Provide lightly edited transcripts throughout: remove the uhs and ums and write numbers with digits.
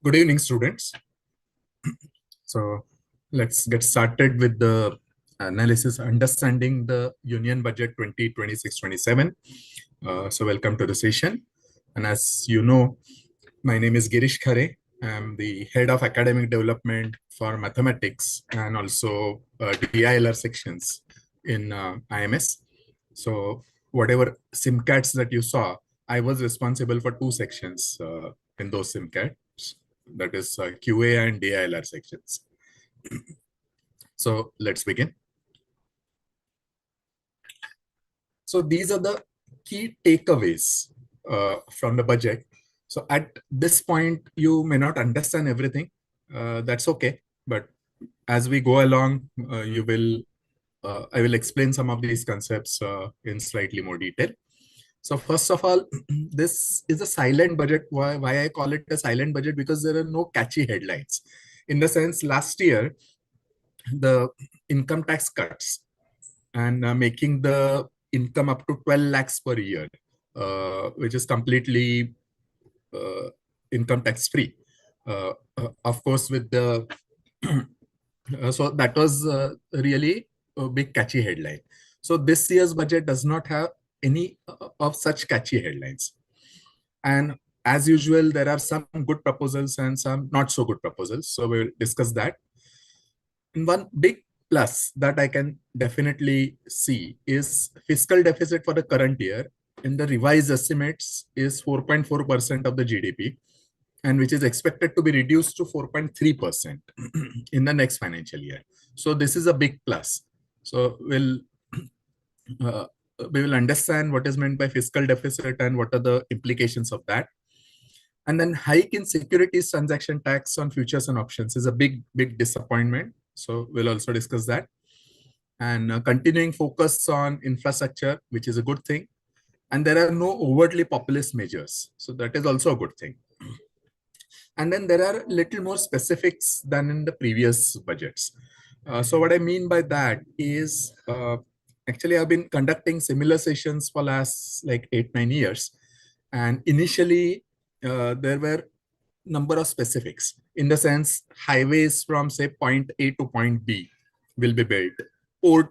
Good evening, students. So let's get started with the analysis, understanding the Union Budget 2026-27. So welcome to the session. And as you know, my name is Girish Khare. I'm the head of academic development for mathematics and also DILR sections in IMS. So whatever SIMCATs that you saw, I was responsible for two sections in those SIMCATs, that is QA and DILR sections. So let's begin. So these are the key takeaways from the budget. So at this point, you may not understand everything. That's okay. But as we go along, I will explain some of these concepts in slightly more detail. So first of all, this is a silent budget. Why I call it a silent budget? Because there are no catchy headlines. In the sense, last year, the income tax cuts and making the income up to 12 lakhs per year, which is completely income tax free. Of course, with the so that was really a big catchy headline. So this year's budget does not have any of such catchy headlines. And as usual, there are some good proposals and some not so good proposals. So we'll discuss that. And one big plus that I can definitely see is fiscal deficit for the current year in the revised estimates is 4.4% of the GDP, and which is expected to be reduced to 4.3% in the next financial year. So this is a big plus. So uh, we will understand what is meant by fiscal deficit and what are the implications of that. And then hike in securities transaction tax on futures and options is a big disappointment. So we'll also discuss that. And continuing focus on infrastructure, which is a good thing. And there are no overtly populist measures. So that is also a good thing. And then there are little more specifics than in the previous budgets. So what I mean by that is, actually I've been conducting similar sessions for last like 8-9 years. And initially there were number of specifics, in the sense highways from say point A to point B will be built, port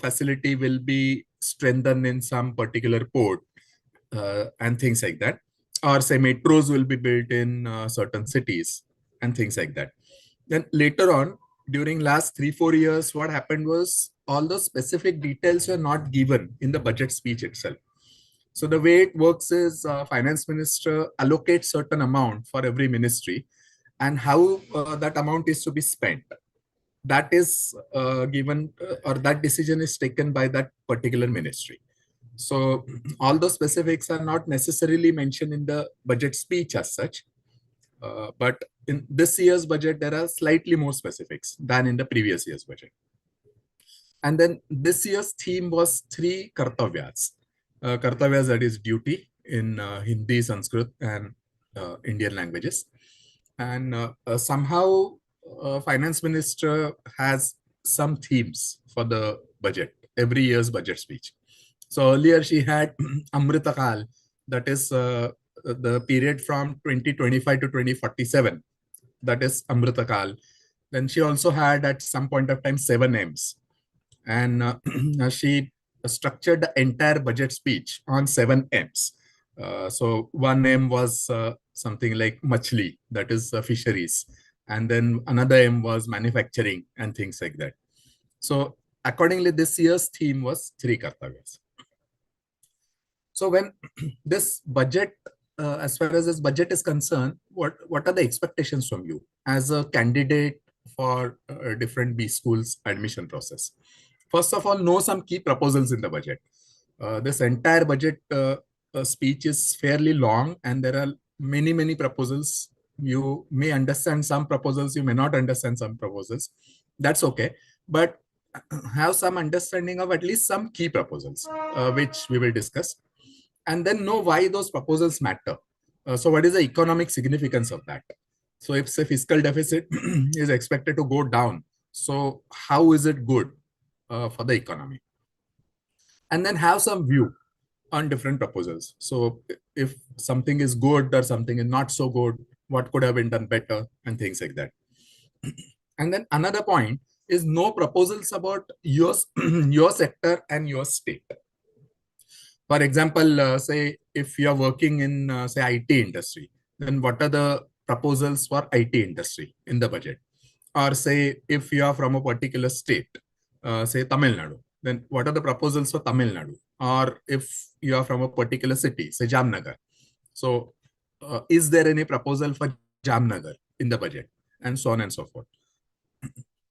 facility will be strengthened in some particular port, and things like that, or say metros will be built in certain cities and things like that. Then later on, during last 3-4 years, what happened was all the specific details were not given in the budget speech itself. So the way it works is finance minister allocates certain amount for every ministry, and how that amount is to be spent. That is given or that decision is taken by that particular ministry. So all those specifics are not necessarily mentioned in the budget speech as such. But in this year's budget, there are slightly more specifics than in the previous year's budget. And then this year's theme was three Kartavyas. Kartavyas, that is duty in Hindi, Sanskrit, and Indian languages. And somehow, finance minister has some themes for the budget, every year's budget speech. So earlier she had Amrit, Kaal, that is the period from 2025 to 2047. That is Amrit, Kaal. Then she also had at some point of time 7 M's. And she structured the entire budget speech on 7 M's. So one M was something like machli, that is fisheries. And then another M was manufacturing and things like that. So accordingly, this year's theme was three Kartavyas. So when this budget, as far as this budget is concerned, what are the expectations from you as a candidate for different B schools admission process? First of all, know some key proposals in the budget. This entire budget speech is fairly long, and there are many proposals. You may understand some proposals, you may not understand some proposals. That's okay. But have some understanding of at least some key proposals, which we will discuss. And then know why those proposals matter. So what is the economic significance of that? So if say fiscal deficit is expected to go down, so how is it good for the economy? And then have some view on different proposals. So if something is good or something is not so good, what could have been done better, and things like that. And then another point is no proposals about your, your sector and your state. For example, say if you are working in, say, IT industry, then what are the proposals for IT industry in the budget? Or say if you are from a particular state, say Tamil Nadu, then what are the proposals for Tamil Nadu? Or if you are from a particular city, say Jamnagar, so is there any proposal for Jamnagar in the budget? And so on and so forth.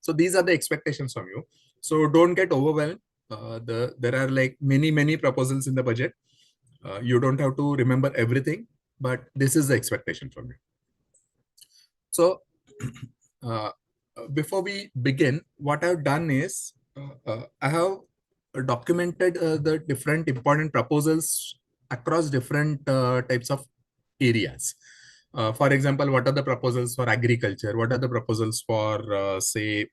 So these are the expectations from you. So don't get overwhelmed. There are like many proposals in the budget. You don't have to remember everything, but this is the expectation from you. So uh, before we begin, what I've done is I have documented the different important proposals across different types of areas. For example, what are the proposals for agriculture? What are the proposals for, say,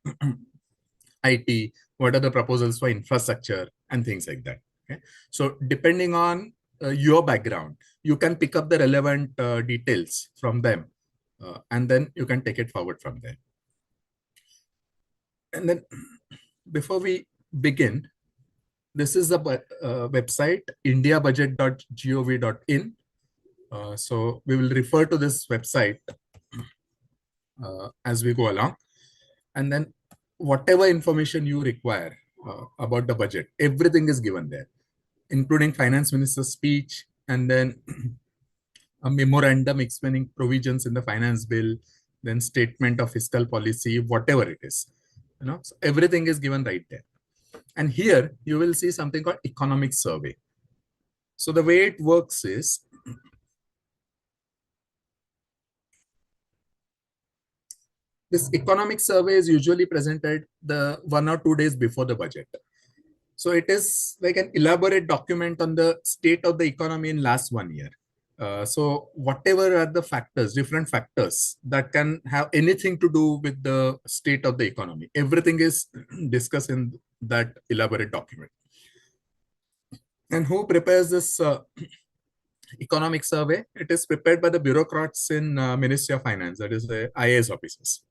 IT? What are the proposals for infrastructure and things like that? Okay. So depending on your background, you can pick up the relevant details from them, and then you can take it forward from there. And then before we begin, this is the website indiabudget.gov.in. So we will refer to this website as we go along. And then whatever information you require about the budget, everything is given there, including finance minister's speech, and then a memorandum explaining provisions in the finance bill, then statement of fiscal policy, whatever it is. So everything is given right there. And here you will see something called economic survey. So the way it works is, this economic survey is usually presented the 1 or 2 days before the budget. So it is like an elaborate document on the state of the economy in last 1 year. So whatever are the factors, different factors that can have anything to do with the state of the economy, everything is discussed in that elaborate document. And who prepares this economic survey? It is prepared by the bureaucrats in Ministry of Finance, that is the IAS officers.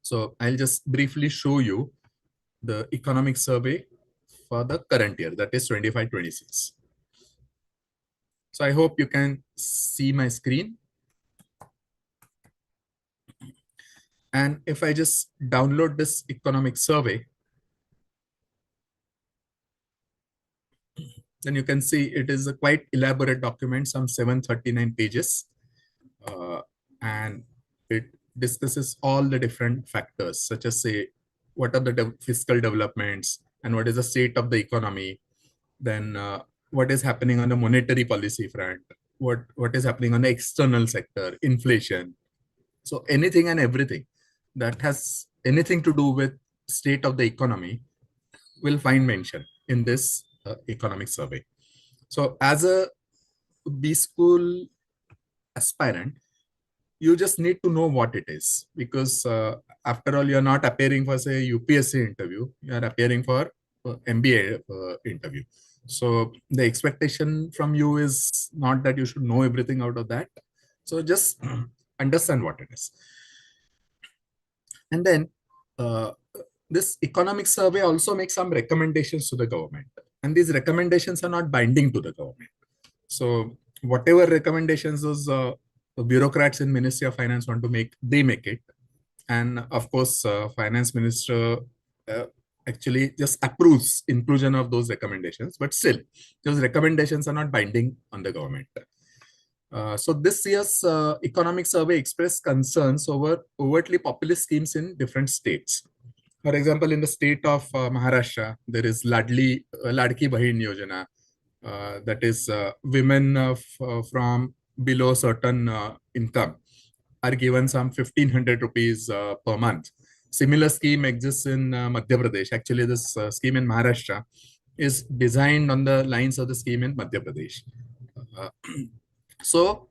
So I'll just briefly show you the economic survey for the current year, that is 25-26. So I hope you can see my screen. And if I just download this economic survey, then you can see it is a quite elaborate document, some 739 pages. And it discusses all the different factors, such as, say, what are the fiscal developments and what is the state of the economy, then what is happening on the monetary policy front, what is happening on the external sector, inflation. So anything and everything that has anything to do with state of the economy will find mention in this economic survey. So as a B school aspirant, you just need to know what it is, because after all, you're not appearing for, say, UPSC interview, you're appearing for MBA interview. So the expectation from you is not that you should know everything out of that. So just understand what it is. And then this economic survey also makes some recommendations to the government. And these recommendations are not binding to the government. So whatever recommendations those bureaucrats in Ministry of Finance want to make, they make it. And of course, Finance Minister actually just approves inclusion of those recommendations. But still, those recommendations are not binding on the government. So this year's economic survey expressed concerns over overtly populist schemes in different states. For example, in the state of Maharashtra, there is Ladki Bahin Yojana, that is women from below certain income are given some 1,500 rupees per month. Similar scheme exists in Madhya Pradesh. Actually, this scheme in Maharashtra is designed on the lines of the scheme in Madhya Pradesh. So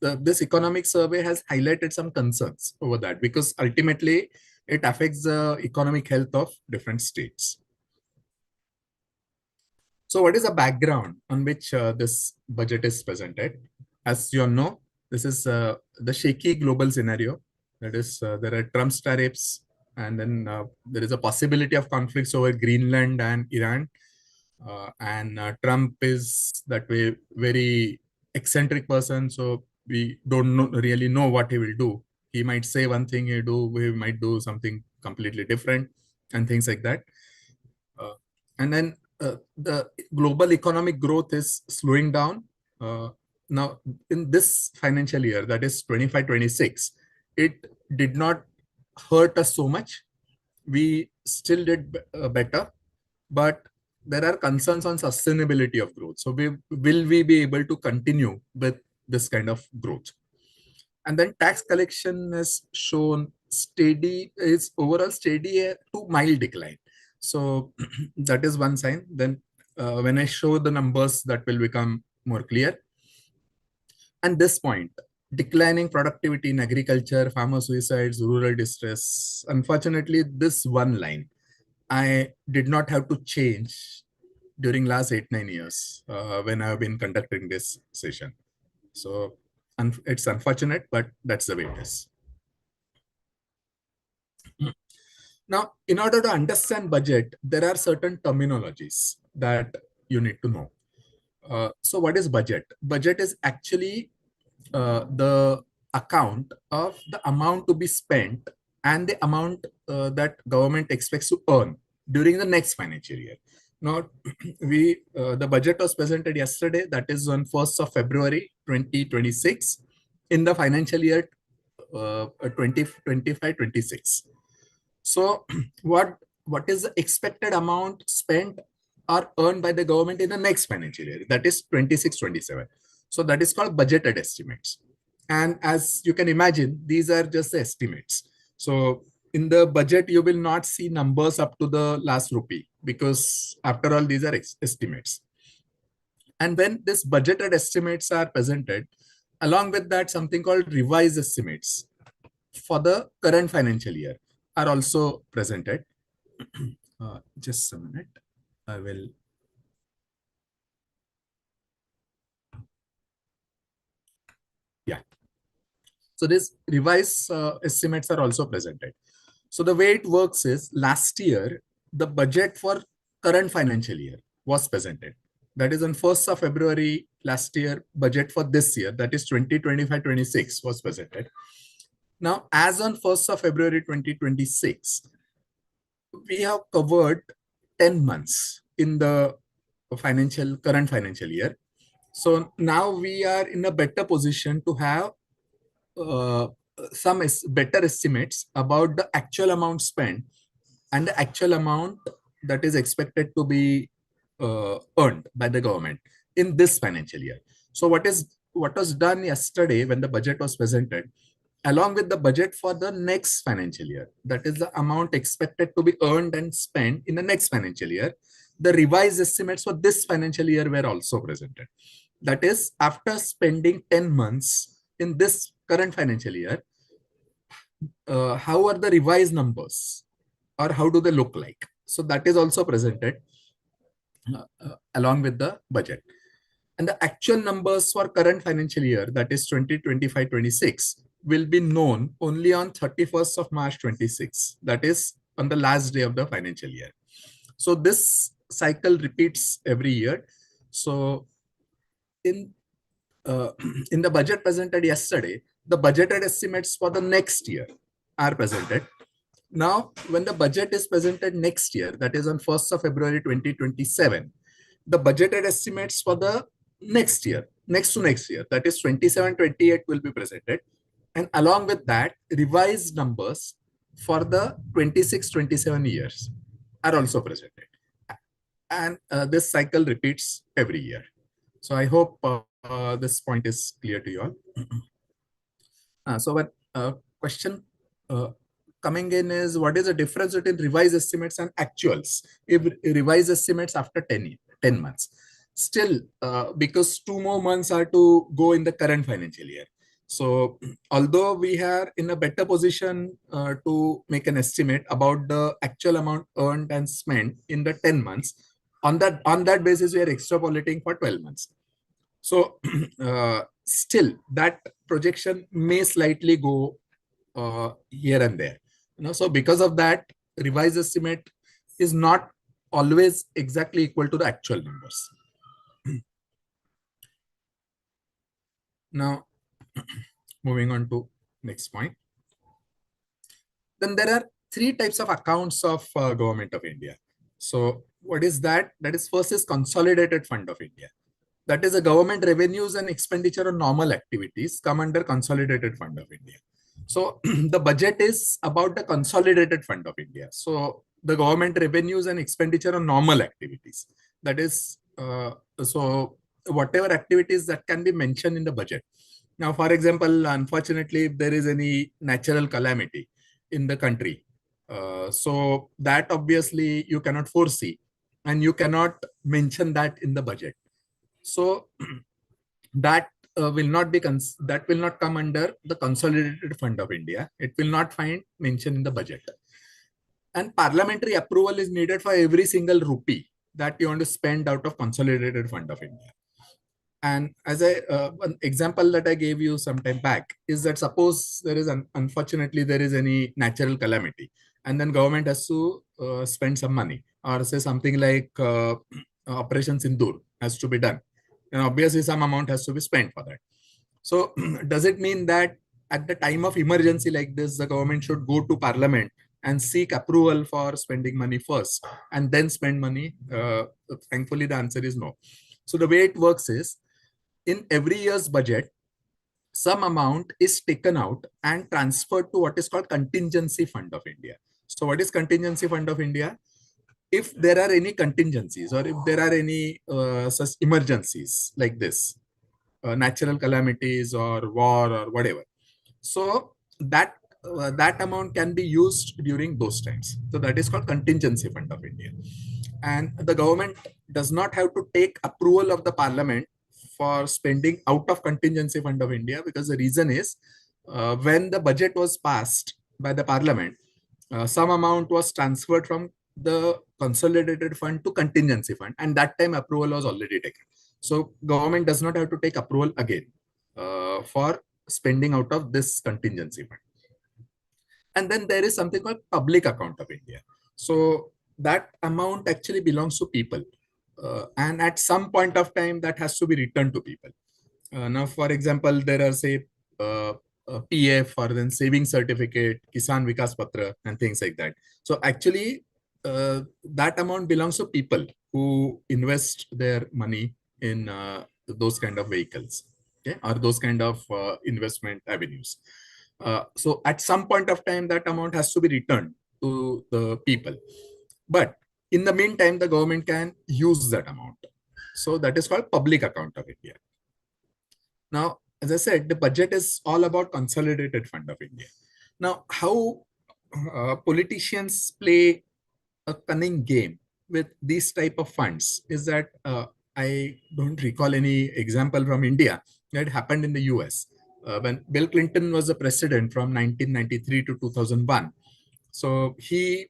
this economic survey has highlighted some concerns over that, because ultimately it affects the economic health of different states. So what is the background on which this budget is presented? As you all know, This is the shaky global scenario. That is, there are Trump's tariffs, and then there is a possibility of conflicts over Greenland and Iran. And Trump is that way very eccentric person, so we don't really know what he will do. He might say one thing, he might do something completely different, and things like that. And then the global economic growth is slowing down. Now, in this financial year, that is 25-26, it did not hurt us so much. We still did better, but there are concerns on sustainability of growth. So will we be able to continue with this kind of growth? And then tax collection is shown steady, is overall steady to mild decline. So that is one sign. Then when I show the numbers, that will become more clear. And this point, declining productivity in agriculture, farmer suicides, rural distress. Unfortunately, this one line I did not have to change during last 8-9 years when I've been conducting this session. So it's unfortunate, but that's the way it is. Now, in order to understand budget, there are certain terminologies that you need to know. So what is budget? Budget is actually the account of the amount to be spent and the amount that government expects to earn during the next financial year. Now, the budget was presented yesterday, that is on 1st of February 2026 in the financial year 2025-26. So what is the expected amount spent or earned by the government in the next financial year? That is 26-27. So that is called budgeted estimates. And as you can imagine, these are just the estimates. So in the budget, you will not see numbers up to the last rupee, because after all, these are estimates. And when these budgeted estimates are presented, along with that, something called revised estimates for the current financial year are also presented. Just a minute. I will. Yeah. So these revised estimates are also presented. So the way it works is, last year, the budget for current financial year was presented. That is on 1st of February last year, budget for this year, that is 2025-26 was presented. Now, as on 1st of February 2026, we have covered 10 months in the current financial year. So now we are in a better position to have some better estimates about the actual amount spent and the actual amount that is expected to be earned by the government in this financial year. So what was done yesterday when the budget was presented, along with the budget for the next financial year, that is the amount expected to be earned and spent in the next financial year, the revised estimates for this financial year were also presented. That is, after spending 10 months in this current financial year, how are the revised numbers, or how do they look like? So that is also presented along with the budget. And the actual numbers for current financial year, that is 2025-26, will be known only on 31st of March 26. That is on the last day of the financial year. So this cycle repeats every year. So in the budget presented yesterday, the budgeted estimates for the next year are presented. Now, when the budget is presented next year, that is on 1st of February 2027, the budgeted estimates for the next year, next to next year, that is 27-28 will be presented. And along with that, revised numbers for the 26-27 years are also presented. And this cycle repeats every year. So I hope this point is clear to you all. So one question coming in is, what is the difference between revised estimates and actuals? If revised estimates after 10 months. Still, because 2 more months are to go in the current financial year. So although we are in a better position to make an estimate about the actual amount earned and spent in the 10 months, on that basis, we are extrapolating for 12 months. So still, that projection may slightly go here and there. So because of that, revised estimate is not always exactly equal to the actual numbers. Now, moving on to next point. Then there are three types of accounts of Government of India. So what is that? That is, first is Consolidated Fund of India. That is, a government revenues and expenditure on normal activities come under Consolidated Fund of India. So the budget is about the Consolidated Fund of India. So the government revenues and expenditure on normal activities. That is, so whatever activities that can be mentioned in the budget. Now, for example, unfortunately, if there is any natural calamity in the country, so that obviously you cannot foresee, and you cannot mention that in the budget. So that will not be that will not come under the Consolidated Fund of India. It will not find mention in the budget. And parliamentary approval is needed for every single rupee that you want to spend out of Consolidated Fund of India. And as one example that I gave you some time back is that, suppose there is unfortunately there is any natural calamity, and then government has to spend some money, or say something like Operation Sindoor has to be done, and obviously some amount has to be spent for that. So does it mean that at the time of emergency like this, the government should go to parliament and seek approval for spending money first and then spend money? Thankfully, the answer is no. So the way it works is, in every year's budget, some amount is taken out and transferred to what is called Contingency Fund of India. So what is Contingency Fund of India? If there are any contingencies, or if there are any such emergencies like this, natural calamities or war or whatever, so that that amount can be used during those times. So that is called Contingency Fund of India. And the government does not have to take approval of the parliament for spending out of Contingency Fund of India, because the reason is, when the budget was passed by the parliament, some amount was transferred from the Consolidated Fund to Contingency Fund, and that time approval was already taken. So government does not have to take approval again for spending out of this Contingency Fund. And then there is something called Public Account of India. So that amount actually belongs to people. And at some point of time, that has to be returned to people. Now, for example, there are, say, PF, or then saving certificate, Kisan Vikas Patra, and things like that. So actually, that amount belongs to people who invest their money in those kind of vehicles, okay, or those kind of investment avenues. So at some point of time, that amount has to be returned to the people. But in the meantime, the government can use that amount. So that is called Public Account of India. Now, as I said, the budget is all about Consolidated Fund of India. Now, how politicians play a cunning game with these type of funds is that I don't recall any example from India. That happened in the US when Bill Clinton was the president from 1993 to 2001. So he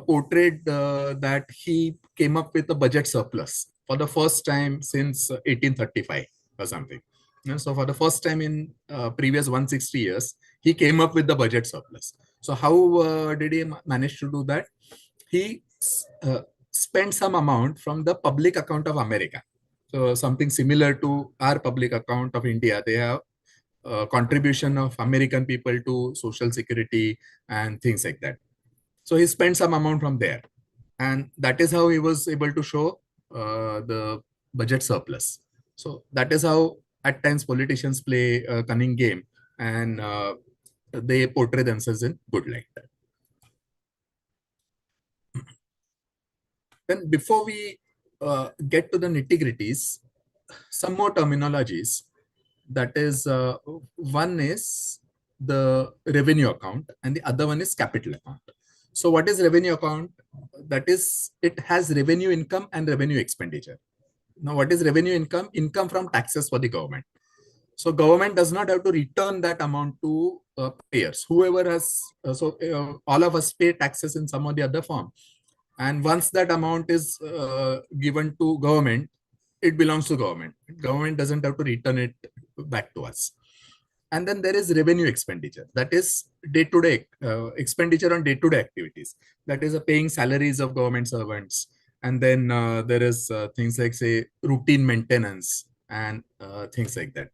portrayed that he came up with a budget surplus for the first time since 1835 or something. So for the first time in previous 160 years, he came up with the budget surplus. So how did he manage to do that? He spent some amount from the public account of America. So something similar to our public account of India. They have contribution of American people to Social Security and things like that. So he spent some amount from there. And that is how he was able to show the budget surplus. So that is how at times politicians play a cunning game, and they portray themselves in good light. Then before we get to the nitty-gritties, some more terminologies. That is, one is the revenue account and the other one is capital account. So what is revenue account? That is, it has revenue income and revenue expenditure. Now, what is revenue income? Income from taxes for the government. So government does not have to return that amount to payers. Whoever has, all of us pay taxes in some or the other form. And once that amount is given to government, it belongs to government. Government doesn't have to return it back to us. And then there is revenue expenditure. That is day-to-day expenditure on day-to-day activities. That is paying salaries of government servants. And then there is things like, say, routine maintenance and things like that.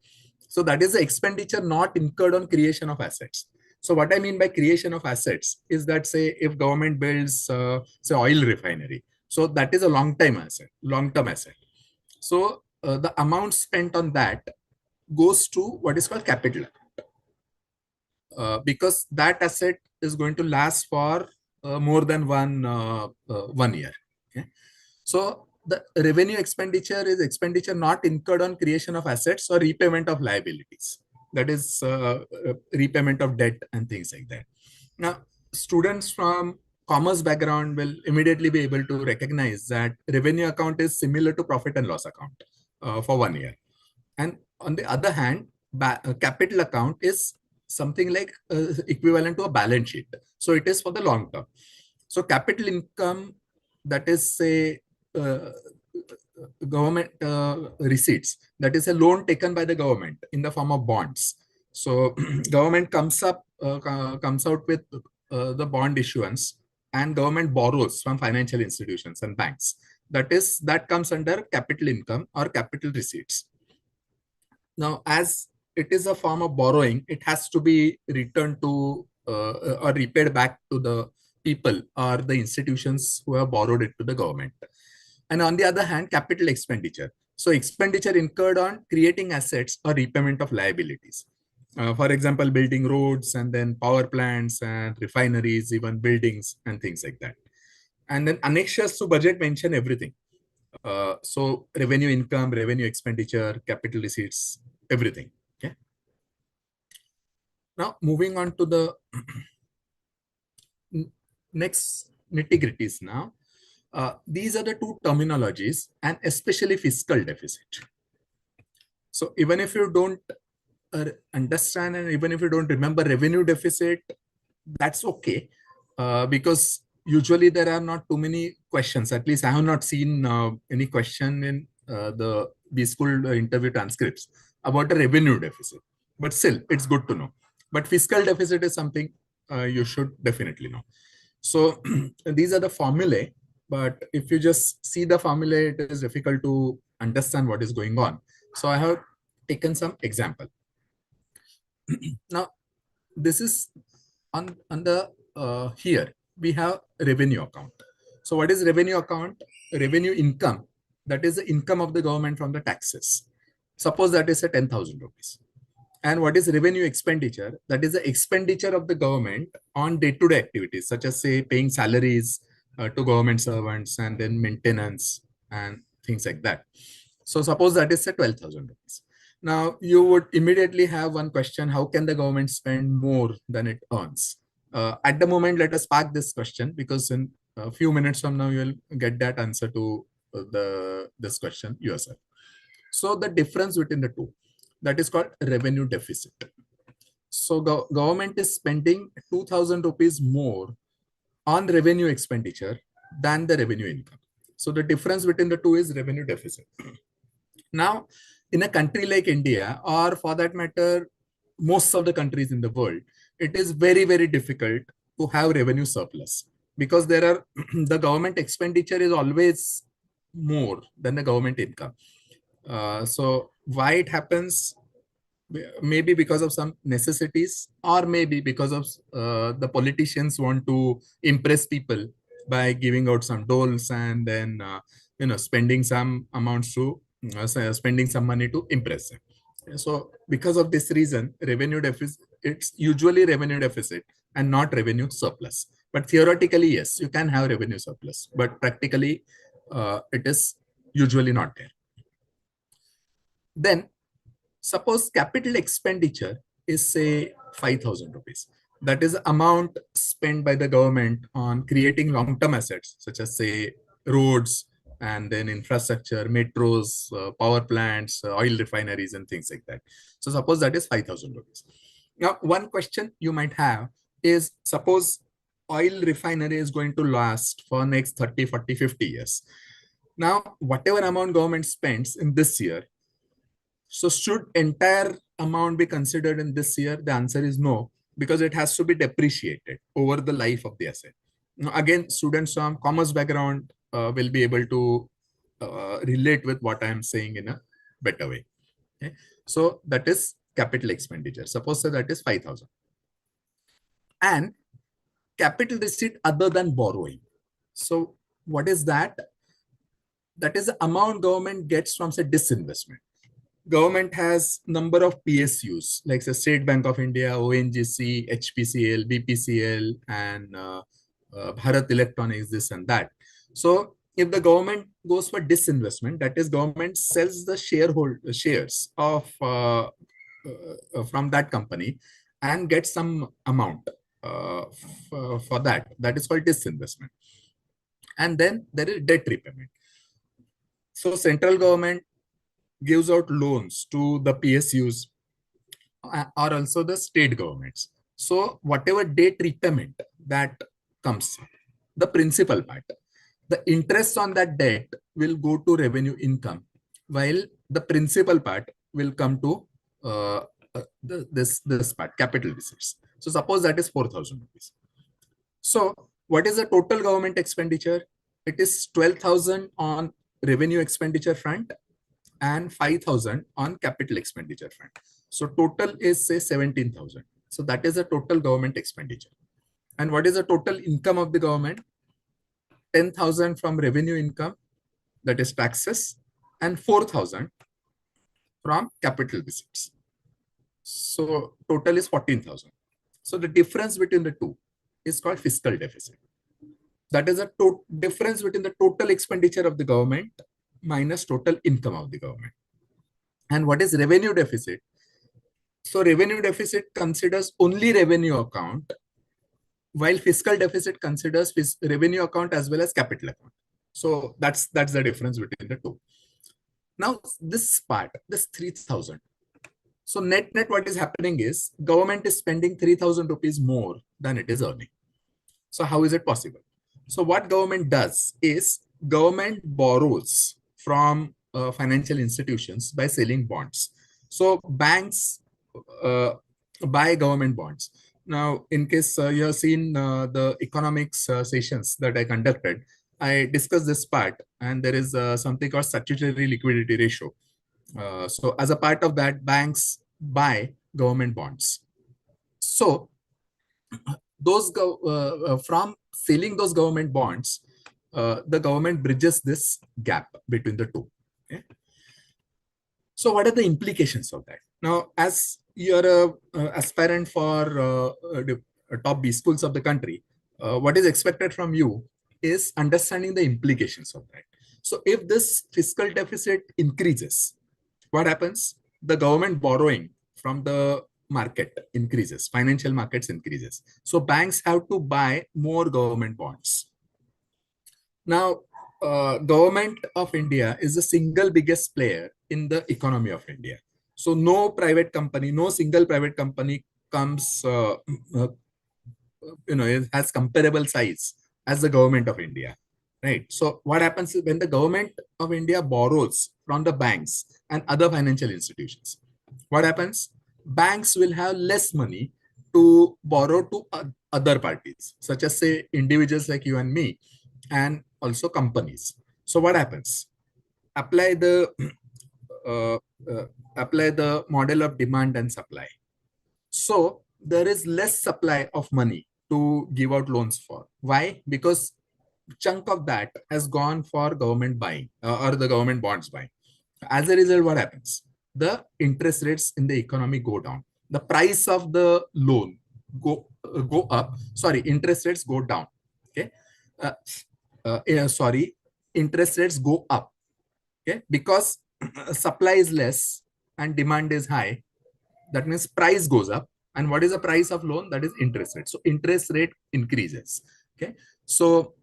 So that is the expenditure not incurred on creation of assets. So what I mean by creation of assets is that, say, if government builds, say, oil refinery, so that is a long-term asset. So the amount spent on that goes to what is called capital, because that asset is going to last for more than one year. Okay? So the revenue expenditure is expenditure not incurred on creation of assets or repayment of liabilities. That is repayment of debt and things like that. Now, students from commerce background will immediately be able to recognize that revenue account is similar to profit and loss account for 1 year. And on the other hand, capital account is something like equivalent to a balance sheet. So it is for the long term. So capital income, that is, say, government receipts, that is a loan taken by the government in the form of bonds. So government comes out with the bond issuance, and government borrows from financial institutions and banks. That comes under capital income or capital receipts. Now, as it is a form of borrowing, it has to be returned to or repaid back to the people or the institutions who have borrowed it to the government. And on the other hand, capital expenditure. So expenditure incurred on creating assets or repayment of liabilities. For example, building roads and then power plants and refineries, even buildings and things like that. And then annexures to budget mention everything. So revenue income, revenue expenditure, capital receipts, everything. Okay. Now moving on to the next nitty-gritties now. These are the two terminologies, and especially fiscal deficit. So even if you don't understand and even if you don't remember revenue deficit, that's okay, because usually there are not too many questions. At least I have not seen any question in the B-School interview transcripts about a revenue deficit. But still, it's good to know. But fiscal deficit is something you should definitely know. So these are the formulae. But if you just see the formulae, it is difficult to understand what is going on. So I have taken some example. Now, this is on the here we have revenue account. So what is revenue account? Revenue income, that is the income of the government from the taxes. Suppose that is a 10,000 rupees. And what is revenue expenditure? That is the expenditure of the government on day-to-day activities, such as, say, paying salaries to government servants and then maintenance and things like that. So suppose that is a 12,000 rupees. Now you would immediately have one question: how can the government spend more than it earns? At the moment, let us park this question, because in a few minutes from now, you will get that answer to this question yourself. So the difference between the two, that is called revenue deficit. So government is spending 2,000 rupees more on revenue expenditure than the revenue income. So the difference between the two is revenue deficit. Now, in a country like India, or for that matter, most of the countries in the world, it is very, very difficult to have revenue surplus, because there are the government expenditure is always more than the government income. So why it happens? Maybe because of some necessities, or maybe because of the politicians want to impress people by giving out some doles and then spending some amounts to spending some money to impress them. So because of this reason, revenue deficit, it's usually revenue deficit and not revenue surplus. But theoretically, yes, you can have revenue surplus, but practically it is usually not there. Then suppose capital expenditure is, say, 5,000 rupees. That is the amount spent by the government on creating long-term assets, such as, say, roads and then infrastructure, metros, power plants, oil refineries, and things like that. So suppose that is 5,000 rupees. Now, one question you might have is, suppose oil refinery is going to last for next 30, 40, 50 years. Now, whatever amount government spends in this year, So should entire amount be considered in this year? The answer is no, because it has to be depreciated over the life of the asset. Now, again, students from commerce background will be able to relate with what I am saying in a better way. Okay? So that is capital expenditure. Suppose that is 5,000. And capital receipt other than borrowing. So what is that? That is the amount government gets from say disinvestment. Government has number of PSUs like the State Bank of India, ONGC, HPCL, BPCL, and Bharat Electronics, this and that. So if the government goes for disinvestment, that is government sells the shares of from that company and gets some amount for that. That is called disinvestment. And then there is debt repayment. So central government gives out loans to the PSUs or also the state governments. So whatever debt repayment that comes, the principal part, the interest on that debt will go to revenue income, while the principal part will come to this part, capital receipts. So suppose that is 4,000 rupees. So what is the total government expenditure? It is 12,000 on revenue expenditure front and 5,000 on capital expenditure front. So total is say 17,000. So that is the total government expenditure. And what is the total income of the government? 10,000 from revenue income, that is taxes, and 4,000 from capital receipts. So total is 14,000. So the difference between the two is called fiscal deficit. That is a difference between the total expenditure of the government minus total income of the government. And what is revenue deficit? So revenue deficit considers only revenue account, while fiscal deficit considers revenue account as well as capital account. So that's the difference between the two. Now this part, this 3,000. So net what is happening is government is spending 3,000 rupees more than it is earning. So how is it possible? So what government does is government borrows from financial institutions by selling bonds. So banks buy government bonds. Now, in case you have seen the economics sessions that I conducted, I discussed this part, and there is something called statutory liquidity ratio. So as a part of that, banks buy government bonds. So those from selling those government bonds, the government bridges this gap between the two. Okay? So what are the implications of that? Now, as you're a aspirant for the top B schools of the country, what is expected from you is understanding the implications of that. So if this fiscal deficit increases, what happens? The government borrowing from the market increases, financial markets increases. So banks have to buy more government bonds. Now, government of India is the single biggest player in the economy of India. So no private company, no single private company comes, it has comparable size as the government of India, right? So what happens is when the government of India borrows from the banks and other financial institutions, what happens? Banks will have less money to borrow to other parties, such as say individuals like you and me, and also companies. So what happens? Apply the model of demand and supply. So there is less supply of money to give out loans for. Why? Because chunk of that has gone for government buying or the government bonds buying. As a result, what happens? The interest rates in the economy go down. The price of the loan go up. Sorry, interest rates go down. Okay. Interest rates go up. Okay, because supply is less and demand is high. That means price goes up. And what is the price of loan? That is interest rate. So interest rate increases. Okay, so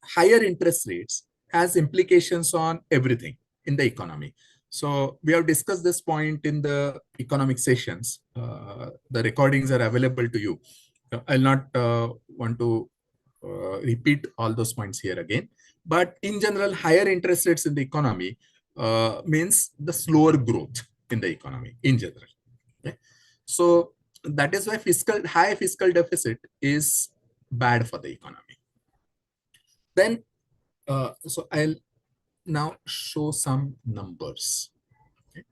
higher interest rates has implications on everything in the economy. So we have discussed this point in the economic sessions. The recordings are available to you. I'll not want to repeat all those points here again. But in general, higher interest rates in the economy means the slower growth in the economy in general. Okay? So that is why high fiscal deficit is bad for the economy. Then, so I'll now show some numbers. Okay?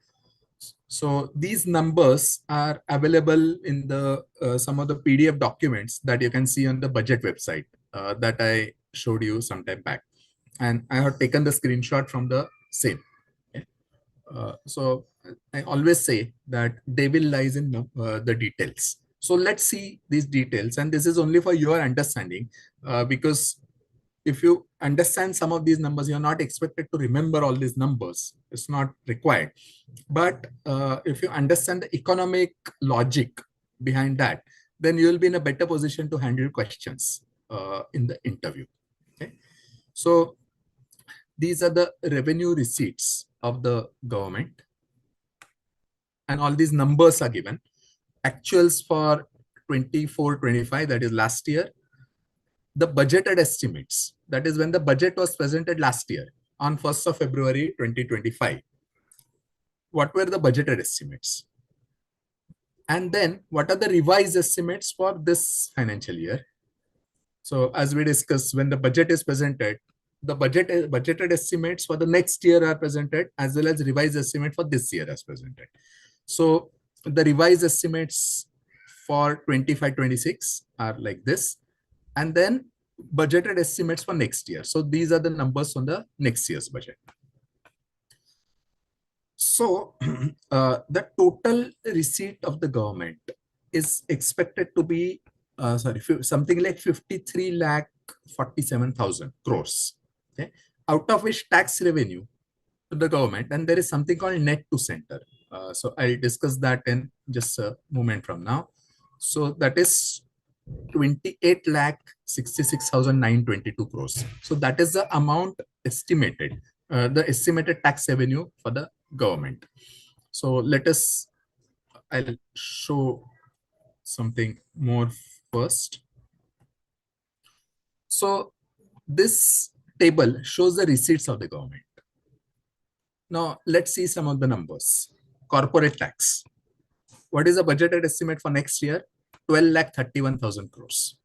So these numbers are available in the some of the PDF documents that you can see on the budget website that I showed you some time back, and I have taken the screenshot from the same. Okay? So I always say that devil lies in the details. So let's see these details, and this is only for your understanding, because if you understand some of these numbers, you're not expected to remember all these numbers. It's not required. But if you understand the economic logic behind that, then you will be in a better position to handle questions in the interview. Okay. So these are the revenue receipts of the government. And all these numbers are given. Actuals for 24-25, that is last year. The budgeted estimates, that is when the budget was presented last year on 1st of February 2025. What were the budgeted estimates? And then what are the revised estimates for this financial year? So as we discussed, when the budget is presented, the budgeted estimates for the next year are presented, as well as revised estimate for this year as presented. So the revised estimates for 25-26 are like this, and then budgeted estimates for next year. So these are the numbers on the next year's budget. So the total receipt of the government is expected to be something like 53 lakh 47,000 crores. Okay, out of which tax revenue to the government, and there is something called net to center. So I'll discuss that in just a moment from now. So that is 28 lakh 66,922 crores. So that is the amount estimated, the estimated tax revenue for the government. So I'll show something more first. So this table shows the receipts of the government. Now let's see some of the numbers. Corporate tax. What is the budgeted estimate for next year? 12 lakh 31,000 crores.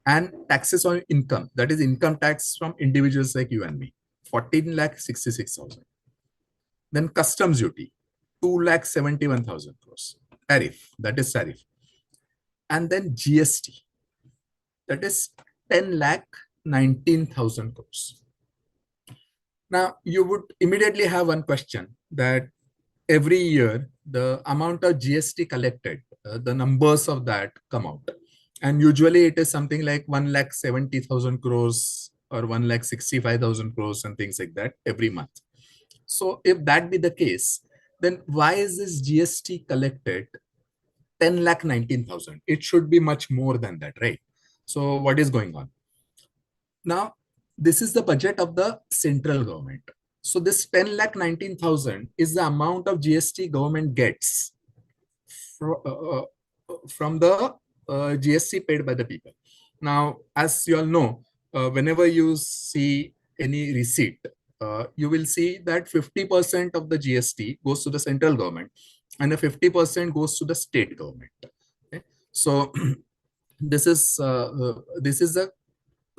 And taxes on income, that is income tax from individuals like you and me, 14 lakh 66,000. Then customs duty, 2 lakh 71,000 crores. Tariff, that is tariff. And then GST, that is 10 lakh 19,000 crores. Now, you would immediately have one question that every year, the amount of GST collected, the numbers of that come out. And usually it is something like 1 lakh 70,000 crores or 1 lakh 65,000 crores and things like that every month. So if that be the case, then why is this GST collected 10 lakh 19,000? It should be much more than that, right? So what is going on? Now, this is the budget of the central government. So this 10 lakh 19,000 is the amount of GST government gets from the GST paid by the people. Now, as you all know, whenever you see any receipt, you will see that 50% of the GST goes to the central government and the 50% goes to the state government. Okay? So this is the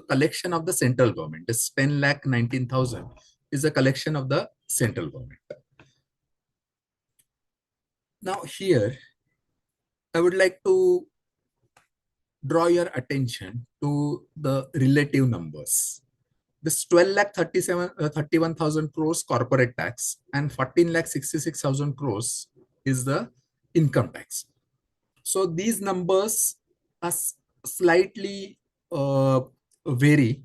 collection of the central government. This 10 lakh 19,000 is a collection of the central government. Now here, I would like to draw your attention to the relative numbers. This 12 lakh 31,000 crores corporate tax and 14 lakh 66,000 crores is the income tax. So these numbers are slightly vary,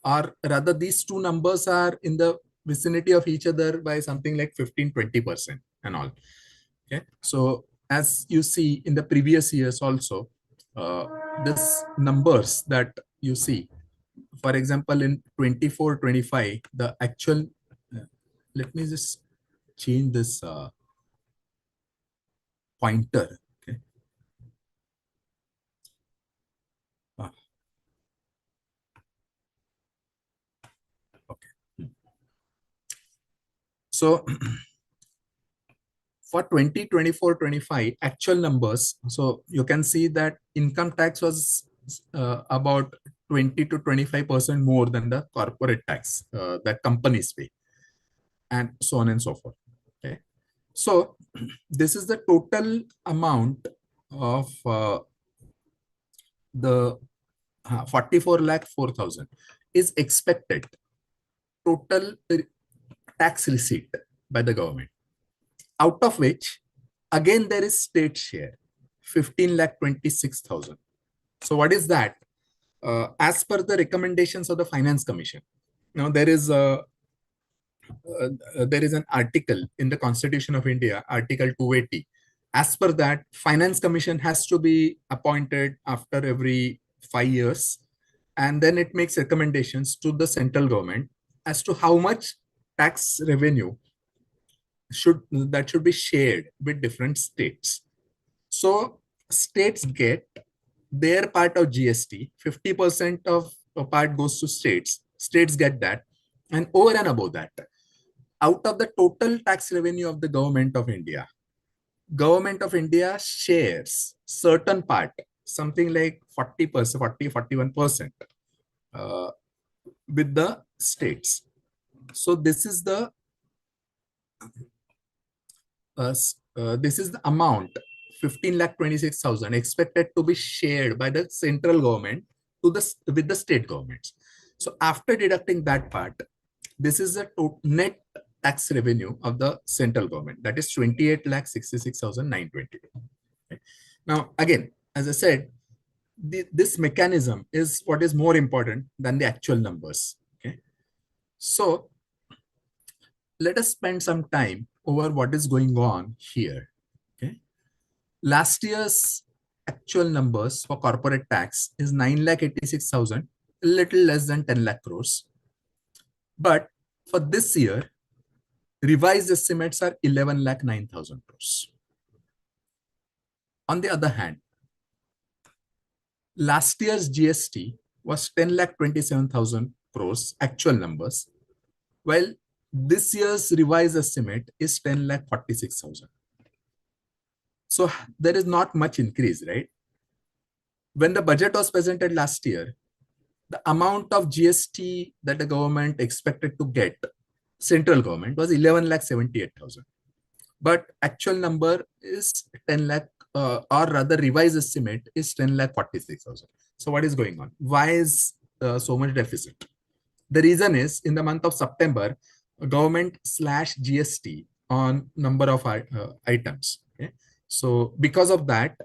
or rather these two numbers are in the vicinity of each other by something like 15-20% and all. Okay, so as you see in the previous years also, this numbers that you see, for example, in 24-25, the actual, let me just change this pointer. Okay. Okay. So for 2024-25 actual numbers, so you can see that income tax was about 20 to 25% more than the corporate tax that companies pay, and so on and so forth. Okay, so this is the total amount of the 44 lakh 4,000 is expected total tax receipt by the government, out of which again there is state share 15 lakh 26,000. So what is that? As per the recommendations of the Finance Commission, now there is an article in the Constitution of India, Article 280. As per that, Finance Commission has to be appointed after every 5 years, and then it makes recommendations to the central government as to how much tax revenue should be shared with different states. So states get their part of GST, 50% of a part goes to states. States get that, and over and above that, out of the total tax revenue of the Government of India shares certain part, something like 40%, 41% with the states. So this is the amount 15 lakh 26,000 expected to be shared by the central government with the state governments. So after deducting that part, this is the net tax revenue of the central government, that is 28 lakh 66,922. Okay. Now again, as I said, this mechanism is what is more important than the actual numbers. Okay, so let us spend some time over what is going on here. Okay, last year's actual numbers for corporate tax is 9 lakh 86,000, a little less than 10 lakh crores. But for this year, revised estimates are 11 lakh 9,000 crores. On the other hand, last year's GST was 10 lakh 27,000 crores actual numbers, while this year's revised estimate is 10 lakh 46,000. So there is not much increase, right? When the budget was presented last year, the amount of GST that the government expected to get, central government, was 11 lakh 78,000. But actual number is 10 lakh, or rather revised estimate is 10 lakh 46,000. So what is going on? Why is so much deficit? The reason is in the month of September, government slashed GST on number of items. Okay? So because of that,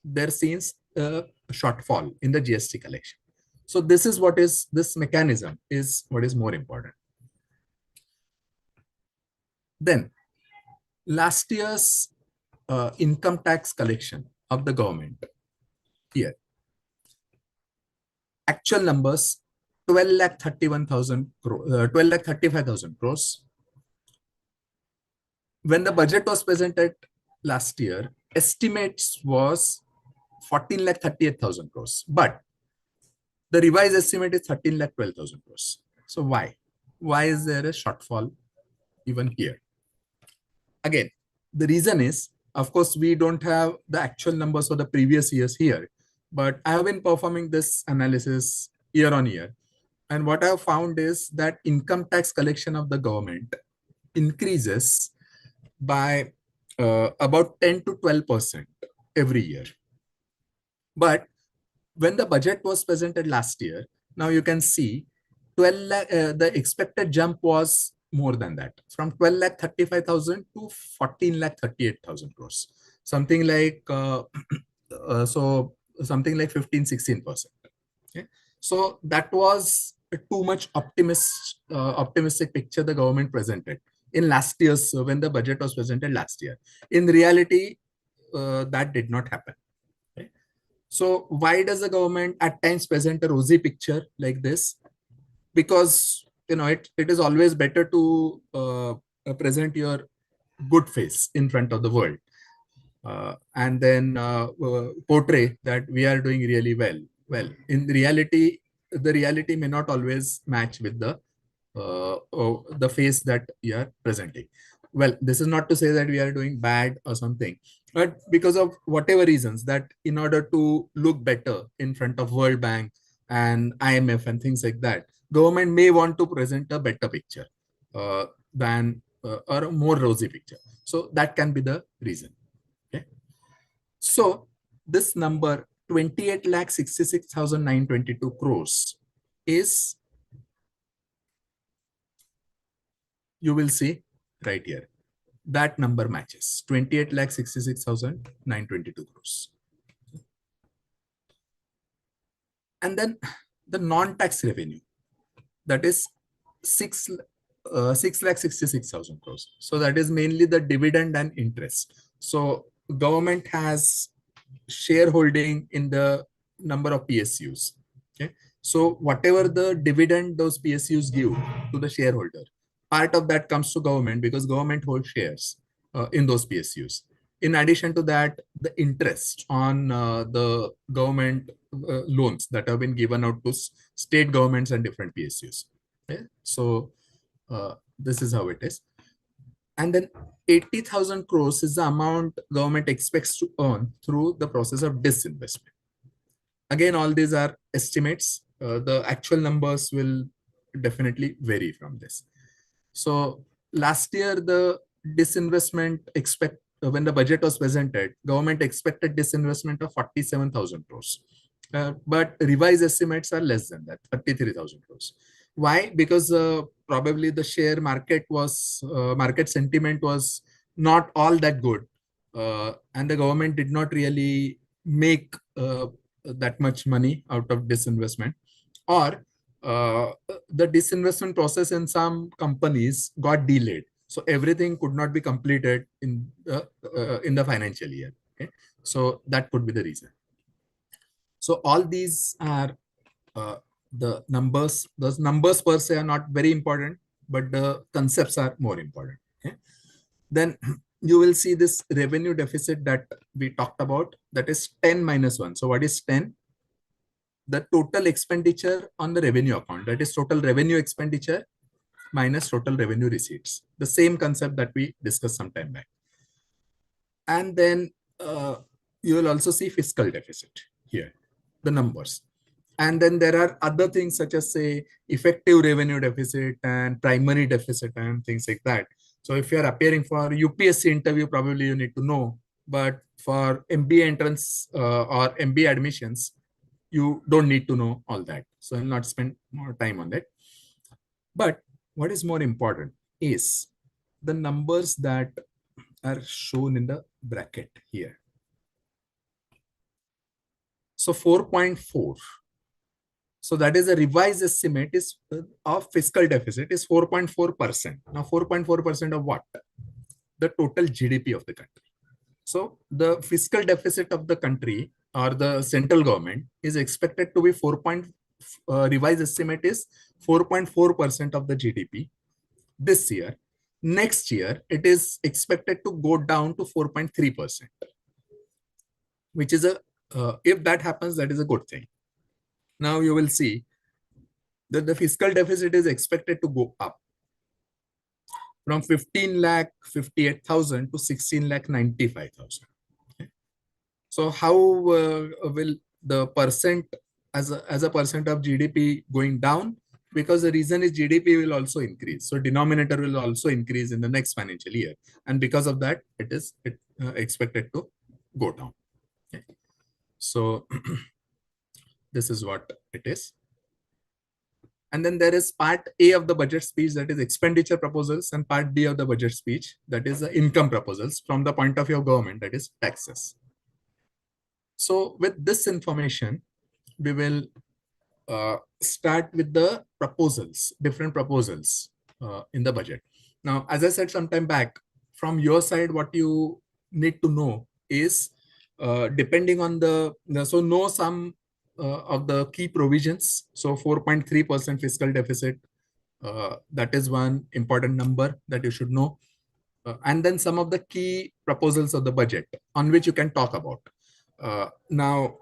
there seems a shortfall in the GST collection. So this mechanism is what is more important. Then last year's income tax collection of the government here, actual numbers 12 lakh 31,000 12 lakh 35,000 crores. When the budget was presented last year, estimates was 14 lakh 38,000 crores, but the revised estimate is 13 lakh 12,000 crores. So why is there a shortfall even here? Again, the reason is, of course, we don't have the actual numbers for the previous years here, but I have been performing this analysis year on year. And what I have found is that income tax collection of the government increases by about 10 to 12% every year. But when the budget was presented last year, now you can see 12 lakh, the expected jump was more than that, from 12 lakh 35,000 to 14 lakh 38,000 crores, something like something like 15-16%. Okay, so that was a too much optimistic picture the government presented in last year's when the budget was presented last year. In reality, that did not happen. Okay? So why does the government at times present a rosy picture like this? Because it is always better to present your good face in front of the world, and then portray that we are doing really well. Well, in reality, the reality may not always match with the the phase that you are presenting. Well, this is not to say that we are doing bad or something, but because of whatever reasons, that in order to look better in front of World Bank and IMF and things like that, government may want to present a better picture than or a more rosy picture. So that can be the reason. Okay. So this number 28,66,922 crores is, you will see right here, that number matches 28,66,922 crores. And then the non-tax revenue, that is 6,66,000 crores. So that is mainly the dividend and interest. So government has shareholding in the number of PSUs. Okay. So whatever the dividend those PSUs give to the shareholder, part of that comes to government because government holds shares in those PSUs. In addition to that, the interest on the government loans that have been given out to state governments and different PSUs. Okay. So this is how it is. And then 80,000 crores is the amount government expects to earn through the process of disinvestment. Again, all these are estimates. The actual numbers will definitely vary from this. So last year, the disinvestment when the budget was presented, government expected disinvestment of 47,000 crores. But revised estimates are less than that, 33,000 crores. Why? Because probably the share market market sentiment was not all that good, and the government did not really make that much money out of disinvestment, or the disinvestment process in some companies got delayed, so everything could not be completed in the financial year. Okay, so that could be the reason. So all these are the numbers. Those numbers per se are not very important, but the concepts are more important. Okay? Then you will see this revenue deficit that we talked about, that is 10 minus 1. So what is 10? The total expenditure on the revenue account, that is total revenue expenditure minus total revenue receipts. The same concept that we discussed some time back. And then you will also see fiscal deficit here, the numbers. And then there are other things such as, say, effective revenue deficit and primary deficit and things like that. So if you are appearing for UPSC interview, probably you need to know. But for MBA entrance or MBA admissions, you don't need to know all that. So I'll not spend more time on that. But what is more important is the numbers that are shown in the bracket here. So 4.4. So that is a revised estimate is of fiscal deficit is 4.4%. Now 4.4% of what? The total GDP of the country. So the fiscal deficit of the country or the central government is expected to be revised estimate is 4.4% of the GDP this year. Next year, it is expected to go down to 4.3%, which is if that happens, that is a good thing. Now you will see that the fiscal deficit is expected to go up from 15,58,000 to 16,95,000. Okay. So how will the percent as a percent of GDP going down? Because the reason is GDP will also increase. So denominator will also increase in the next financial year. And because of that, it is expected to go down. Okay. So this is what it is. And then there is part A of the budget speech, that is expenditure proposals, and part B of the budget speech, that is the income proposals from the point of view of government, that is taxes. So with this information, we will start with the proposals, different proposals in the budget. Now, as I said some time back, from your side, what you need to know is depending on so know some of the key provisions. So 4.3% fiscal deficit, that is one important number that you should know. And then some of the key proposals of the budget on which you can talk about. Now,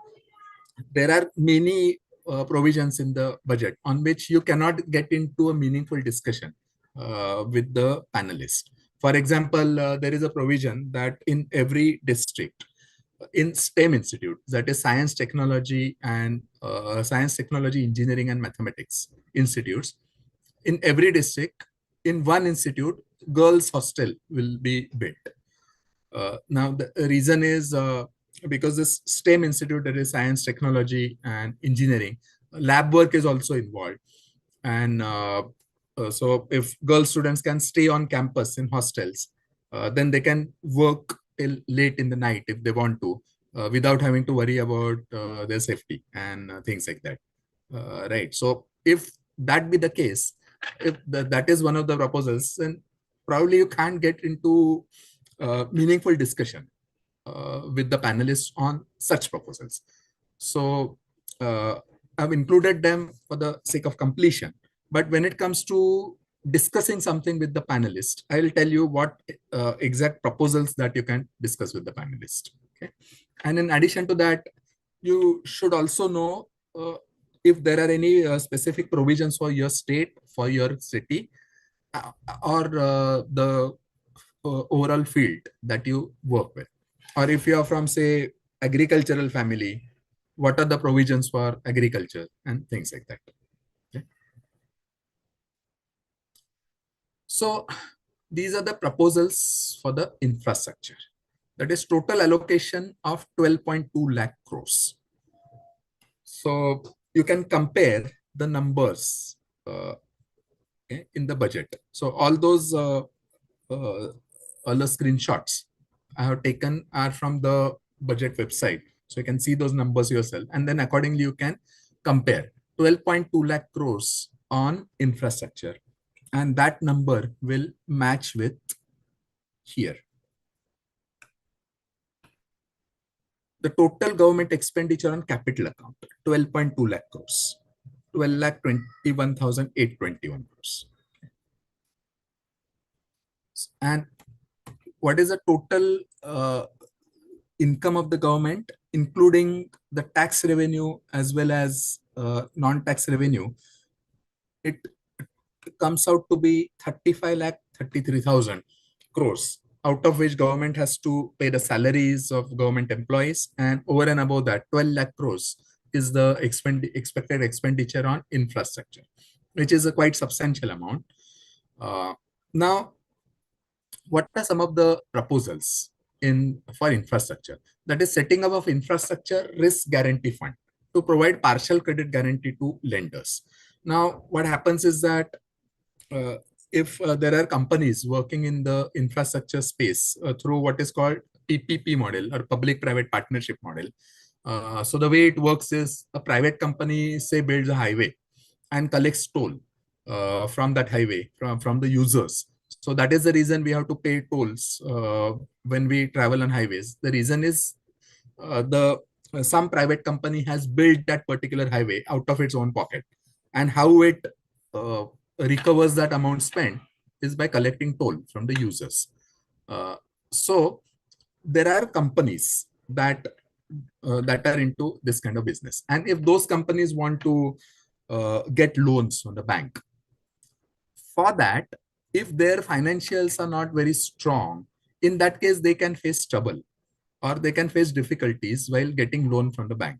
there are many provisions in the budget on which you cannot get into a meaningful discussion with the panelists. For example, there is a provision that in every district, in STEM institute, that is science, technology, and science, technology, engineering, and mathematics institutes, in every district, in one institute, girls' hostel will be built. Now, the reason is because this STEM institute, that is science, technology, and engineering, lab work is also involved. And so if girl students can stay on campus in hostels, then they can work till late in the night if they want to, without having to worry about their safety and things like that. Right. So if that be the case, if that is one of the proposals, then probably you can't get into meaningful discussion with the panelists on such proposals. So I've included them for the sake of completion. But when it comes to discussing something with the panelist, I'll tell you what exact proposals that you can discuss with the panelist. Okay. And in addition to that, you should also know if there are any specific provisions for your state, for your city, or the overall field that you work with. Or if you are from, say, agricultural family, what are the provisions for agriculture and things like that. Okay. So these are the proposals for the infrastructure. That is total allocation of 12.2 lakh crores. So you can compare the numbers in the budget. So all those all the screenshots I have taken are from the budget website. So you can see those numbers yourself. And then accordingly, you can compare 12.2 lakh crores on infrastructure. And that number will match with here. The total government expenditure on capital account, 12.2 lakh crores, 12,21,821 crores. And what is the total income of the government, including the tax revenue as well as non-tax revenue? It comes out to be 35,33,000 crores, out of which government has to pay the salaries of government employees, and over and above that, 12 lakh crores is the expected expenditure on infrastructure, which is a quite substantial amount. Now, what are some of the proposals for infrastructure? That is setting up of infrastructure risk guarantee fund to provide partial credit guarantee to lenders. Now, what happens is that if there are companies working in the infrastructure space through what is called PPP model or public-private partnership model. So the way it works is a private company, say, builds a highway and collects toll from that highway, from the users. So that is the reason we have to pay tolls when we travel on highways. The reason is some private company has built that particular highway out of its own pocket, and how it recovers that amount spent is by collecting toll from the users. So there are companies that are into this kind of business, and if those companies want to get loans from the bank, for that, if their financials are not very strong, in that case they can face trouble or they can face difficulties while getting loan from the bank.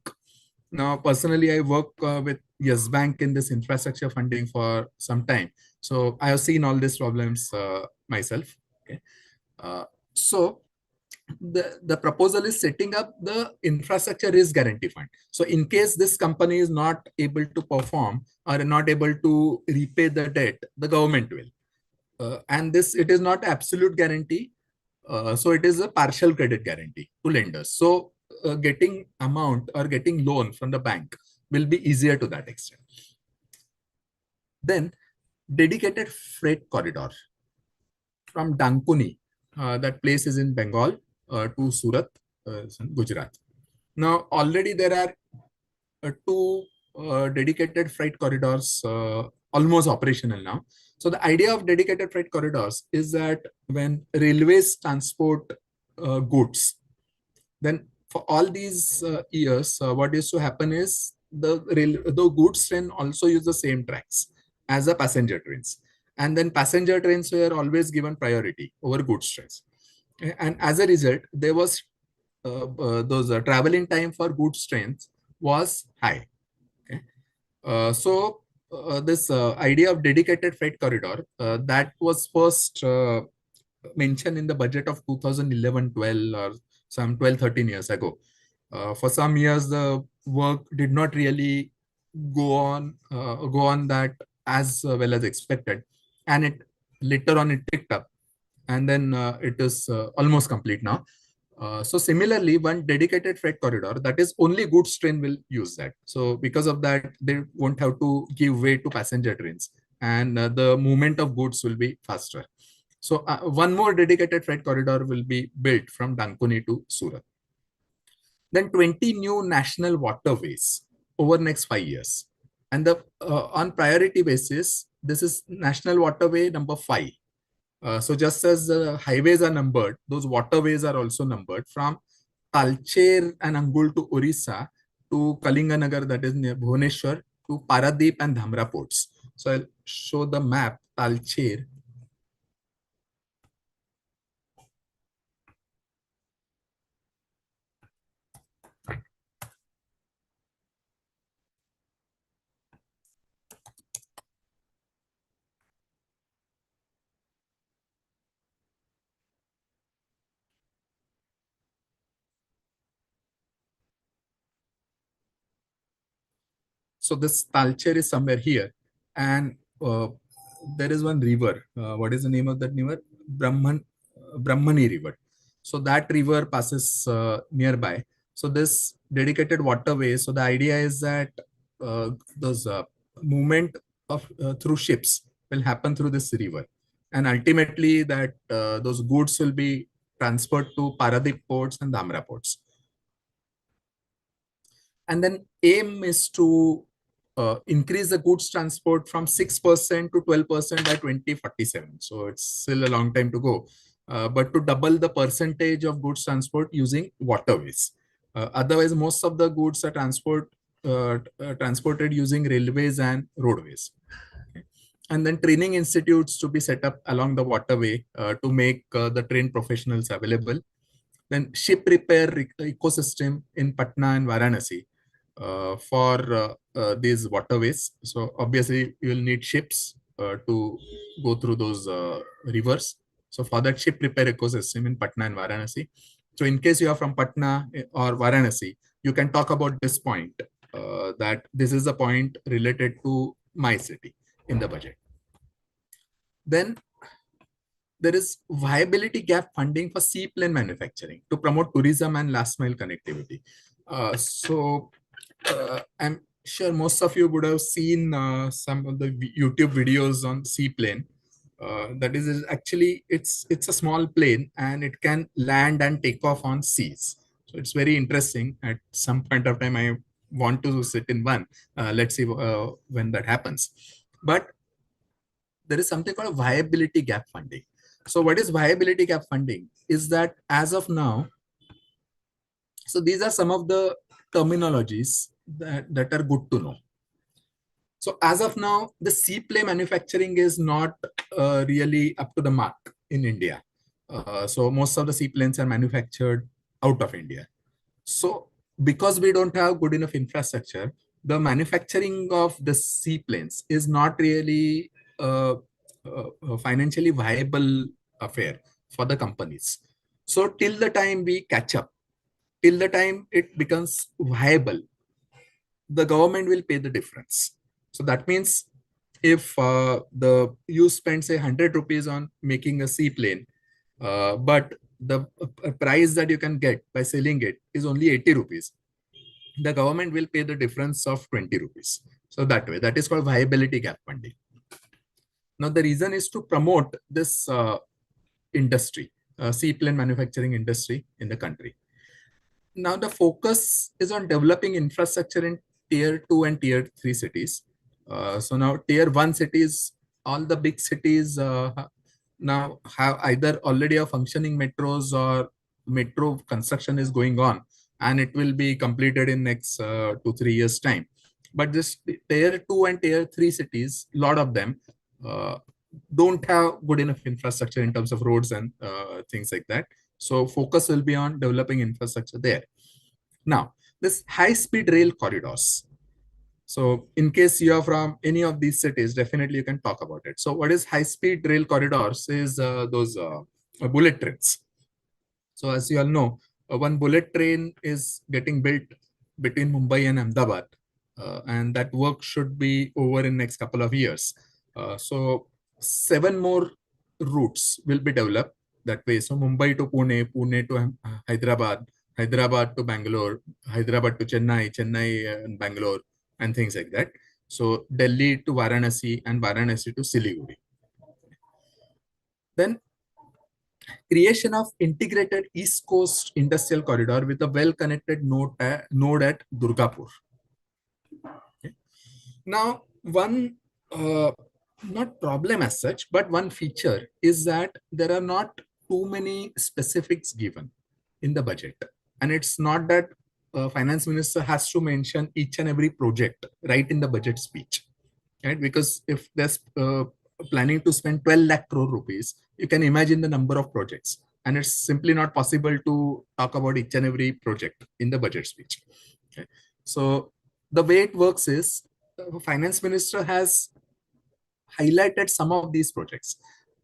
Now, personally, I work with Yes Bank in this infrastructure funding for some time. So I have seen all these problems myself. Okay. So the proposal is setting up the infrastructure risk guarantee fund. So in case this company is not able to perform or not able to repay the debt, the government will. And it is not absolute guarantee. So it is a partial credit guarantee to lenders. So getting amount or getting loan from the bank will be easier to that extent. Then dedicated freight corridor from Dankuni, that place is in Bengal, to Surat, Gujarat. Now already there are two dedicated freight corridors almost operational now. So the idea of dedicated freight corridors is that when railways transport goods, then for all these years, what used to happen is the goods train also use the same tracks as the passenger trains. And then passenger trains were always given priority over goods trains. And as a result, there was those traveling time for goods trains was high. Okay? This idea of dedicated freight corridor that was first mentioned in the budget of 2011-12 or some 12-13 years ago. For some years, the work did not really go on that as well as expected, and it later on it picked up, and then it is almost complete now. So similarly, one dedicated freight corridor, that is only goods train will use that. So because of that, they won't have to give way to passenger trains, and the movement of goods will be faster. So one more dedicated freight corridor will be built from Dankuni to Surat. Then 20 new national waterways over next 5 years. And the on priority basis, this is national waterway number 5. So just as the highways are numbered, those waterways are also numbered from Talcher and Angul to Orissa to Kalinganagar, that is near Bhubaneswar, to Paradip and Dhamra ports. So I'll show the map. Talcher. So this Talcher is somewhere here, and there is one river. What is the name of that river? Brahmani River. So that river passes nearby. So this dedicated waterway. So the idea is that those movement of through ships will happen through this river, and ultimately that those goods will be transferred to Paradip ports and Dhamra ports. And then aim is to increase the goods transport from 6% to 12% by 2047. So it's still a long time to go. But to double the percentage of goods transport using waterways. Otherwise, most of the goods are transported using railways and roadways. Okay. And then training institutes to be set up along the waterway to make the trained professionals available. Then ship repair ecosystem in Patna and Varanasi for these waterways. So obviously you will need ships to go through those rivers. So for that ship repair ecosystem in Patna and Varanasi. So in case you are from Patna or Varanasi, you can talk about this point, that this is a point related to my city in the budget. Then there is viability gap funding for seaplane manufacturing to promote tourism and last mile connectivity. I'm sure most of you would have seen some of the YouTube videos on seaplane. That is actually it's a small plane and it can land and take off on seas. So it's very interesting. At some point of time, I want to sit in one. Let's see when that happens. But there is something called viability gap funding. So what is viability gap funding? Is that as of now, so these are some of the terminologies that are good to know. So as of now, the seaplane manufacturing is not really up to the mark in India. So most of the seaplanes are manufactured out of India. So because we don't have good enough infrastructure, the manufacturing of the seaplanes is not really a financially viable affair for the companies. So till the time we catch up, till the time it becomes viable, the government will pay the difference. So that means if you spend say 100 rupees on making a seaplane, but the price that you can get by selling it is only 80 rupees, the government will pay the difference of 20 rupees. So that way, that is called viability gap funding. Now, the reason is to promote this industry, seaplane manufacturing industry in the country. Now, the focus is on developing infrastructure in tier 2 and tier 3 cities. So now tier 1 cities, all the big cities now have either already a functioning metros or metro construction is going on, and it will be completed in next 2-3 years time. But this tier 2 and tier 3 cities, a lot of them uh, don't have good enough infrastructure in terms of roads and things like that. So focus will be on developing infrastructure there. Now, this high-speed rail corridors. So in case you are from any of these cities, definitely you can talk about it. So what is high-speed rail corridors is those bullet trains. So as you all know, one bullet train is getting built between Mumbai and Ahmedabad, and that work should be over in next couple of years. So 7 more routes will be developed that way. So Mumbai to Pune, Pune to Hyderabad, Hyderabad to Bangalore, Hyderabad to Chennai, Chennai and Bangalore, and things like that. So Delhi to Varanasi and Varanasi to Siliguri. Then creation of integrated East Coast industrial corridor with a well-connected node at Durgapur. Okay. Now, one not problem as such, but one feature is that there are not too many specifics given in the budget, and it's not that finance minister has to mention each and every project right in the budget speech, right? Because if there's planning to spend 12 lakh crore rupees, you can imagine the number of projects, and it's simply not possible to talk about each and every project in the budget speech. Okay. So the way it works is the finance minister has highlighted some of these projects,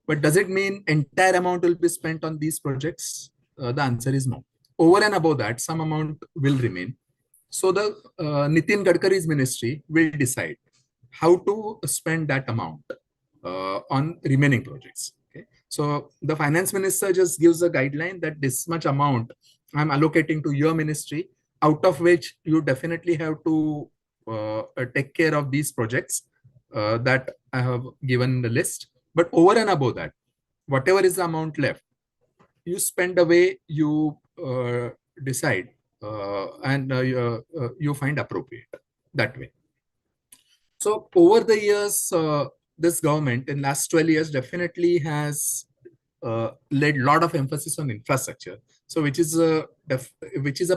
but does it mean entire amount will be spent on these projects? The answer is no. Over and above that, some amount will remain. So the Nitin Gadkari's ministry will decide how to spend that amount on remaining projects. Okay. So the finance minister just gives a guideline that this much amount I'm allocating to your ministry, out of which you definitely have to take care of these projects that I have given the list. But over and above that, whatever is the amount left, you spend the way you decide and you find appropriate that way. So over the years, this government in last 12 years definitely has laid a lot of emphasis on infrastructure. So which is a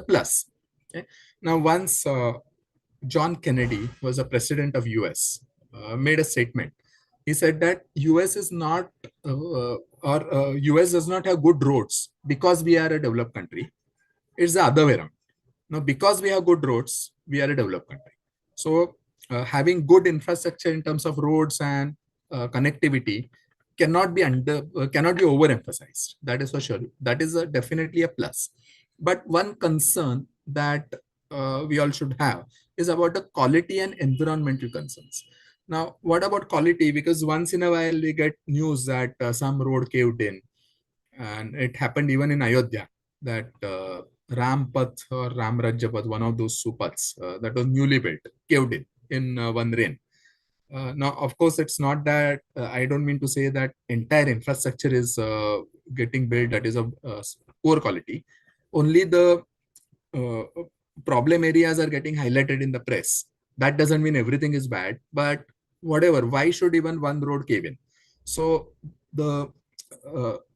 plus. Okay? Now, once John Kennedy was a president of US, made a statement. He said that US is not US does not have good roads because we are a developed country. It's the other way around. Now, because we have good roads, we are a developed country. So having good infrastructure in terms of roads and connectivity cannot be overemphasized. That is for sure. That is definitely a plus. But one concern that we all should have is about the quality and environmental concerns. Now, what about quality? Because once in a while we get news that some road caved in, and it happened even in Ayodhya that Ram Path or Ram Rajya Path, one of those supats that was newly built, caved in one rain. Now, of course, it's not that I don't mean to say that entire infrastructure is getting built that is of poor quality. Only the uh, problem areas are getting highlighted in the press. That doesn't mean everything is bad, but whatever. Why should even one road cave in? So the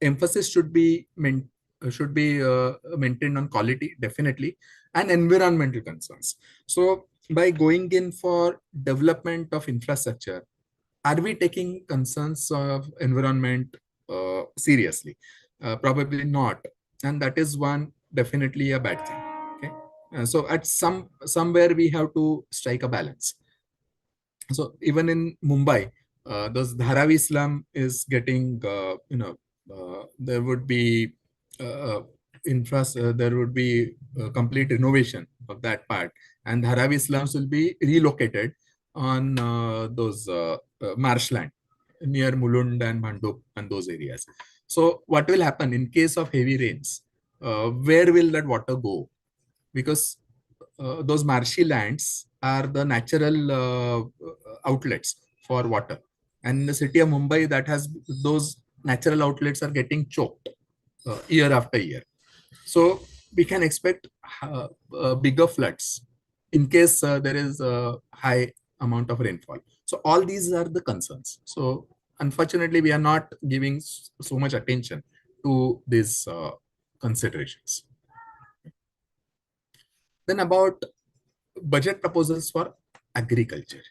emphasis should be maintained on quality, definitely, and environmental concerns. So by going in for development of infrastructure, are we taking concerns of environment seriously? Probably not, and that is one definitely a bad thing. Okay, so at somewhere we have to strike a balance. So even in Mumbai, those Dharavi slum is getting there would be there would be complete renovation of that part, and Dharavi slums will be relocated on those marshland near Mulund and Bhandup and those areas. So what will happen in case of heavy rains? Where will that water go? Because those marshy lands are the natural outlets for water, and in the city of Mumbai, that has those natural outlets are getting choked year after year. So we can expect bigger floods in case there is a high amount of rainfall. So all these are the concerns. So unfortunately, we are not giving so much attention to these considerations. Then about budget proposals for agriculture.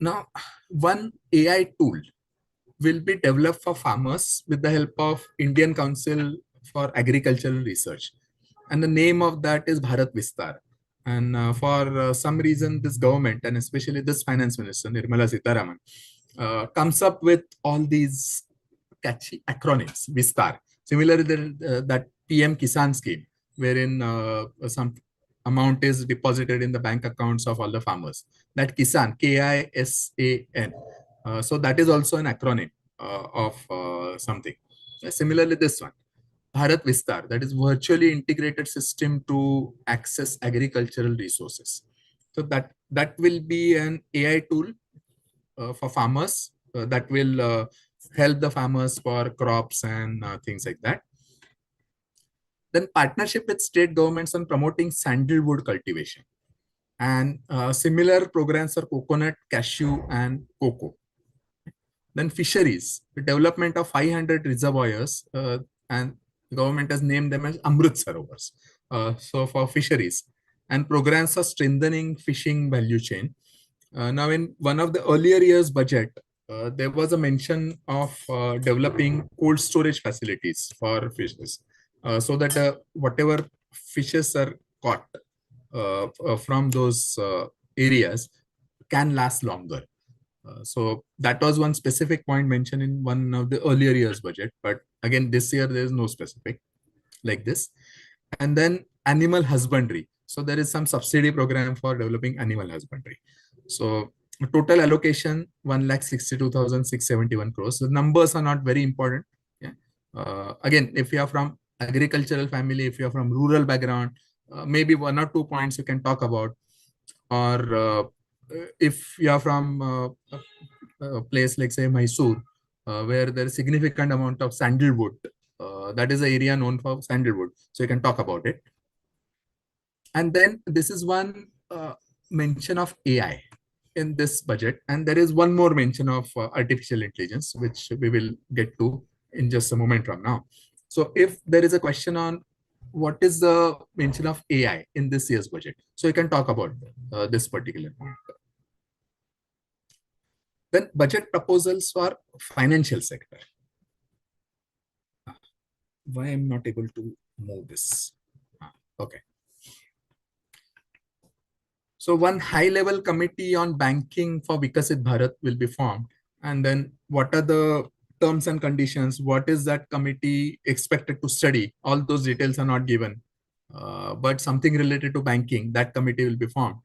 Now, one AI tool will be developed for farmers with the help of Indian Council for Agricultural Research. And the name of that is Bharat Vistar. And for some reason, this government, and especially this finance minister, Nirmala Sitharaman, comes up with all these catchy acronyms, Vistar. Similarly, that PM Kisan scheme, wherein some amount is deposited in the bank accounts of all the farmers. That Kisan, Kisan. So that is also an acronym of something. Similarly, this one, Bharat Vistar, that is virtually integrated system to access agricultural resources. So that will be an AI tool for farmers that will help the farmers for crops and things like that. Then partnership with state governments on promoting sandalwood cultivation, and similar programs for coconut, cashew, and cocoa. Then fisheries, the development of 500 reservoirs, and the government has named them as Amrit Sarovars. So for fisheries, and programs for strengthening fishing value chain. Now, in one of the earlier years budget, there was a mention of developing cold storage facilities for fishes, so that whatever fishes are caught from those areas can last longer. So that was one specific point mentioned in one of the earlier years budget. But again, this year there is no specific like this. And then animal husbandry. So there is some subsidy program for developing animal husbandry. So total allocation 1,62,671 crores. The numbers are not very important. Yeah. Again, if you are from agricultural family, if you are from rural background, maybe 1 or 2 points you can talk about. Or if you are from a place like say Mysore, where there is significant amount of sandalwood, that is the area known for sandalwood. So you can talk about it. And then this is one mention of AI in this budget. And there is one more mention of artificial intelligence, which we will get to in just a moment from now. So if there is a question on what is the mention of AI in this year's budget, so you can talk about this particular point. Then budget proposals for financial sector. Why I'm not able to move this? Okay. So one high-level committee on banking for Vikasit Bharat will be formed. And then what are the terms and conditions? What is that committee expected to study? All those details are not given. But something related to banking, that committee will be formed.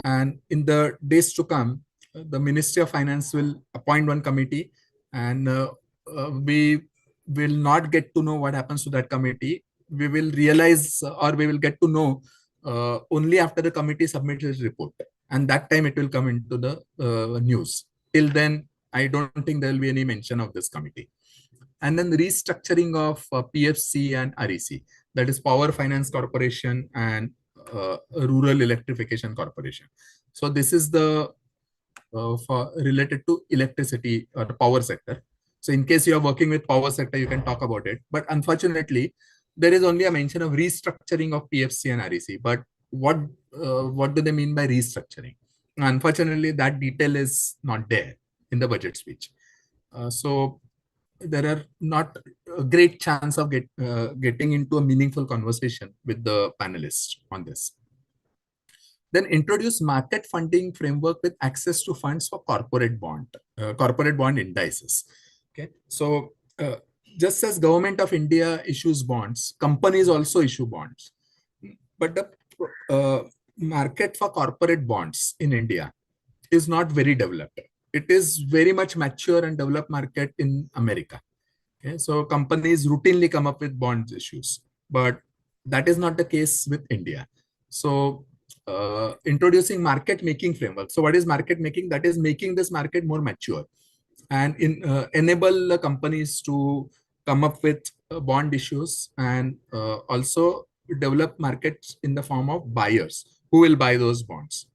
And in the days to come, the Ministry of Finance will appoint one committee, and we will not get to know what happens to that committee. We will realize, or we will get to know only after the committee submits its report, and that time it will come into the news. Till then, I don't think there will be any mention of this committee. And then the restructuring of PFC and REC, that is Power Finance Corporation and Rural Electrification Corporation. So this is the for related to electricity or the power sector. So in case you are working with power sector, you can talk about it. But unfortunately, there is only a mention of restructuring of PFC and REC. But what do they mean by restructuring? Unfortunately, that detail is not there in the budget speech. So there are not a great chance of getting into a meaningful conversation with the panelists on this. Then introduce market funding framework with access to funds for corporate bond indices. Okay, so just as Government of India issues bonds, companies also issue bonds. But the market for corporate bonds in India is not very developed. It is very much mature and developed market in America. Okay, so companies routinely come up with bonds issues, but that is not the case with India. So introducing market making framework. So what is market making? That is making this market more mature and enable the companies to come up with bond issues and also develop markets in the form of buyers who will buy those bonds.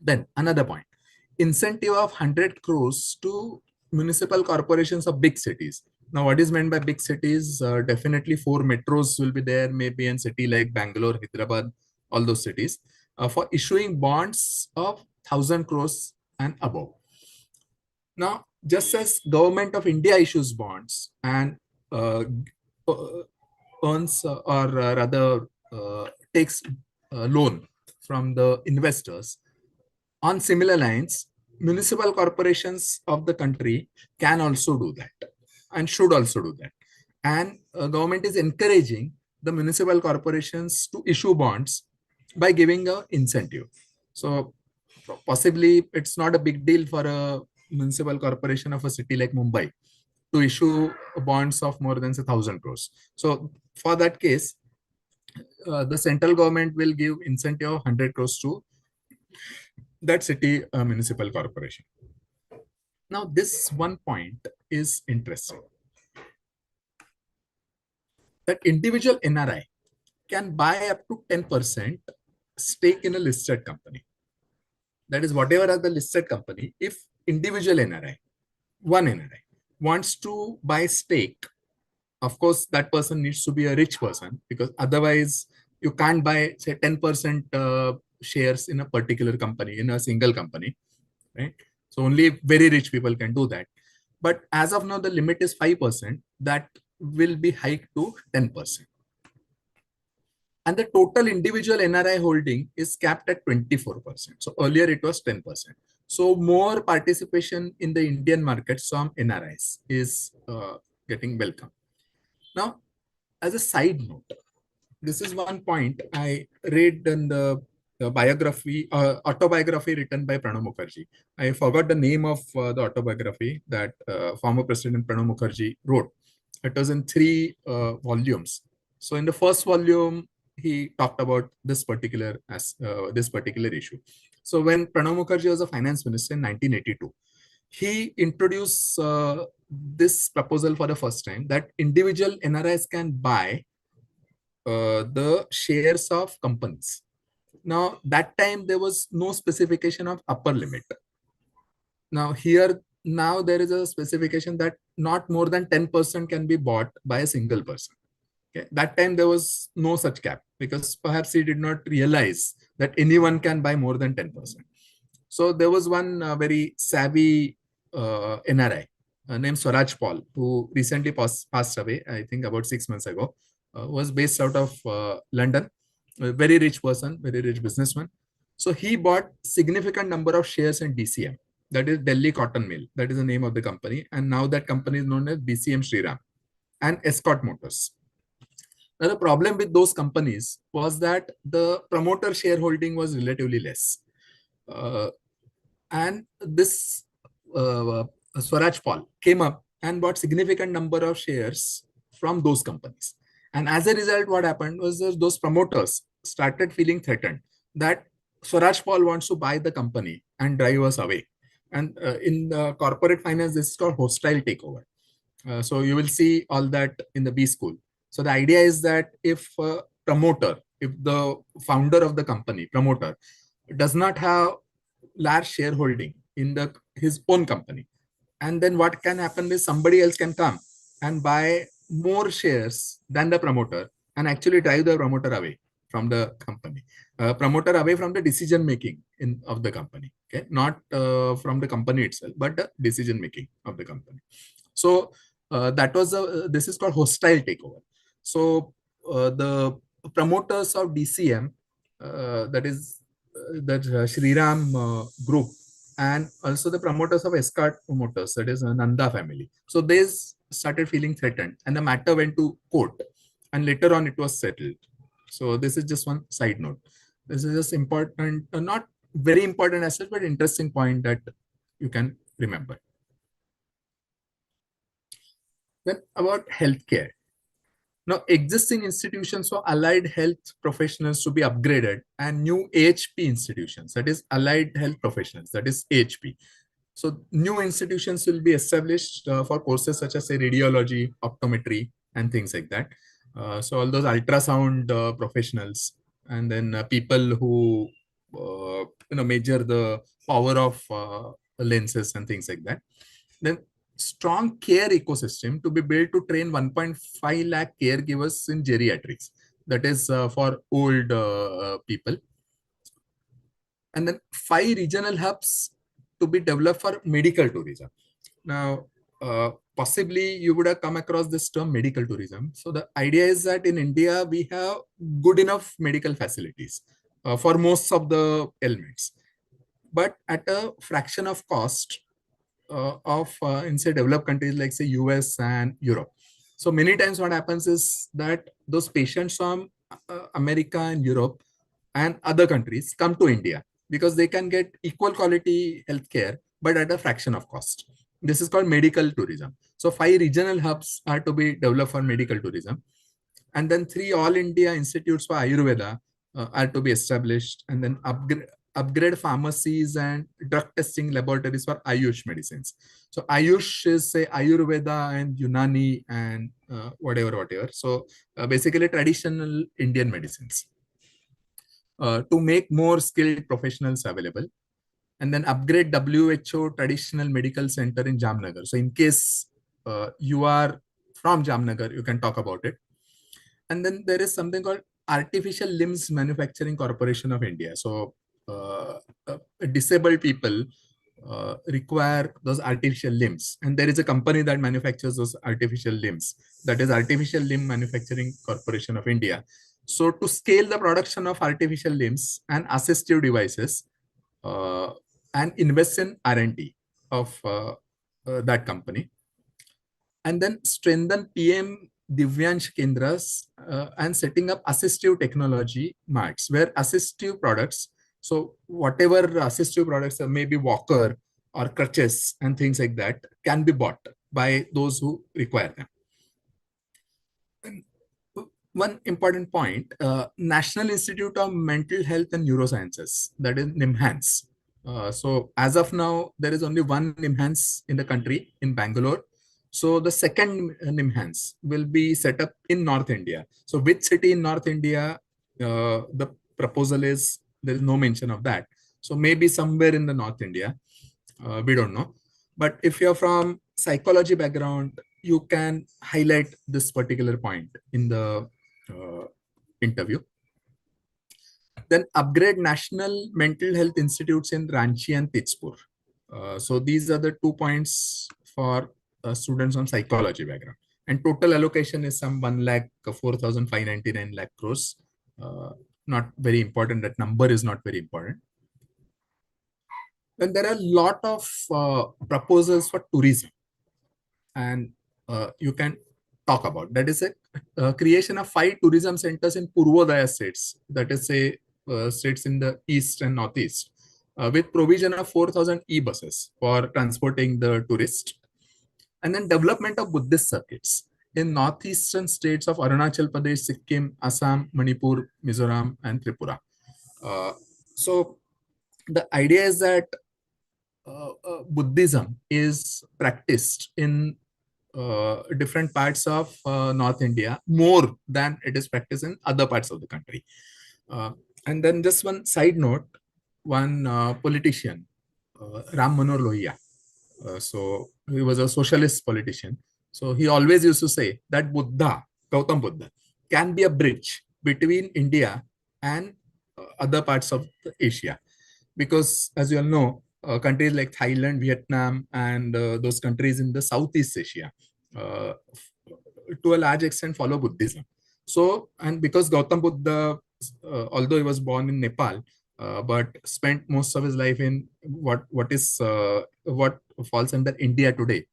Then another point, incentive of 100 crores to municipal corporations of big cities. Now, what is meant by big cities? Definitely 4 metros will be there, maybe in city like Bangalore, Hyderabad, all those cities. for issuing bonds of 1,000 crores and above. Now, just as Government of India issues bonds and uh, earns or rather takes loan from the investors, on similar lines, municipal corporations of the country can also do that and should also do that. And government is encouraging the municipal corporations to issue bonds by giving a incentive. So possibly it's not a big deal for a municipal corporation of a city like Mumbai to issue bonds of more than 1,000 crores. So for that case, the central government will give incentive of 100 crores to that city municipal corporation. Now, this one point is interesting, that individual NRI can buy up to 10% stake in a listed company. That is, whatever are the listed company, if individual NRI, one NRI, wants to buy stake, of course, that person needs to be a rich person, because otherwise you can't buy, say, 10% shares in a particular company, in a single company, right? So only very rich people can do that. But as of now, the limit is 5%. That will be hiked to 10%. And the total individual NRI holding is capped at 24%. So earlier it was 10%. So more participation in the Indian markets from NRIs is getting welcome. Now, as a side note, this is one point I read in the biography, autobiography written by Pranab Mukherjee. I forgot the name of the autobiography that former President Pranab Mukherjee wrote. It was in 3 volumes. So in the first volume, he talked about this particular issue. So when Pranab Mukherjee was a finance minister in 1982, he introduced this proposal for the first time, that individual NRIs can buy the shares of companies. Now, that time there was no specification of upper limit. Now there is a specification that not more than 10% can be bought by a single person. Okay. That time there was no such cap, because perhaps he did not realize that anyone can buy more than 10%. So there was one very savvy NRI named Swaraj Paul, who recently passed away, I think about 6 months ago, was based out of London, a very rich person, very rich businessman. So he bought significant number of shares in DCM, that is Delhi Cotton Mill, that is the name of the company. And now that company is known as DCM Shriram, and Escort Motors. Now, the problem with those companies was that the promoter shareholding was relatively less. And this Swaraj Paul came up and bought significant number of shares from those companies. And as a result, what happened was those promoters started feeling threatened that Swaraj Paul wants to buy the company and drive us away. And in corporate finance, this is called hostile takeover. So you will see all that in the B school. So the idea is that if the founder of the company, promoter, does not have large shareholding in his own company, and then what can happen is somebody else can come and buy more shares than the promoter and actually drive the promoter away from the company, promoter away from the decision making of the company. Okay, not from the company itself, but the decision making of the company. So this is called hostile takeover. So the promoters of DCM, that is that Shriram group, and also the promoters of Escort Motors, that is Nanda family. So they started feeling threatened, and the matter went to court, and later on it was settled. So this is just one side note. This is just important, not very important as such, but interesting point that you can remember. Then about healthcare. Now, existing institutions for allied health professionals to be upgraded, and new AHP institutions, that is allied health professionals, that is AHP. So new institutions will be established for courses such as, say, radiology, optometry, and things like that. So all those ultrasound professionals, and then people who measure the power of lenses and things like that. Then strong care ecosystem to be built to train 1.5 lakh caregivers in geriatrics, that is for old people. and then 5 regional hubs to be developed for medical tourism. Now, possibly you would have come across this term medical tourism. So the idea is that in India, we have good enough medical facilities for most of the ailments, but at a fraction of cost of in say developed countries like say US and Europe. So many times what happens is that those patients from America and Europe and other countries come to India because they can get equal quality healthcare but at a fraction of cost. This is called medical tourism. So 5 regional hubs are to be developed for medical tourism, and then 3 all India institutes for Ayurveda are to be established, and then upgrade pharmacies and drug testing laboratories for Ayush medicines. So Ayush is say Ayurveda and Unani and whatever. So basically traditional Indian medicines to make more skilled professionals available, and then upgrade WHO traditional medical center in Jamnagar. So in case you are from Jamnagar, you can talk about it. And then there is something called Artificial Limbs Manufacturing Corporation of India. So disabled people require those artificial limbs, and there is a company that manufactures those artificial limbs, that is Artificial Limb Manufacturing Corporation of India. So to scale the production of artificial limbs and assistive devices uh, and invest in R&D of that company, and then strengthen PM Divyansh Kendras and setting up assistive technology marts where assistive products, so whatever assistive products, maybe walker or crutches and things like that, can be bought by those who require them. And one important point, National Institute of Mental Health and Neurosciences, that is Nimhans. So as of now, there is only one Nimhans in the country in Bangalore. So the second Nimhans will be set up in North India. So which city in North India, the proposal is, there is no mention of that. So maybe somewhere in the North India, we don't know. But if you're from psychology background, you can highlight this particular point in the interview. Then upgrade national mental health institutes in Ranchi and Tizpur. So these are the 2 points for students on psychology background. And total allocation is some 1 lakh 4,599 lakh crores. Not very important. That number is not very important. Then there are a lot of proposals for tourism, and you can talk about. That is a creation of 5 tourism centers in Purvodaya states, that is say states in the east and northeast, with provision of 4,000 e-buses for transporting the tourists, and then development of Buddhist circuits in northeastern states of Arunachal Pradesh, Sikkim, Assam, Manipur, Mizoram, and Tripura. So the idea is that Buddhism is practiced in different parts of North India more than it is practiced in other parts of the country. And then just one side note, one politician, Ram Manohar Lohia, so he was a socialist politician. So he always used to say that Buddha, Gautam Buddha, can be a bridge between India and other parts of Asia. Because as you all know, countries like Thailand, Vietnam, and those countries in the Southeast Asia, uh, to a large extent follow Buddhism. So, and because Gautam Buddha, although he was born in Nepal, but spent most of his life in what falls under India today.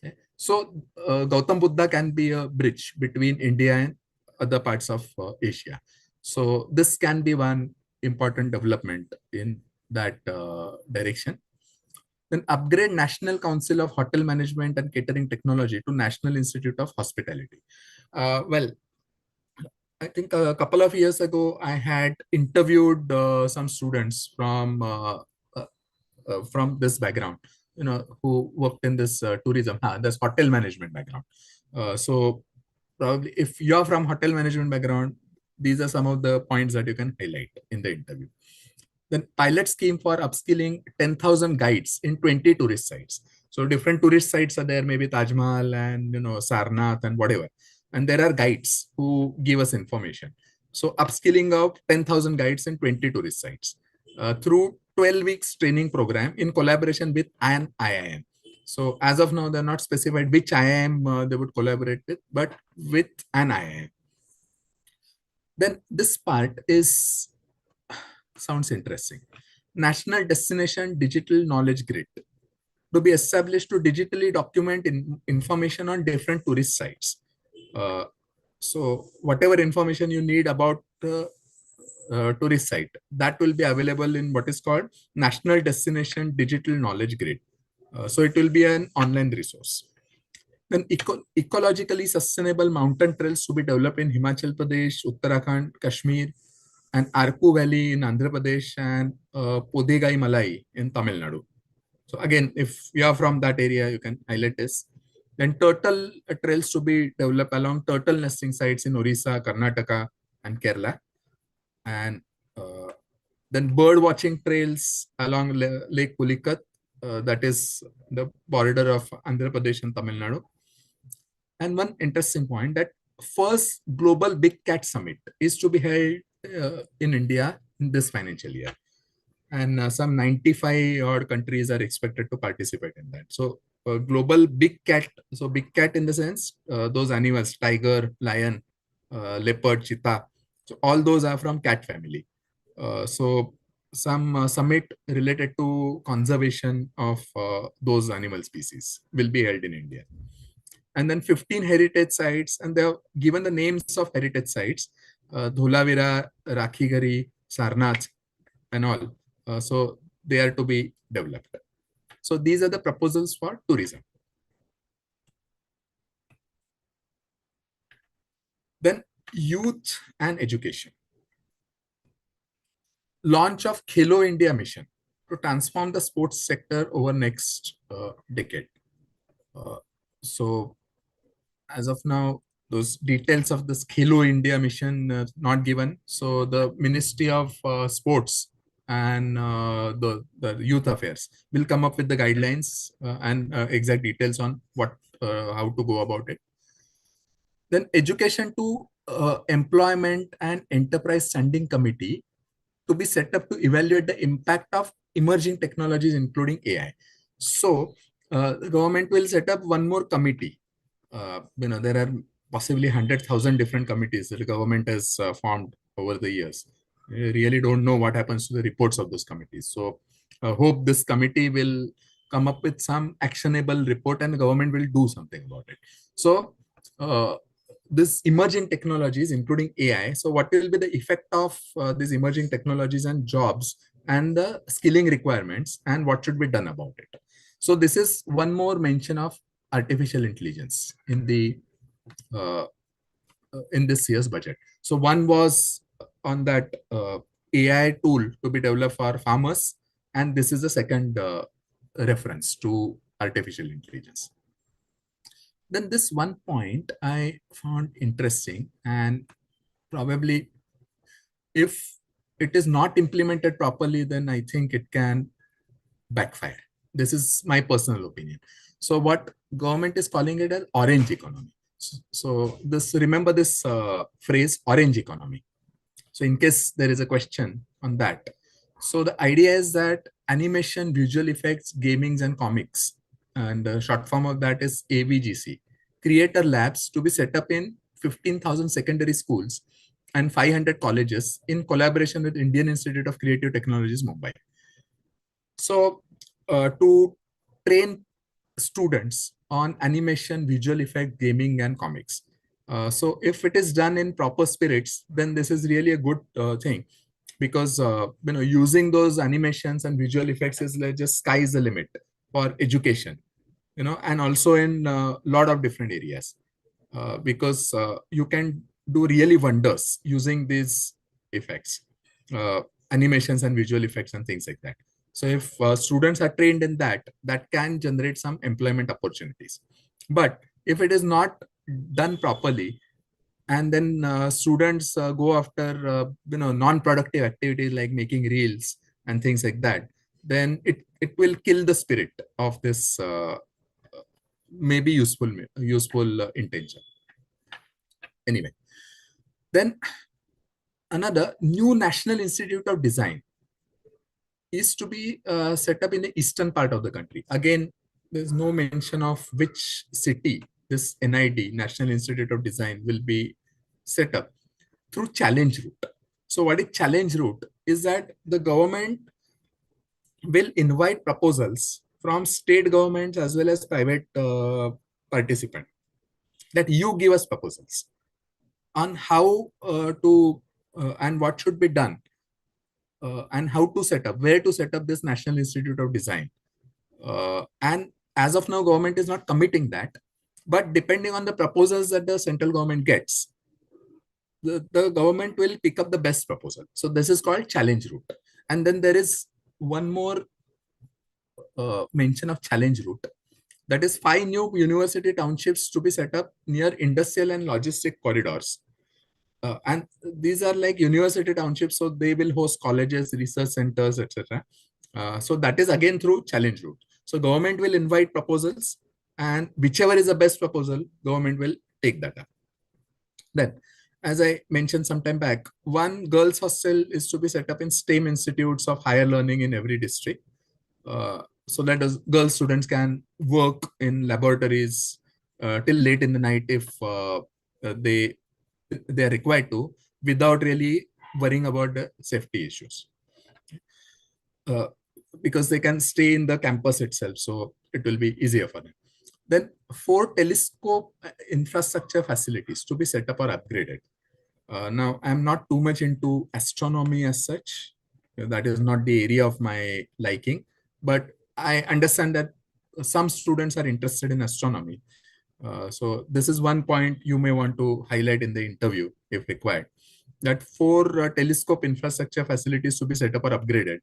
Okay. So, Gautam Buddha can be a bridge between India and other parts of Asia. So, this can be one important development in that direction. Then upgrade National Council of Hotel Management and Catering Technology to National Institute of Hospitality. Well, I think a couple of years ago, I had interviewed some students from this background, who worked in this tourism, this hotel management background. So probably if you're from hotel management background, these are some of the points that you can highlight in the interview. Then pilot scheme for upskilling 10,000 guides in 20 tourist sites. So different tourist sites are there, maybe Taj Mahal and Sarnath and whatever. And there are guides who give us information. So upskilling of 10,000 guides in 20 tourist sites through 12 weeks training program in collaboration with an IIM. So as of now, they're not specified which IIM they would collaborate with, but with an IIM. Then this part is sounds interesting. National Destination Digital Knowledge Grid to be established to digitally document information on different tourist sites. Uh, so whatever information you need about the tourist site, that will be available in what is called National Destination Digital Knowledge Grid. So it will be an online resource. Then ecologically sustainable mountain trails to be developed in Himachal Pradesh, Uttarakhand, Kashmir, and Arku Valley in Andhra Pradesh, and Podigai Malai in Tamil Nadu. So again, if you are from that area, you can highlight this. Then turtle trails to be developed along turtle nesting sites in Orissa, Karnataka, and Kerala. And then bird watching trails along Lake Pulikat, that is the border of Andhra Pradesh and Tamil Nadu. And one interesting point, that first global big cat summit is to be held in India in this financial year. And some 95 odd countries are expected to participate in that. So global big cat, so big cat in the sense, those animals, tiger, lion, leopard, cheetah. So all those are from cat family. So some summit related to conservation of those animal species will be held in India. And then 15 heritage sites, and they have given the names of heritage sites, Dholavira, Rakhigari, Sarnath, and all. So they are to be developed. So these are the proposals for tourism. Then youth and education. Launch of Khelo India mission to transform the sports sector over next decade. So as of now, those details of this Khelo India mission not given. So the Ministry of Sports and the Youth Affairs will come up with the guidelines and exact details on what how to go about it. Then Education to Employment and Enterprise Standing Committee to be set up to evaluate the impact of emerging technologies, including AI. So the government will set up one more committee. There are possibly 100,000 different committees that the government has formed over the years. I really don't know what happens to the reports of those committees. So I hope this committee will come up with some actionable report and the government will do something about it. So this emerging technologies, including AI. So what will be the effect of these emerging technologies and jobs and the skilling requirements and what should be done about it? So this is one more mention of artificial intelligence in this year's budget. So one was on that AI tool to be developed for farmers, and this is the second reference to artificial intelligence. Then this one point I found interesting, and probably if it is not implemented properly, then I think it can backfire. This is my personal opinion. So what government is calling it as orange economy. So this, remember this phrase orange economy. So in case there is a question on that. So the idea is that animation, visual effects, gamings and comics, and the short form of that is AVGC, creator labs to be set up in 15,000 secondary schools and 500 colleges in collaboration with Indian Institute of Creative Technologies, Mumbai. So to train students on animation, visual effect, gaming, and comics. So if it is done in proper spirits, then this is really a good thing, because using those animations and visual effects is like just sky is the limit for education, and also in a lot of different areas, because you can do really wonders using these effects, animations and visual effects and things like that. So if students are trained in that, that can generate some employment opportunities. But if it is not done properly, and then students go after non-productive activities like making reels and things like that, then it will kill the spirit of this maybe useful intention. Anyway, then another new National Institute of Design is to be set up in the eastern part of the country. Again, there's no mention of which city this NID, National Institute of Design, will be set up through challenge route. So what is challenge route is that the government will invite proposals from state governments as well as private participants, that you give us proposals on how to and what should be done, and how to set up, where to set up this National Institute of Design. And as of now, government is not committing that. But depending on the proposals that the central government gets, the government will pick up the best proposal. So this is called challenge route. And then there is one more mention of challenge route. That is 5 new university townships to be set up near industrial and logistic corridors. And these are like university townships, so they will host colleges, research centers, etc. So that is again through challenge route. So government will invite proposals, and whichever is the best proposal, government will take that up. Then, as I mentioned some time back, one girls' hostel is to be set up in STEM institutes of higher learning in every district. So that girl students can work in laboratories till late in the night if they are required to, without really worrying about the safety issues, because they can stay in the campus itself, so it will be easier for them. Then 4 telescope infrastructure facilities to be set up or upgraded. Now, I'm not too much into astronomy as such. That is not the area of my liking, but I understand that some students are interested in astronomy. So this is one point you may want to highlight in the interview if required, that 4 telescope infrastructure facilities to be set up or upgraded,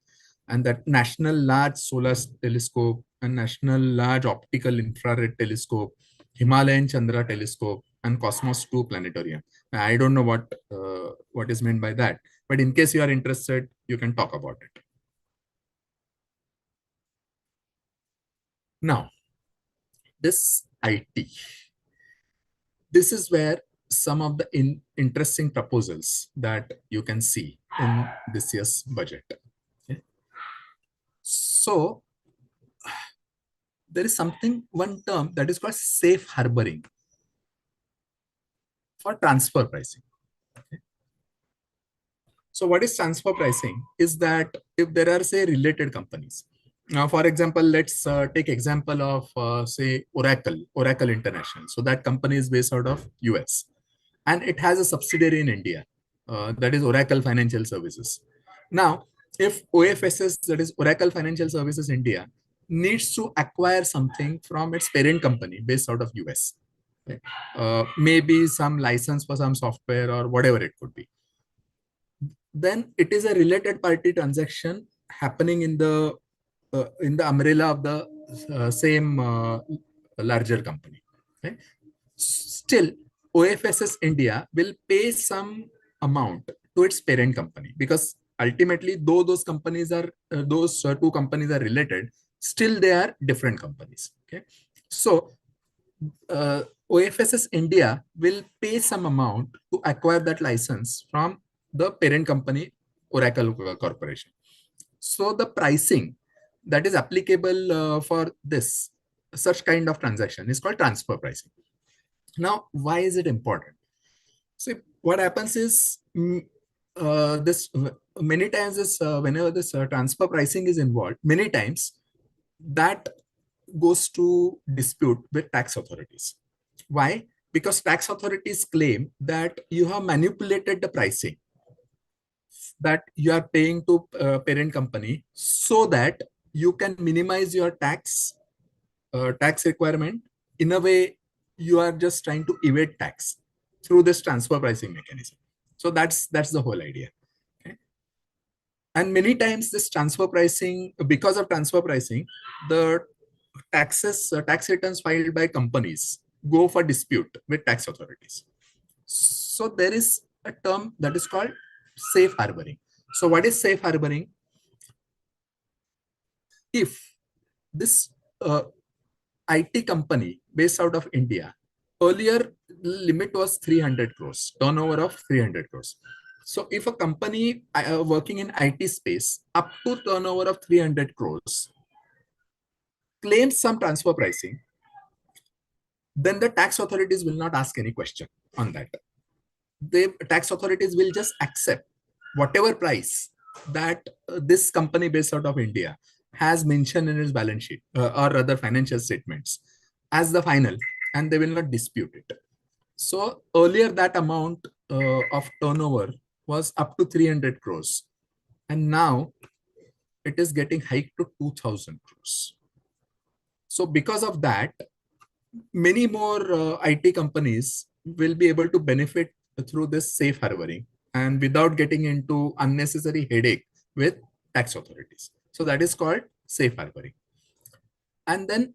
and that National Large Solar Telescope and National Large Optical Infrared Telescope, Himalayan Chandra Telescope, and Cosmos 2 Planetarium. I don't know what is meant by that, but in case you are interested, you can talk about it. Now, this IT. This is where some of the interesting proposals that you can see in this year's budget. Okay. So, there is one term that is called safe harboring for transfer pricing. Okay. So what is transfer pricing is that if there are, say, related companies. Now, for example, let's take example of, say, Oracle International. So that company is based out of US, and it has a subsidiary in India, that is Oracle Financial Services. Now, if OFSS, that is Oracle Financial Services India, needs to acquire something from its parent company based out of US, right? Maybe some license for some software or whatever it could be, then it is a related party transaction happening in the umbrella of the same larger company. Okay? Still, OFSS India will pay some amount to its parent company, because ultimately, though those companies are those 2 companies are related, still they are different companies. Okay, so OFSS India will pay some amount to acquire that license from the parent company, Oracle Corporation. So the pricing that is applicable for such kind of transaction is called transfer pricing. Now, why is it important? See, what happens is this many times whenever this transfer pricing is involved, many times that goes to dispute with tax authorities. Why? Because tax authorities claim that you have manipulated the pricing that you are paying to parent company, so that you can minimize your tax requirement. In a way, you are just trying to evade tax through this transfer pricing mechanism. So that's the whole idea. Okay? And many times this transfer pricing, because of transfer pricing, the tax returns filed by companies go for dispute with tax authorities. So there is a term that is called safe harboring. So what is safe harboring? If this IT company based out of India, earlier limit was 300 crores, turnover of 300 crores. So if a company working in IT space up to turnover of 300 crores claims some transfer pricing, then the tax authorities will not ask any question on that. The tax authorities will just accept whatever price that this company based out of India has mentioned in its balance sheet or other financial statements as the final, and they will not dispute it. So earlier that amount of turnover was up to 300 crores, and now it is getting hiked to 2000 crores. So because of that, many more IT companies will be able to benefit through this safe harboring and without getting into unnecessary headache with tax authorities. So that is called safe harboring. And then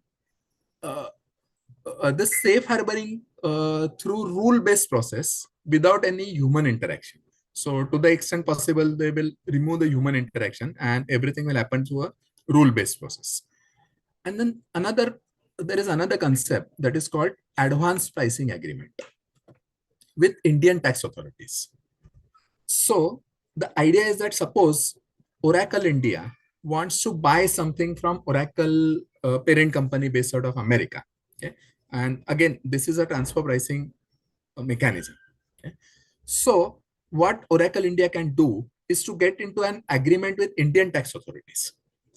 the safe harboring through rule-based process without any human interaction. So to the extent possible, they will remove the human interaction and everything will happen through a rule-based process. And then there is another concept that is called advanced pricing agreement with Indian tax authorities. So the idea is that suppose Oracle India wants to buy something from Oracle parent company based out of America. Okay. And again, this is a transfer pricing mechanism. Okay. So what Oracle India can do is to get into an agreement with Indian tax authorities,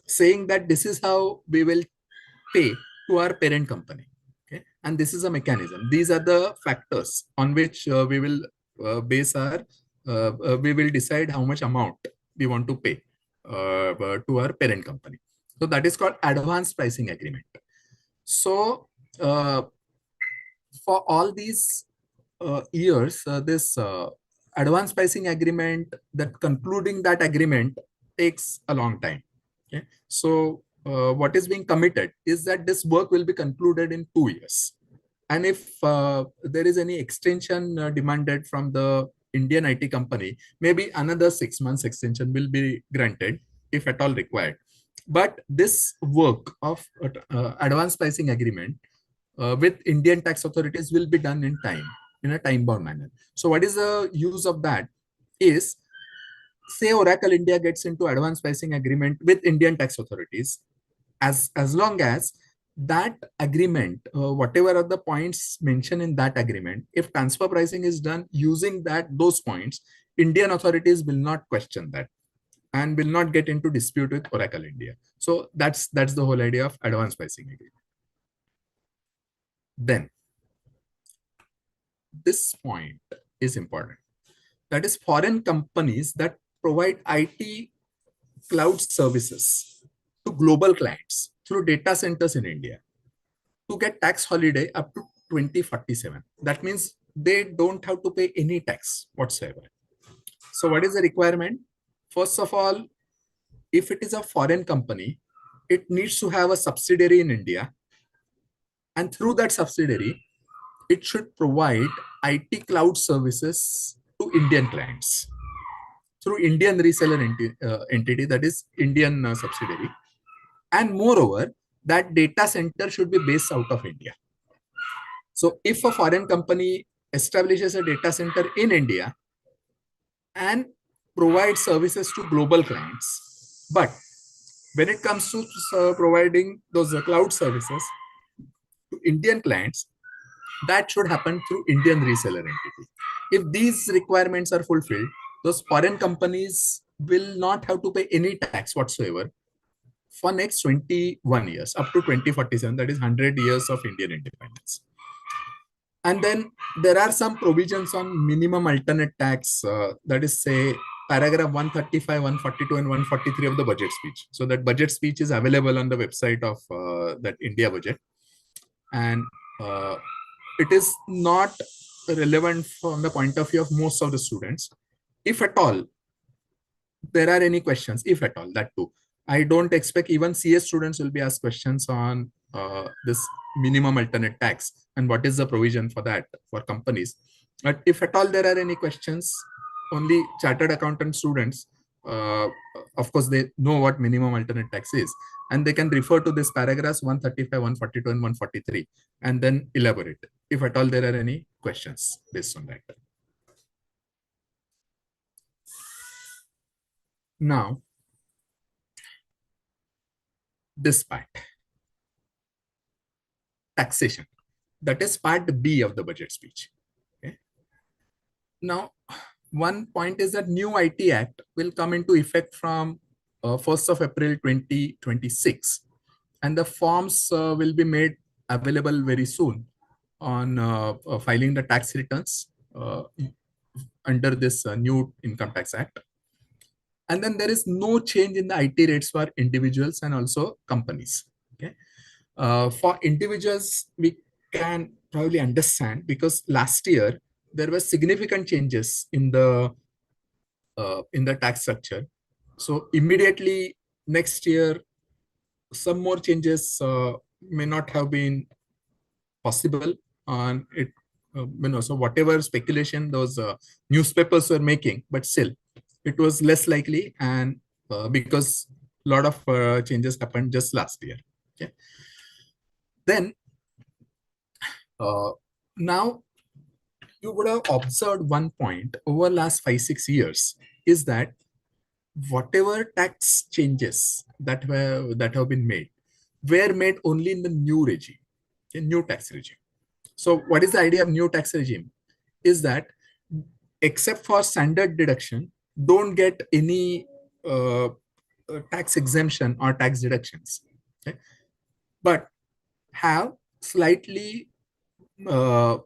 saying that this is how we will pay to our parent company. Okay. And this is a mechanism. These are the factors on which we will we will decide how much amount we want to pay to our parent company. So that is called advanced pricing agreement. So for all these years, this advanced pricing agreement, that concluding that agreement takes a long time. Okay. So what is being committed is that this work will be concluded in 2 years. And if there is any extension demanded from the Indian IT company, maybe another 6 months extension will be granted if at all required. But this work of advanced pricing agreement with Indian tax authorities will be done in a time-bound manner. So what is the use of that is, say Oracle India gets into advanced pricing agreement with Indian tax authorities, as long as that agreement, whatever are the points mentioned in that agreement, if transfer pricing is done using those points, Indian authorities will not question that and will not get into dispute with Oracle India. So that's the whole idea of advanced pricing agreement. Then this point is important. That is, foreign companies that provide IT cloud services to global clients through data centers in India to get tax holiday up to 2047. That means they don't have to pay any tax whatsoever. So what is the requirement? First of all, if it is a foreign company, it needs to have a subsidiary in India. And through that subsidiary, it should provide IT cloud services to Indian clients through Indian reseller entity, that is Indian subsidiary. And moreover, that data center should be based out of India. So if a foreign company establishes a data center in India and provides services to global clients, but when it comes to providing those cloud services to Indian clients, that should happen through Indian reseller entity. If these requirements are fulfilled, those foreign companies will not have to pay any tax whatsoever for next 21 years, up to 2047, that is 100 years of Indian independence. And then there are some provisions on minimum alternate tax, that is, say, paragraph 135, 142, and 143 of the budget speech. So that budget speech is available on the website of that India budget. And it is not relevant from the point of view of most of the students. If at all there are any questions, if at all, that too. I don't expect even CS students will be asked questions on this minimum alternate tax and what is the provision for that for companies. But if at all there are any questions, only chartered accountant students, of course, they know what minimum alternate tax is, and they can refer to this paragraphs 135, 142, and 143, and then elaborate if at all there are any questions based on that. Now, this part, taxation, that is part B of the budget speech. Okay. Now, one point is that new IT Act will come into effect from 1st of April 2026, and the forms will be made available very soon on filing the tax returns under this new Income Tax Act. And then there is no change in the IT rates for individuals and also companies. Okay. For individuals, we can probably understand because last year there were significant changes in the tax structure. So immediately next year, some more changes may not have been possible on it. So whatever speculation those newspapers were making, but still, it was less likely, and because a lot of changes happened just last year. Okay. Then now you would have observed one point over last 5-6 years is that whatever tax changes that have been made were made only in the new regime, a new tax regime. So what is the idea of new tax regime? Is that except for standard deduction, don't get any tax exemption or tax deductions, okay? But have slightly more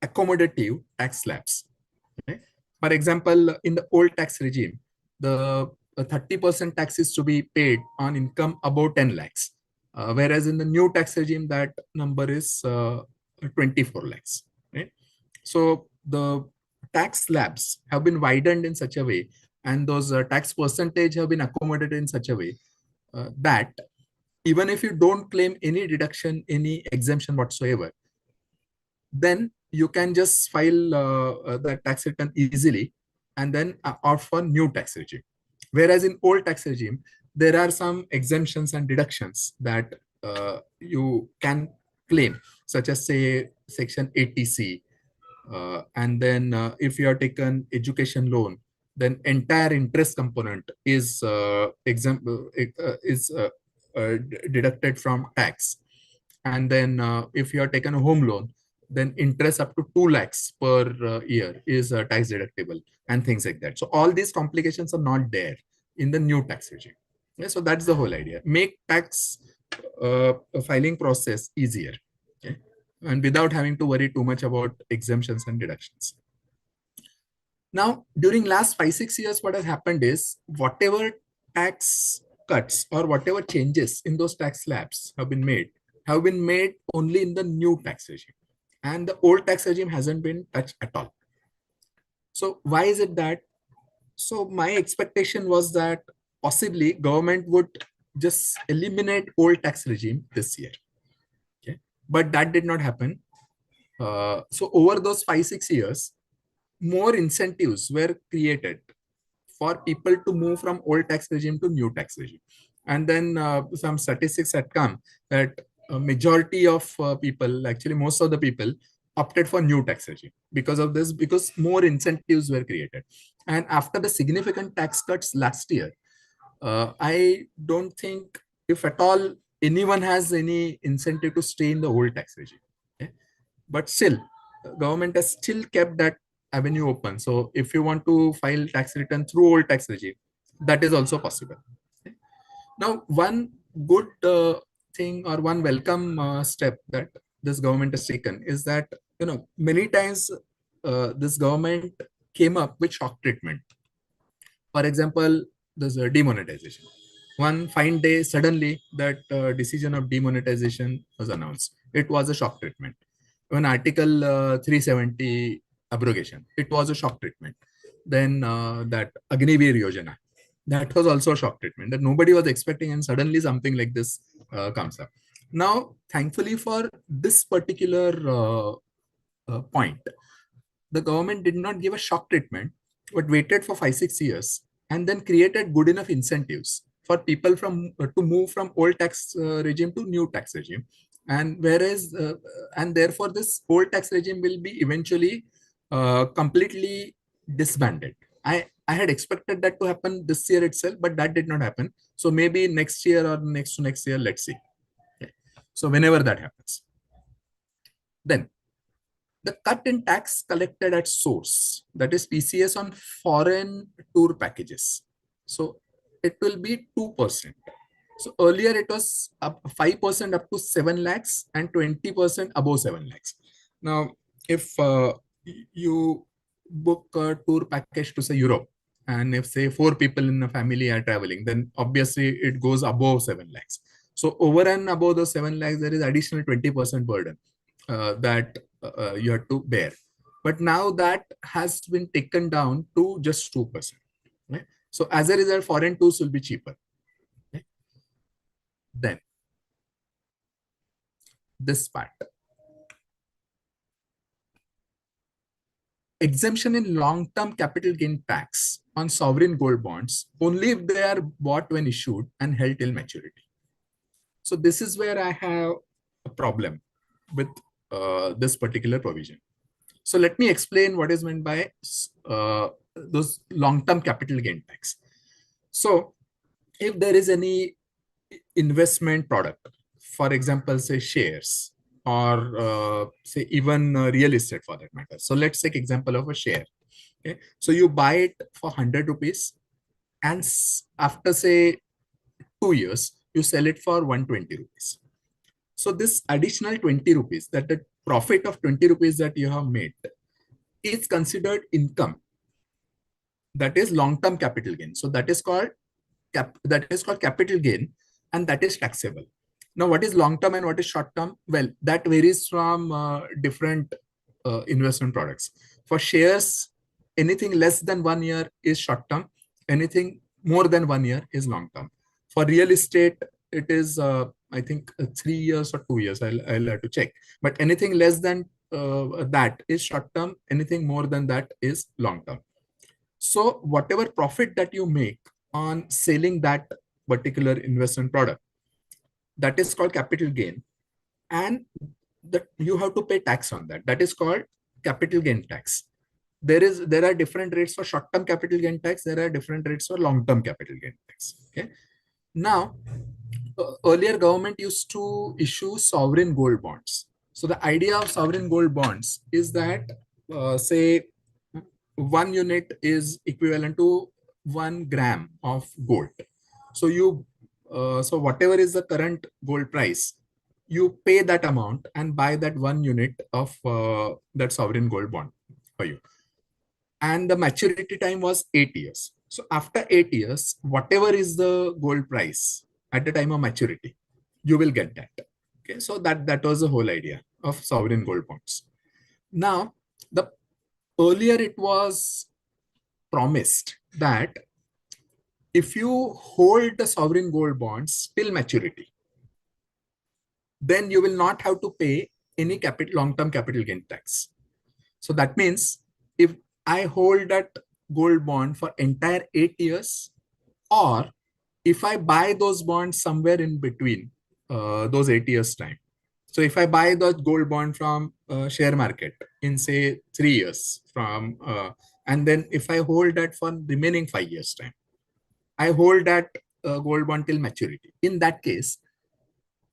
accommodative tax slabs. Okay? For example, in the old tax regime, the 30% tax is to be paid on income above 10 lakhs, whereas in the new tax regime, that number is 24 lakhs. Right? So the tax slabs have been widened in such a way, and those tax percentage have been accommodated in such a way that even if you don't claim any deduction, any exemption whatsoever, then you can just file the tax return easily and then opt for new tax regime. Whereas in old tax regime, there are some exemptions and deductions that you can claim, such as say section 80C. And then if you have taken education loan, then entire interest component is deducted from tax. And then if you have taken a home loan, then interest up to 2 lakhs per year is tax deductible and things like that. So all these complications are not there in the new tax regime. Yeah, so that's the whole idea. Make tax filing process easier, okay? And without having to worry too much about exemptions and deductions. Now, during last 5-6 years, what has happened is whatever tax cuts or whatever changes in those tax slabs have been made only in the new tax regime, and the old tax regime hasn't been touched at all. So why is it that? So my expectation was that possibly government would just eliminate old tax regime this year, okay? But that did not happen. So over those 5-6 years, more incentives were created for people to move from old tax regime to new tax regime. And then some statistics had come that a majority of people, actually most of the people, opted for new tax regime because of this, because more incentives were created. And after the significant tax cuts last year, I don't think, if at all, anyone has any incentive to stay in the old tax regime. Okay? But still, government has still kept that avenue open. So if you want to file tax return through old tax regime, that is also possible. Okay? Now, one good thing or one welcome step that this government has taken is that, many times this government came up with shock treatment. For example, there's a demonetization. One fine day, suddenly that decision of demonetization was announced. It was a shock treatment. When Article 370 abrogation, it was a shock treatment. Then that Agnivir Yojana, that was also a shock treatment that nobody was expecting, and suddenly something like this comes up. Now, thankfully for this particular point, the government did not give a shock treatment, but waited for 5-6 years and then created good enough incentives for people to move from old tax regime to new tax regime. And and therefore this old tax regime will be eventually completely disbanded. I had expected that to happen this year itself, but that did not happen. So maybe next year or next to next year, let's see. Okay. So whenever that happens, then the cut in tax collected at source, that is PCS on foreign tour packages. So it will be 2%. So earlier it was up 5% up to 7 lakhs and 20% above 7 lakhs. Now, if you book a tour package to say Europe, and if say 4 people in a family are traveling, then obviously it goes above 7 lakhs. So over and above the 7 lakhs, there is additional 20% burden that you have to bear. But now that has been taken down to just 2%. Right? So as a result, foreign tours will be cheaper. Okay? Then this part. Exemption in long-term capital gain tax on sovereign gold bonds only if they are bought when issued and held till maturity. So this is where I have a problem with this particular provision. So let me explain what is meant by those long-term capital gain tax. So if there is any investment product, for example, say shares, or say even real estate for that matter. So let's take example of a share. Okay, so you buy it for 100 rupees, and after say 2 years, you sell it for 120 rupees. So this additional 20 rupees, that the profit of 20 rupees that you have made, is considered income. That is long-term capital gain. So that is called capital gain, and that is taxable. Now, what is long-term and what is short-term? Well, that varies from different investment products. For shares, anything less than 1 year is short-term. Anything more than 1 year is long-term. For real estate, it is, I think, 3 years or 2 years. I'll have to check. But anything less than that is short-term. Anything more than that is long-term. So whatever profit that you make on selling that particular investment product, that is called capital gain, and that you have to pay tax on that. That is called capital gain tax. There are different rates for short-term capital gain tax. There are different rates for long-term capital gain tax. Okay. Now, earlier government used to issue sovereign gold bonds. So the idea of sovereign gold bonds is that say 1 unit is equivalent to 1 gram of gold. So so whatever is the current gold price, you pay that amount and buy that 1 unit of that sovereign gold bond for you. And the maturity time was 8 years. So after 8 years, whatever is the gold price at the time of maturity, you will get that. Okay, so that was the whole idea of sovereign gold bonds. Now, the earlier it was promised that if you hold the sovereign gold bonds till maturity, then you will not have to pay any long-term capital gain tax. So that means if I hold that gold bond for entire 8 years, or if I buy those bonds somewhere in between those 8 years time. So if I buy the gold bond from share market in say 3 years from, and then if I hold that for remaining 5 years time, I hold that gold bond till maturity. In that case,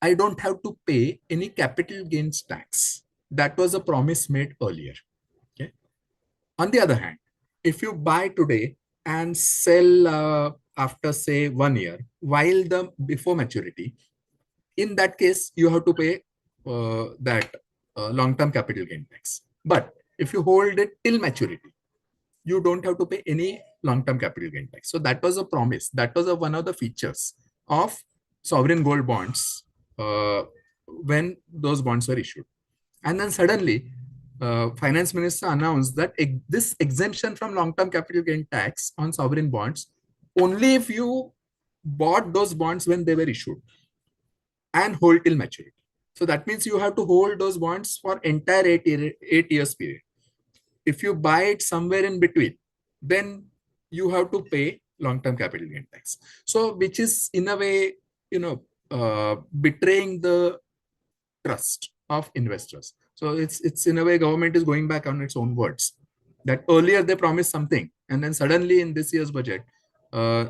I don't have to pay any capital gains tax. That was a promise made earlier. Okay. On the other hand, if you buy today and sell after say 1 year, while the before maturity, in that case, you have to pay that long-term capital gain tax. But if you hold it till maturity, you don't have to pay any long-term capital gain tax. So that was a promise. That was one of the features of sovereign gold bonds when those bonds were issued. And then suddenly, finance minister announced that this exemption from long-term capital gain tax on sovereign bonds only if you bought those bonds when they were issued and hold till maturity. So that means you have to hold those bonds for entire 8 years period. If you buy it somewhere in between, then you have to pay long-term capital gain tax. So which is in a way, betraying the trust of investors. So it's in a way government is going back on its own words. That earlier they promised something, and then suddenly in this year's budget, uh,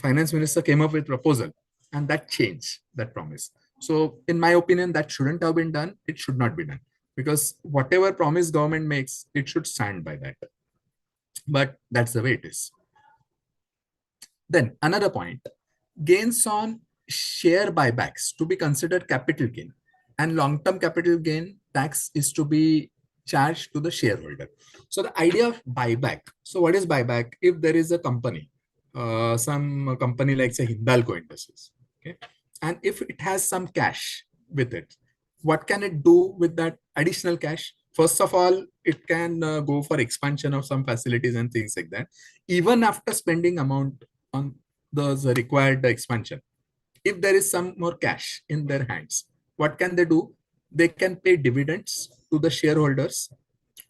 finance minister came up with proposal, and that changed that promise. So in my opinion, that shouldn't have been done. It should not be done, because whatever promise government makes, it should stand by that. But that's the way it is. Then another point, gains on share buybacks to be considered capital gain, and long-term capital gain tax is to be charged to the shareholder. So the idea of buyback. So what is buyback? If there is a company, some company like say Hindalco Industries, okay, and if it has some cash with it, what can it do with that additional cash? First of all, it can go for expansion of some facilities and things like that. Even after spending amount on the required expansion, if there is some more cash in their hands, what can they do? They can pay dividends to the shareholders,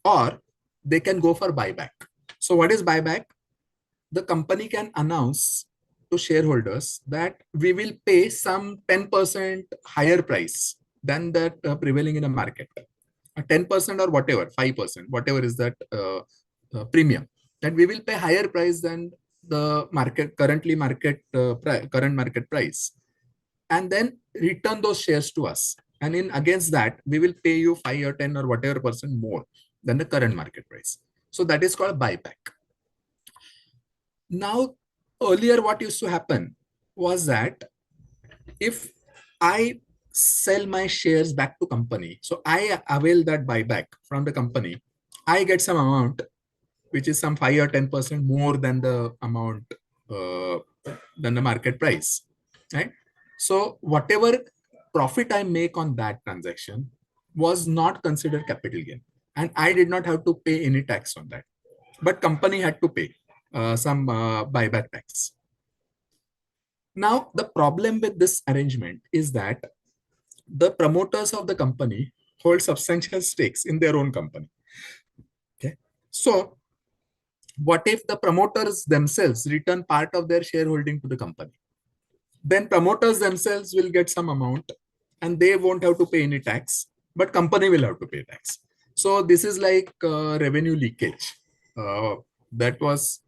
or they can go for buyback. So what is buyback? The company can announce to shareholders that we will pay some 10% higher price than that prevailing in the market, 10% or whatever, 5%, whatever is that premium, that we will pay higher price than the current market price, and then return those shares to us. And in against that, we will pay you 5 or 10 or whatever percent more than the current market price. So that is called buyback. Now, earlier what used to happen was that if I sell my shares back to company, so I avail that buyback from the company, I get some amount which is some 5 or 10% more than the amount than the market price, right? So whatever profit I make on that transaction was not considered capital gain, and I did not have to pay any tax on that, but company had to pay some buyback tax. Now the problem with this arrangement is that the promoters of the company hold substantial stakes in their own company. Okay, so what if the promoters themselves return part of their shareholding to the company? Then promoters themselves will get some amount, and they won't have to pay any tax, but company will have to pay tax. So this is like revenue leakage that was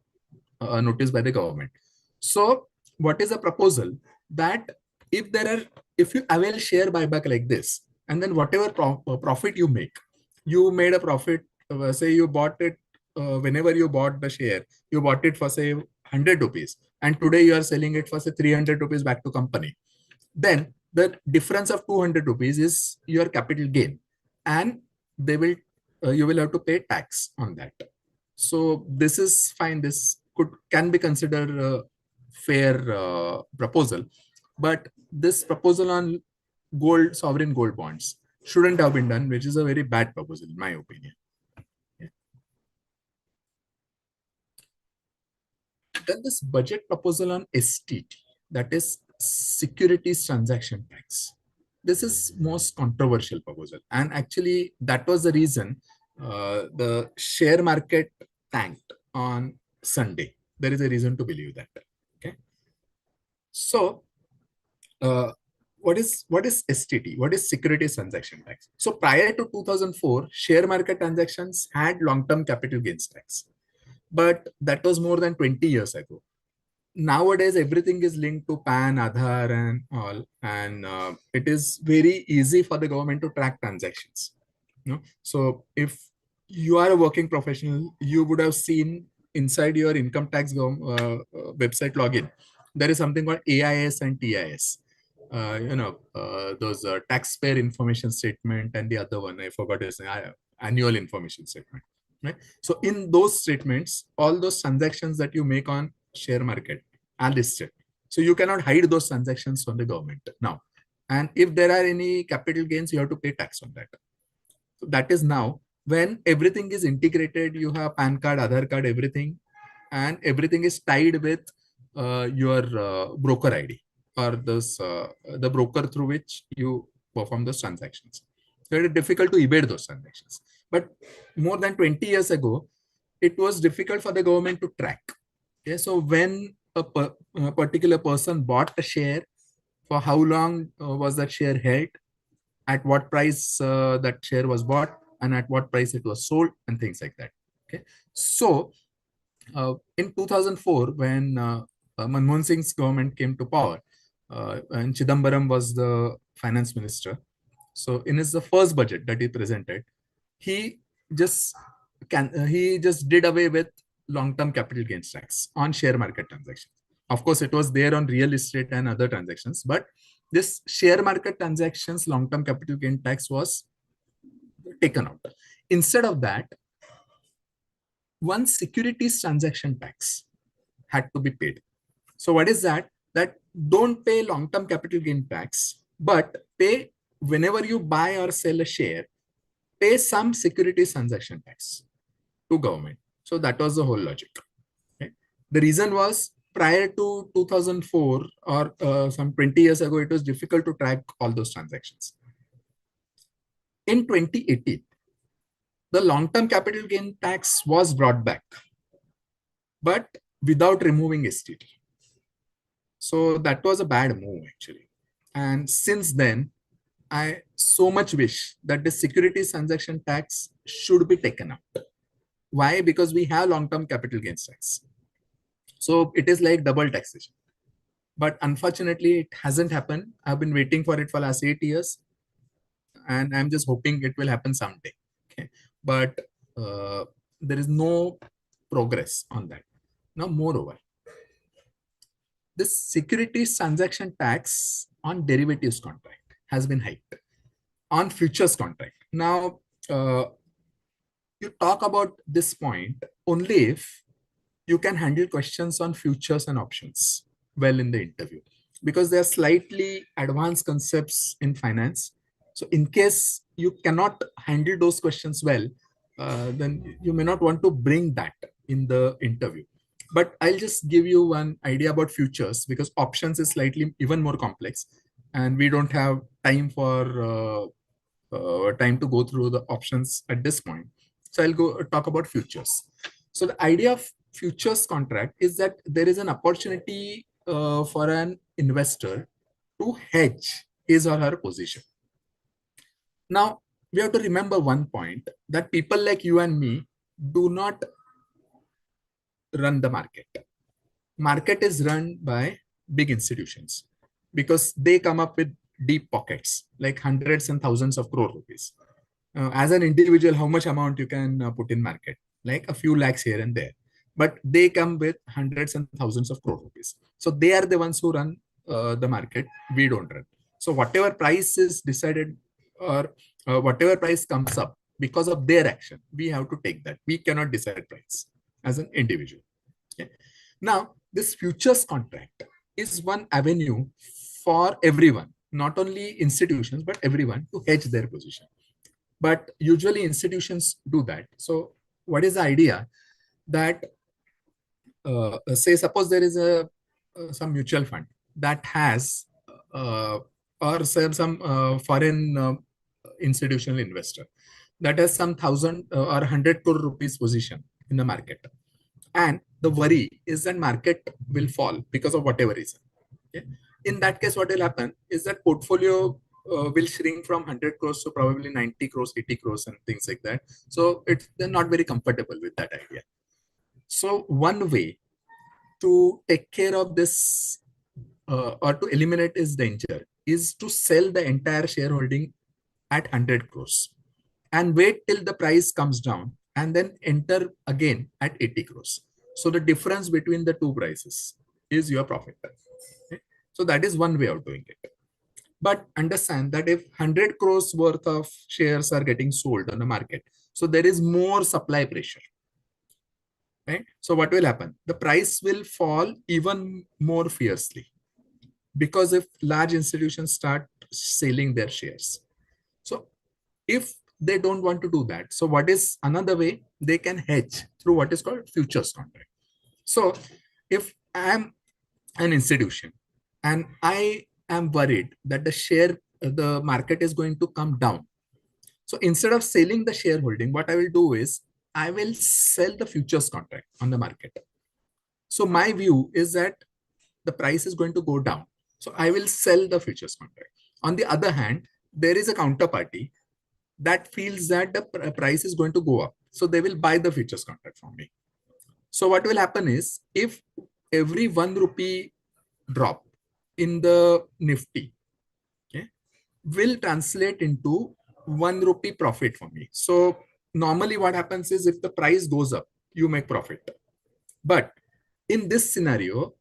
noticed by the government. So what is a proposal? That if you avail share buyback like this, and then whatever profit you make, you made a profit, say you bought it, whenever you bought the share, you bought it for say 100 rupees, and today you are selling it for say 300 rupees back to company. Then the difference of 200 rupees is your capital gain, and they will you will have to pay tax on that. So this is fine. This can be considered a fair proposal, but this proposal on sovereign gold bonds shouldn't have been done, which is a very bad proposal in my opinion. Yeah. Then this budget proposal on STT, that is Securities Transaction Tax. This is most controversial proposal, and actually that was the reason the share market tanked on Sunday. There is a reason to believe that. Okay, so what is STT? What is Securities Transaction Tax? So prior to 2004, share market transactions had long-term capital gains tax, but that was more than 20 years ago. Nowadays everything is linked to PAN, Aadhaar, and all, and it is very easy for the government to track transactions. So if you are a working professional, you would have seen inside your income tax website login, there is something called AIS and TIS. Those taxpayer information statement, and the other one I forgot is annual information statement. Right. So in those statements, all those transactions that you make on share market are listed. So you cannot hide those transactions from the government now. And if there are any capital gains, you have to pay tax on that. So that is now when everything is integrated. You have PAN card, Aadhaar card, everything, and everything is tied with your broker ID, or the broker through which you perform those transactions. So it is difficult to evade those transactions. But more than 20 years ago, it was difficult for the government to track. Okay, so when a particular person bought a share, for how long was that share held, at what price that share was bought, and at what price it was sold, and things like that. Okay. So in 2004, when Manmohan Singh's government came to power, and Chidambaram was the finance minister. So in his the first budget that he presented, he just he just did away with long-term capital gains tax on share market transactions. Of course, it was there on real estate and other transactions, but this share market transactions long-term capital gain tax was taken out. Instead of that, one securities transaction tax had to be paid. So what is that? That don't pay long-term capital gain tax, but pay whenever you buy or sell a share, pay some securities transaction tax to government. So that was the whole logic. Okay? The reason was prior to 2004 or some 20 years ago, it was difficult to track all those transactions. In 2018, the long-term capital gain tax was brought back, but without removing STT. So that was a bad move actually. And since then, I so much wish that the securities transaction tax should be taken out. Why? Because we have long-term capital gains tax. So it is like double taxation. But unfortunately, it hasn't happened. I've been waiting for it for last 8 years. And I'm just hoping it will happen someday. Okay. But there is no progress on that. Now, moreover, this securities transaction tax on derivatives contract has been hiked on futures contract. Now, you talk about this point only if you can handle questions on futures and options well in the interview, because they are slightly advanced concepts in finance. So in case you cannot handle those questions well, then you may not want to bring that in the interview. But I'll just give you one idea about futures, because options is slightly even more complex and we don't have time for time to go through the options at this point. So I'll go talk about futures. So the idea of futures contract is that there is an opportunity for an investor to hedge his or her position. Now, we have to remember one point, that people like you and me do not run the market. Market is run by big institutions because they come up with deep pockets, like hundreds and thousands of crore rupees. As an individual, how much amount you can put in market? Like a few lakhs here and there. But they come with hundreds and thousands of crore rupees. So they are the ones who run the market. We don't run. So whatever price is decided or whatever price comes up because of their action, we have to take that. We cannot decide price as an individual. Okay? Now, this futures contract is one avenue for everyone, not only institutions, but everyone to hedge their position. But usually institutions do that. So what is the idea? That say suppose there is a some mutual fund that has or say some foreign institutional investor that has some 1,000 or 100 crore rupees position in the market, and the worry is that market will fall because of whatever reason. Okay? In that case, what will happen is that portfolio will shrink from 100 crores to probably 90 crores, 80 crores and things like that. So they're not very comfortable with that idea. So one way to take care of this or to eliminate this danger is to sell the entire shareholding at 100 crores and wait till the price comes down and then enter again at 80 crores. So the difference between the two prices is your profit. Okay? So that is one way of doing it. But understand that if 100 crores worth of shares are getting sold on the market, so there is more supply pressure. Right? So what will happen? The price will fall even more fiercely because if large institutions start selling their shares. So if they don't want to do that, so what is another way? They can hedge through what is called futures contract. So if I am an institution and I am worried that the market is going to come down. So instead of selling the shareholding, what I will do is I will sell the futures contract on the market. So my view is that the price is going to go down. So I will sell the futures contract. On the other hand, there is a counterparty that feels that the price is going to go up. So they will buy the futures contract from me. So what will happen is, if every 1 rupee drop in the Nifty, okay, will translate into 1 rupee profit for me. So normally what happens is, if the price goes up, you make profit. But in this scenario,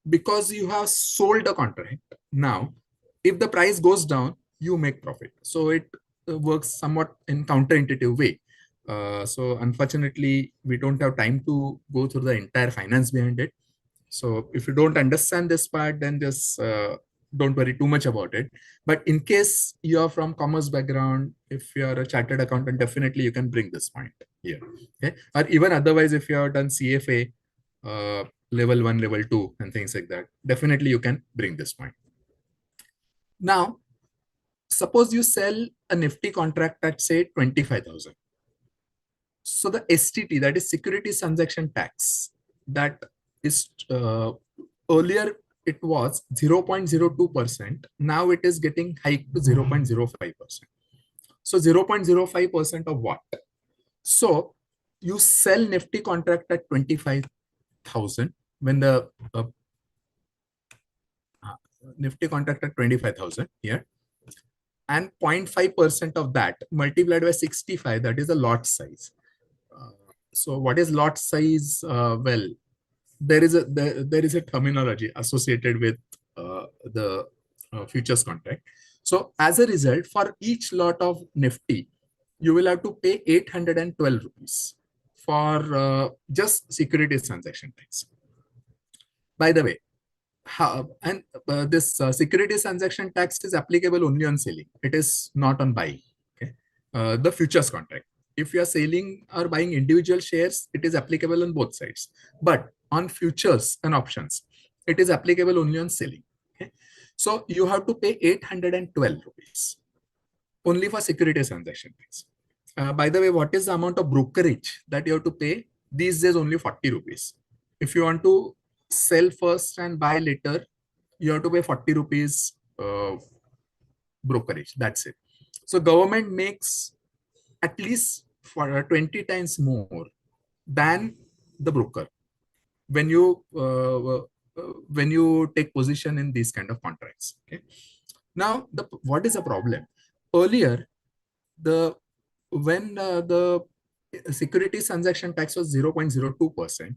because you have sold a contract, now if the price goes down, you make profit. So it works somewhat in counterintuitive way. So unfortunately, we don't have time to go through the entire finance behind it. So if you don't understand this part, then just don't worry too much about it. But in case you're from commerce background, if you're a chartered accountant, definitely you can bring this point here. Okay. Or even otherwise, if you have done CFA, level 1, level 2, and things like that, definitely you can bring this point. Now, suppose you sell a Nifty contract at say 25,000. So the STT, that is Securities Transaction Tax, that is earlier it was 0.02%. Now it is getting hiked to 0.05%. So 0.05% of what? So you sell Nifty contract at 25,000 when the Nifty contract at 25,000 here, and 0.5% of that multiplied by 65, that is a lot size. So what is lot size? Well, there is a terminology associated with the futures contract. So as a result, for each lot of Nifty, you will have to pay 812 rupees for just securities transaction tax. By the way, this securities transaction tax is applicable only on selling. It is not on buying. Okay, the futures contract. If you are selling or buying individual shares, it is applicable on both sides. But on futures and options, it is applicable only on selling. Okay, so you have to pay 812 rupees only for securities transaction tax. By the way, what is the amount of brokerage that you have to pay? These days only 40 rupees. If you want to sell first and buy later, you have to pay 40 rupees brokerage. That's it. So government makes at least for 20 times more than the broker when you take position in these kind of contracts. Okay. Now, what is the problem? Earlier, when the securities transaction tax was 0.02%,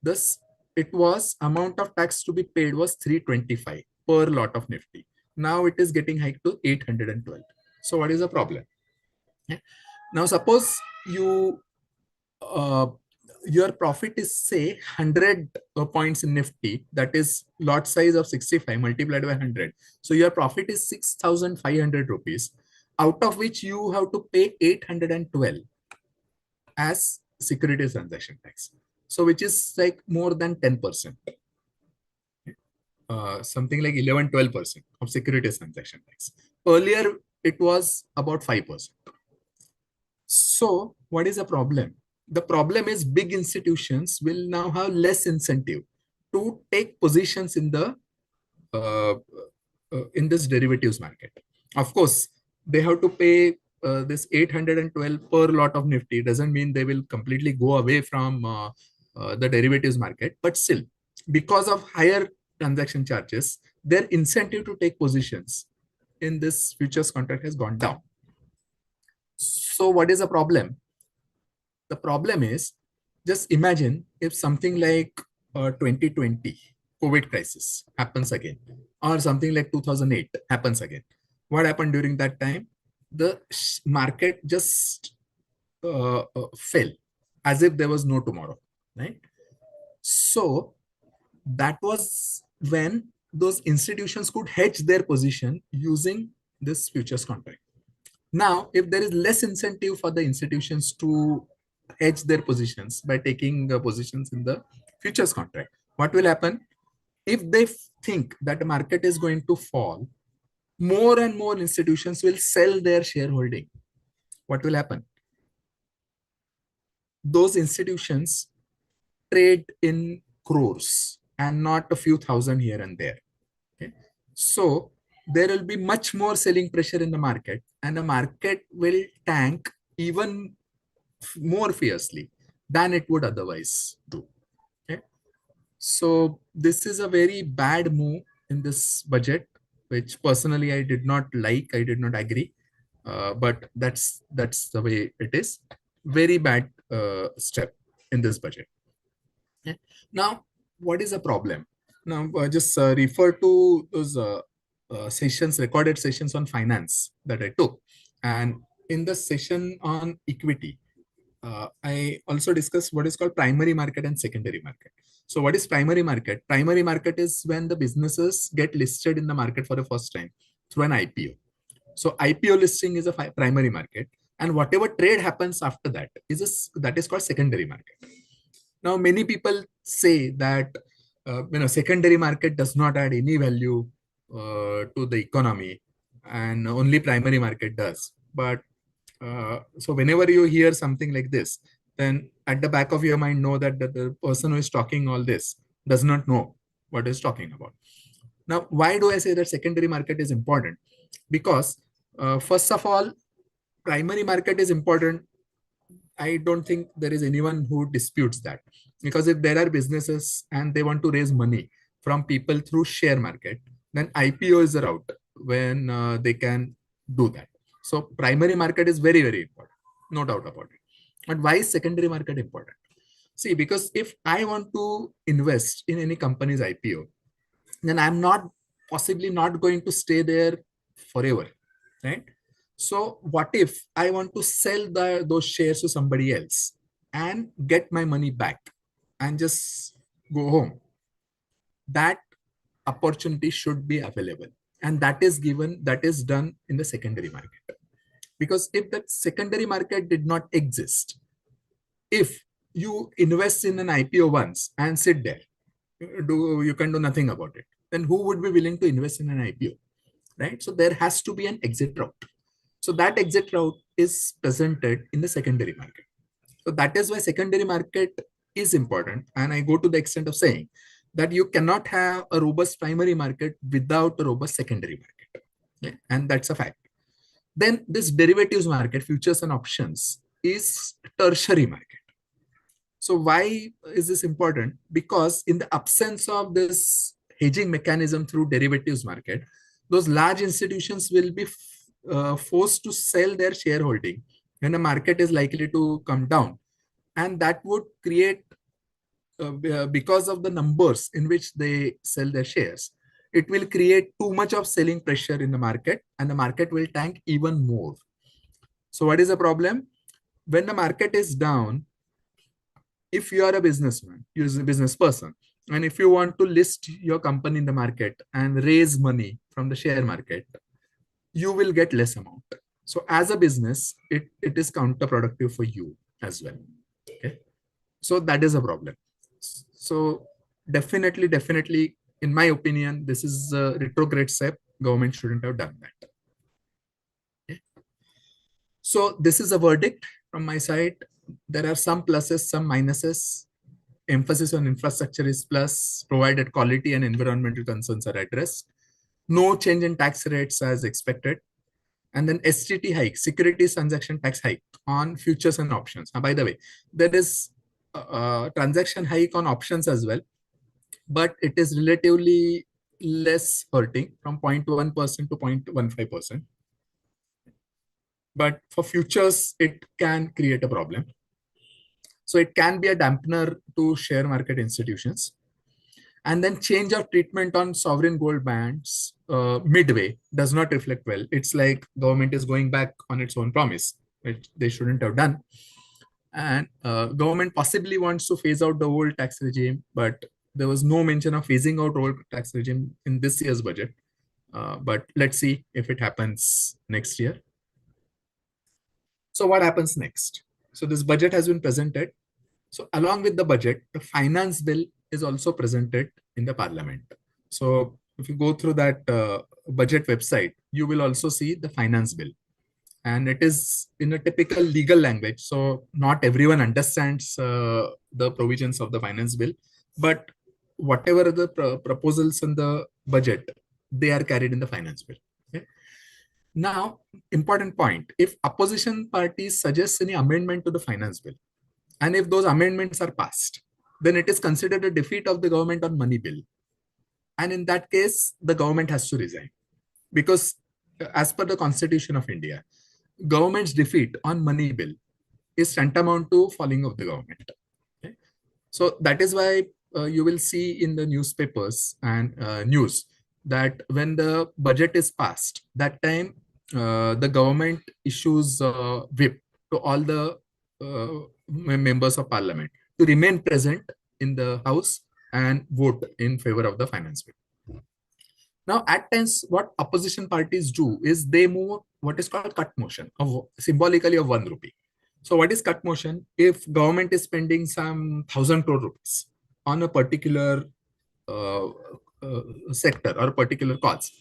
this it was amount of tax to be paid was 325 per lot of Nifty. Now it is getting hiked to 812. So what is the problem? Yeah. Now suppose your profit is say 100 points in Nifty, that is lot size of 65 multiplied by 100. So your profit is 6,500 rupees, out of which you have to pay 812 as securities transaction tax. So which is like more than 10%. Something like 11-12% of securities transaction tax. Earlier, it was about 5%. So what is the problem? The problem is big institutions will now have less incentive to take positions in the in this derivatives market. Of course, they have to pay this 812 per lot of Nifty. Doesn't mean they will completely go away from the derivatives market, but still, because of higher transaction charges, their incentive to take positions in this futures contract has gone down. So what is the problem? The problem is, just imagine if something like 2020 COVID crisis happens again, or something like 2008 happens again. What happened during that time? The market just fell as if there was no tomorrow, right? So that was when those institutions could hedge their position using this futures contract. Now, if there is less incentive for the institutions to hedge their positions by taking positions in the futures contract, what will happen? If they think that the market is going to fall, more and more institutions will sell their shareholding. What will happen? Those institutions trade in crores and not a few thousand here and there. Okay? So there will be much more selling pressure in the market, and the market will tank even more fiercely than it would otherwise do. Okay? So this is a very bad move in this budget, which personally I did not like. I did not agree, but that's the way it is. Very bad step in this budget. Okay. Now, what is the problem? Now, just refer to those sessions, recorded sessions on finance that I took, and in the session on equity, I also discussed what is called primary market and secondary market. So what is primary market? Primary market is when the businesses get listed in the market for the first time through an IPO. So IPO listing is a primary market, and whatever trade happens after that that is called secondary market. Now, many people say that secondary market does not add any value to the economy, and only primary market does. But so whenever you hear something like this, then at the back of your mind, know that the person who is talking all this does not know what he's talking about. Now, why do I say that secondary market is important? Because first of all, primary market is important. I don't think there is anyone who disputes that, because if there are businesses and they want to raise money from people through share market, then IPO is the route when they can do that. So primary market is very, very important, no doubt about it. But why is secondary market important? See, because if I want to invest in any company's IPO, then I'm not possibly not going to stay there forever, right? So what if I want to sell those shares to somebody else and get my money back and just go home? That opportunity should be available, and that is done in the secondary market. Because if that secondary market did not exist, if you invest in an IPO once and sit there, you can do nothing about it, then who would be willing to invest in an IPO, right? So there has to be an exit route. So that exit route is presented in the secondary market. So that is why secondary market is important. And I go to the extent of saying that you cannot have a robust primary market without a robust secondary market. Okay? And that's a fact. Then this derivatives market, futures and options, is tertiary market. So why is this important? Because in the absence of this hedging mechanism through derivatives market, those large institutions will be forced to sell their shareholding when the market is likely to come down. And that would create, because of the numbers in which they sell their shares, it will create too much of selling pressure in the market, and the market will tank even more. So what is the problem? When the market is down, if you are a businessman, you're a business person, and if you want to list your company in the market and raise money from the share market, you will get less amount. So as a business, it is counterproductive for you as well. Okay. So that is a problem. So definitely, in my opinion, this is a retrograde step. Government shouldn't have done that. Okay. So this is a verdict from my side. There are some pluses, some minuses. Emphasis on infrastructure is plus, provided quality and environmental concerns are addressed. No change in tax rates as expected. And then STT hike, securities transaction tax hike on futures and options. Now, by the way, there is a transaction hike on options as well, but it is relatively less hurting, from 0.1% to 0.15%. But for futures, it can create a problem. So it can be a dampener to share market institutions. And then change of treatment on sovereign gold bonds midway does not reflect well. It's like government is going back on its own promise, which they shouldn't have done. And government possibly wants to phase out the old tax regime, but there was no mention of phasing out old tax regime in this year's budget. But let's see if it happens next year. So what happens next? So this budget has been presented. So along with the budget, the finance bill is also presented in the parliament. So if you go through that budget website, you will also see the finance bill. And it is in a typical legal language. So not everyone understands the provisions of the finance bill, but whatever the proposals in the budget, they are carried in the finance bill. Okay? Now, important point, if opposition parties suggest any amendment to the finance bill, and if those amendments are passed, then it is considered a defeat of the government on money bill. And in that case, the government has to resign. Because as per the Constitution of India, government's defeat on money bill is tantamount to falling of the government. Okay? So that is why you will see in the newspapers and news that when the budget is passed, that time the government issues whip to all the members of parliament to remain present in the house and vote in favor of the finance bill. Now, at times, what opposition parties do is they move what is called cut motion, of symbolically of 1 rupee. So, what is cut motion? If government is spending some 1,000 crore rupees on a particular uh, sector or particular cause,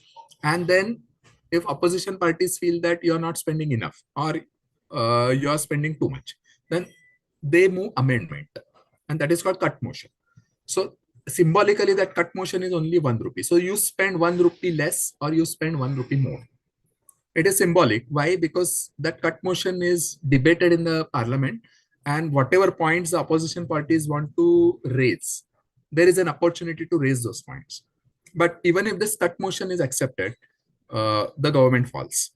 and then if opposition parties feel that you are not spending enough or you are spending too much, then they move amendment, and that is called cut motion. So symbolically, that cut motion is only 1 rupee. So you spend 1 rupee less or you spend 1 rupee more. It is symbolic. Why? Because that cut motion is debated in the parliament, and whatever points the opposition parties want to raise, there is an opportunity to raise those points. But even if this cut motion is accepted, the government falls.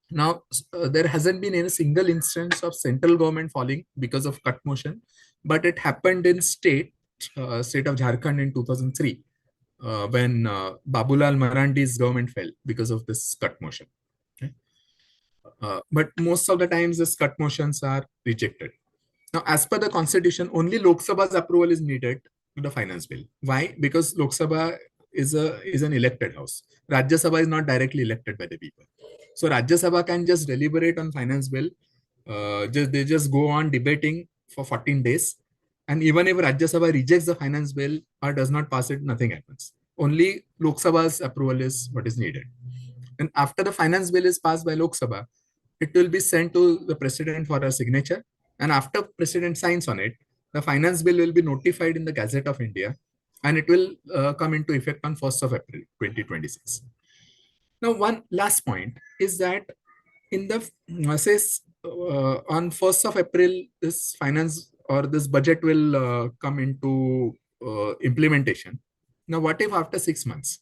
Now, there hasn't been any single instance of central government falling because of cut motion, but it happened in state of Jharkhand in 2003, when Babulal Marandi's government fell because of this cut motion. Okay? But most of the times, these cut motions are rejected. Now, as per the constitution, only Lok Sabha's approval is needed to the finance bill. Why? Because Lok Sabha is an elected house. Rajya Sabha is not directly elected by the people. So Rajya Sabha can just deliberate on finance bill. They just go on debating for 14 days. And even if Rajya Sabha rejects the finance bill or does not pass it, nothing happens. Only Lok Sabha's approval is what is needed. And after the finance bill is passed by Lok Sabha, it will be sent to the president for a signature. And after president signs on it, the finance bill will be notified in the Gazette of India, and it will come into effect on 1st of April 2026. Now, one last point is that in the says on 1st of April, this finance or this budget will come into implementation. Now, what if after 6 months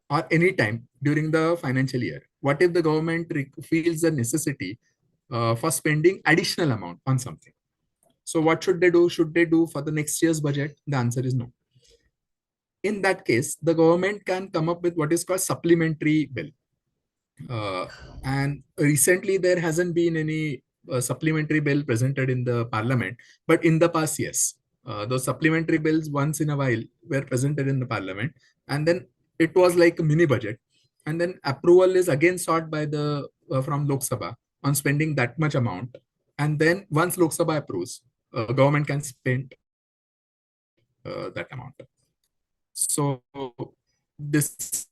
or any time during the financial year, what if the government feels the necessity for spending additional amount on something? So what should they do? Should they do for the next year's budget? The answer is no. In that case, the government can come up with what is called supplementary bill. And recently, there hasn't been any supplementary bill presented in the parliament. But in the past, yes, those supplementary bills once in a while were presented in the parliament. And then it was like a mini budget. And then approval is again sought by the from Lok Sabha on spending that much amount. And then once Lok Sabha approves, government can spend that amount. So this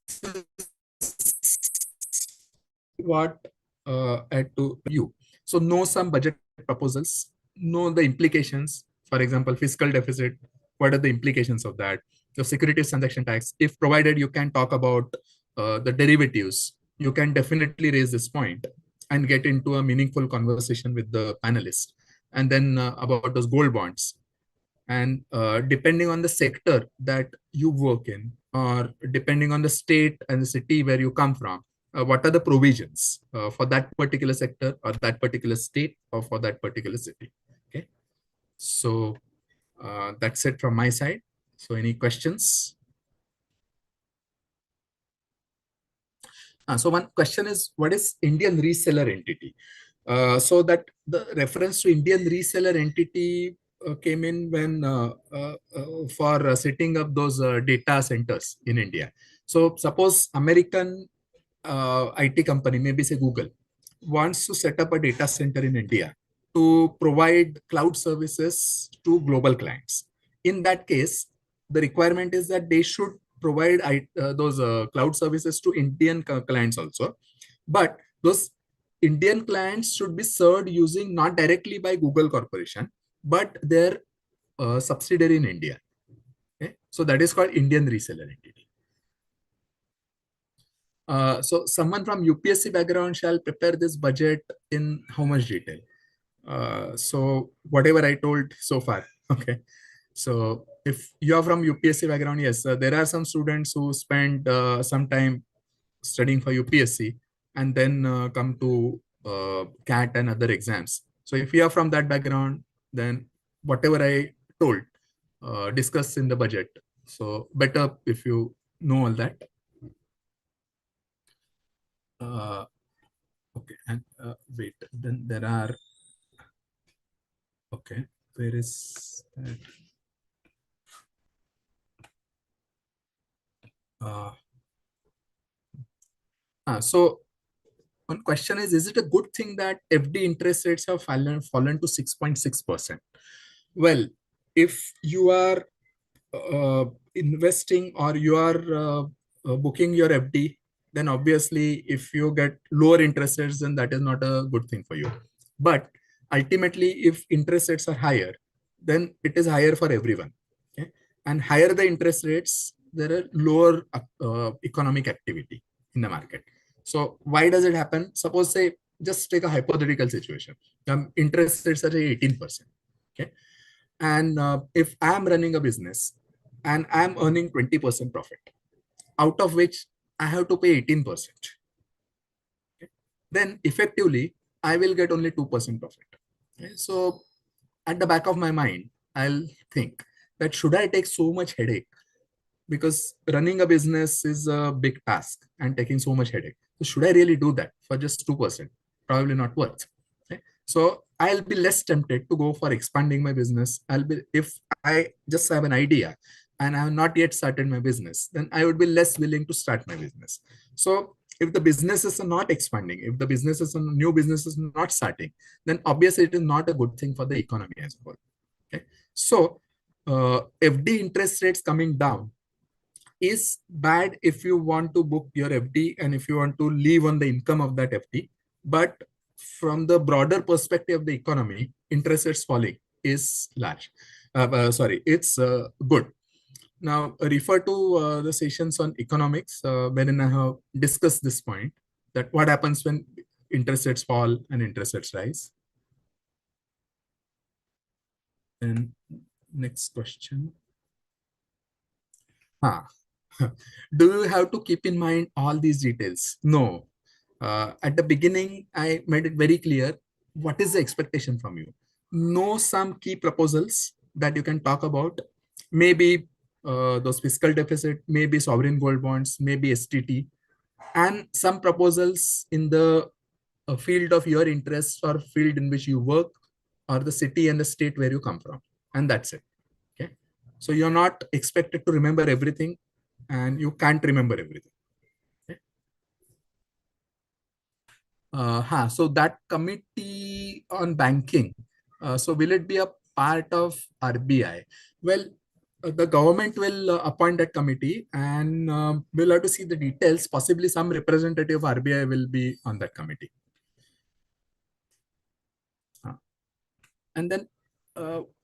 what add to you. So know some budget proposals, know the implications. For example, fiscal deficit. What are the implications of that? The securities transaction tax. If provided, you can talk about the derivatives. You can definitely raise this point and get into a meaningful conversation with the panelists. And then about those gold bonds. And depending on the sector that you work in, or depending on the state and the city where you come from, what are the provisions for that particular sector or that particular state or for that particular city? Okay, so that's it from my side. So any questions? So one question is, what is Indian reseller entity? So that the reference to Indian reseller entity came in when for setting up those data centers in India. So suppose American IT company, maybe say Google, wants to set up a data center in India to provide cloud services to global clients. In that case, the requirement is that they should provide those cloud services to Indian clients also. But those Indian clients should be served using not directly by Google Corporation, but their subsidiary in India. Okay? So that is called Indian reseller entity. So someone from UPSC background shall prepare this budget in how much detail? So whatever I told so far, okay. So if you are from UPSC background, yes, there are some students who spend some time studying for UPSC and then come to CAT and other exams. So if you are from that background, then whatever I told, discuss in the budget. So better if you know all that. Uh, okay, and wait, then there are, okay, where is that? Uh, so one question is it a good thing that FD interest rates have fallen to 6.6%? Well, if you are investing or you are booking your FD, then obviously if you get lower interest rates, then that is not a good thing for you. But ultimately, if interest rates are higher, then it is higher for everyone. Okay? And higher the interest rates, there are lower economic activity in the market. So why does it happen? Suppose say, just take a hypothetical situation. Interest rates are 18%. Okay. And if I'm running a business and I'm earning 20% profit, out of which I have to pay 18%, okay, then effectively I will get only 2% profit. Okay? So at the back of my mind, I'll think that should I take so much headache? Because running a business is a big task and taking so much headache. So should I really do that for just 2%? Probably not worth. Okay? So I'll be less tempted to go for expanding my business. If I just have an idea and I have not yet started my business, then I would be less willing to start my business. So if the businesses are not expanding, if the businesses and new businesses not starting, then obviously it is not a good thing for the economy as well. Okay. So FD interest rates coming down is bad if you want to book your FD and if you want to live on the income of that FD. But from the broader perspective of the economy, interest rates falling is large. It's good. Now, refer to the sessions on economics, wherein I have discussed this point, that what happens when interest rates fall and interest rates rise. And next question. Do you have to keep in mind all these details? No. At the beginning, I made it very clear what is the expectation from you. Know some key proposals that you can talk about. Maybe those fiscal deficit, maybe sovereign gold bonds, maybe STT, and some proposals in the field of your interest or field in which you work or the city and the state where you come from. And that's it. Okay. So you're not expected to remember everything and you can't remember everything. Okay? So that committee on banking, so will it be a part of RBI? Well, the government will appoint that committee and we'll have to see the details. Possibly some representative of RBI will be on that committee. And then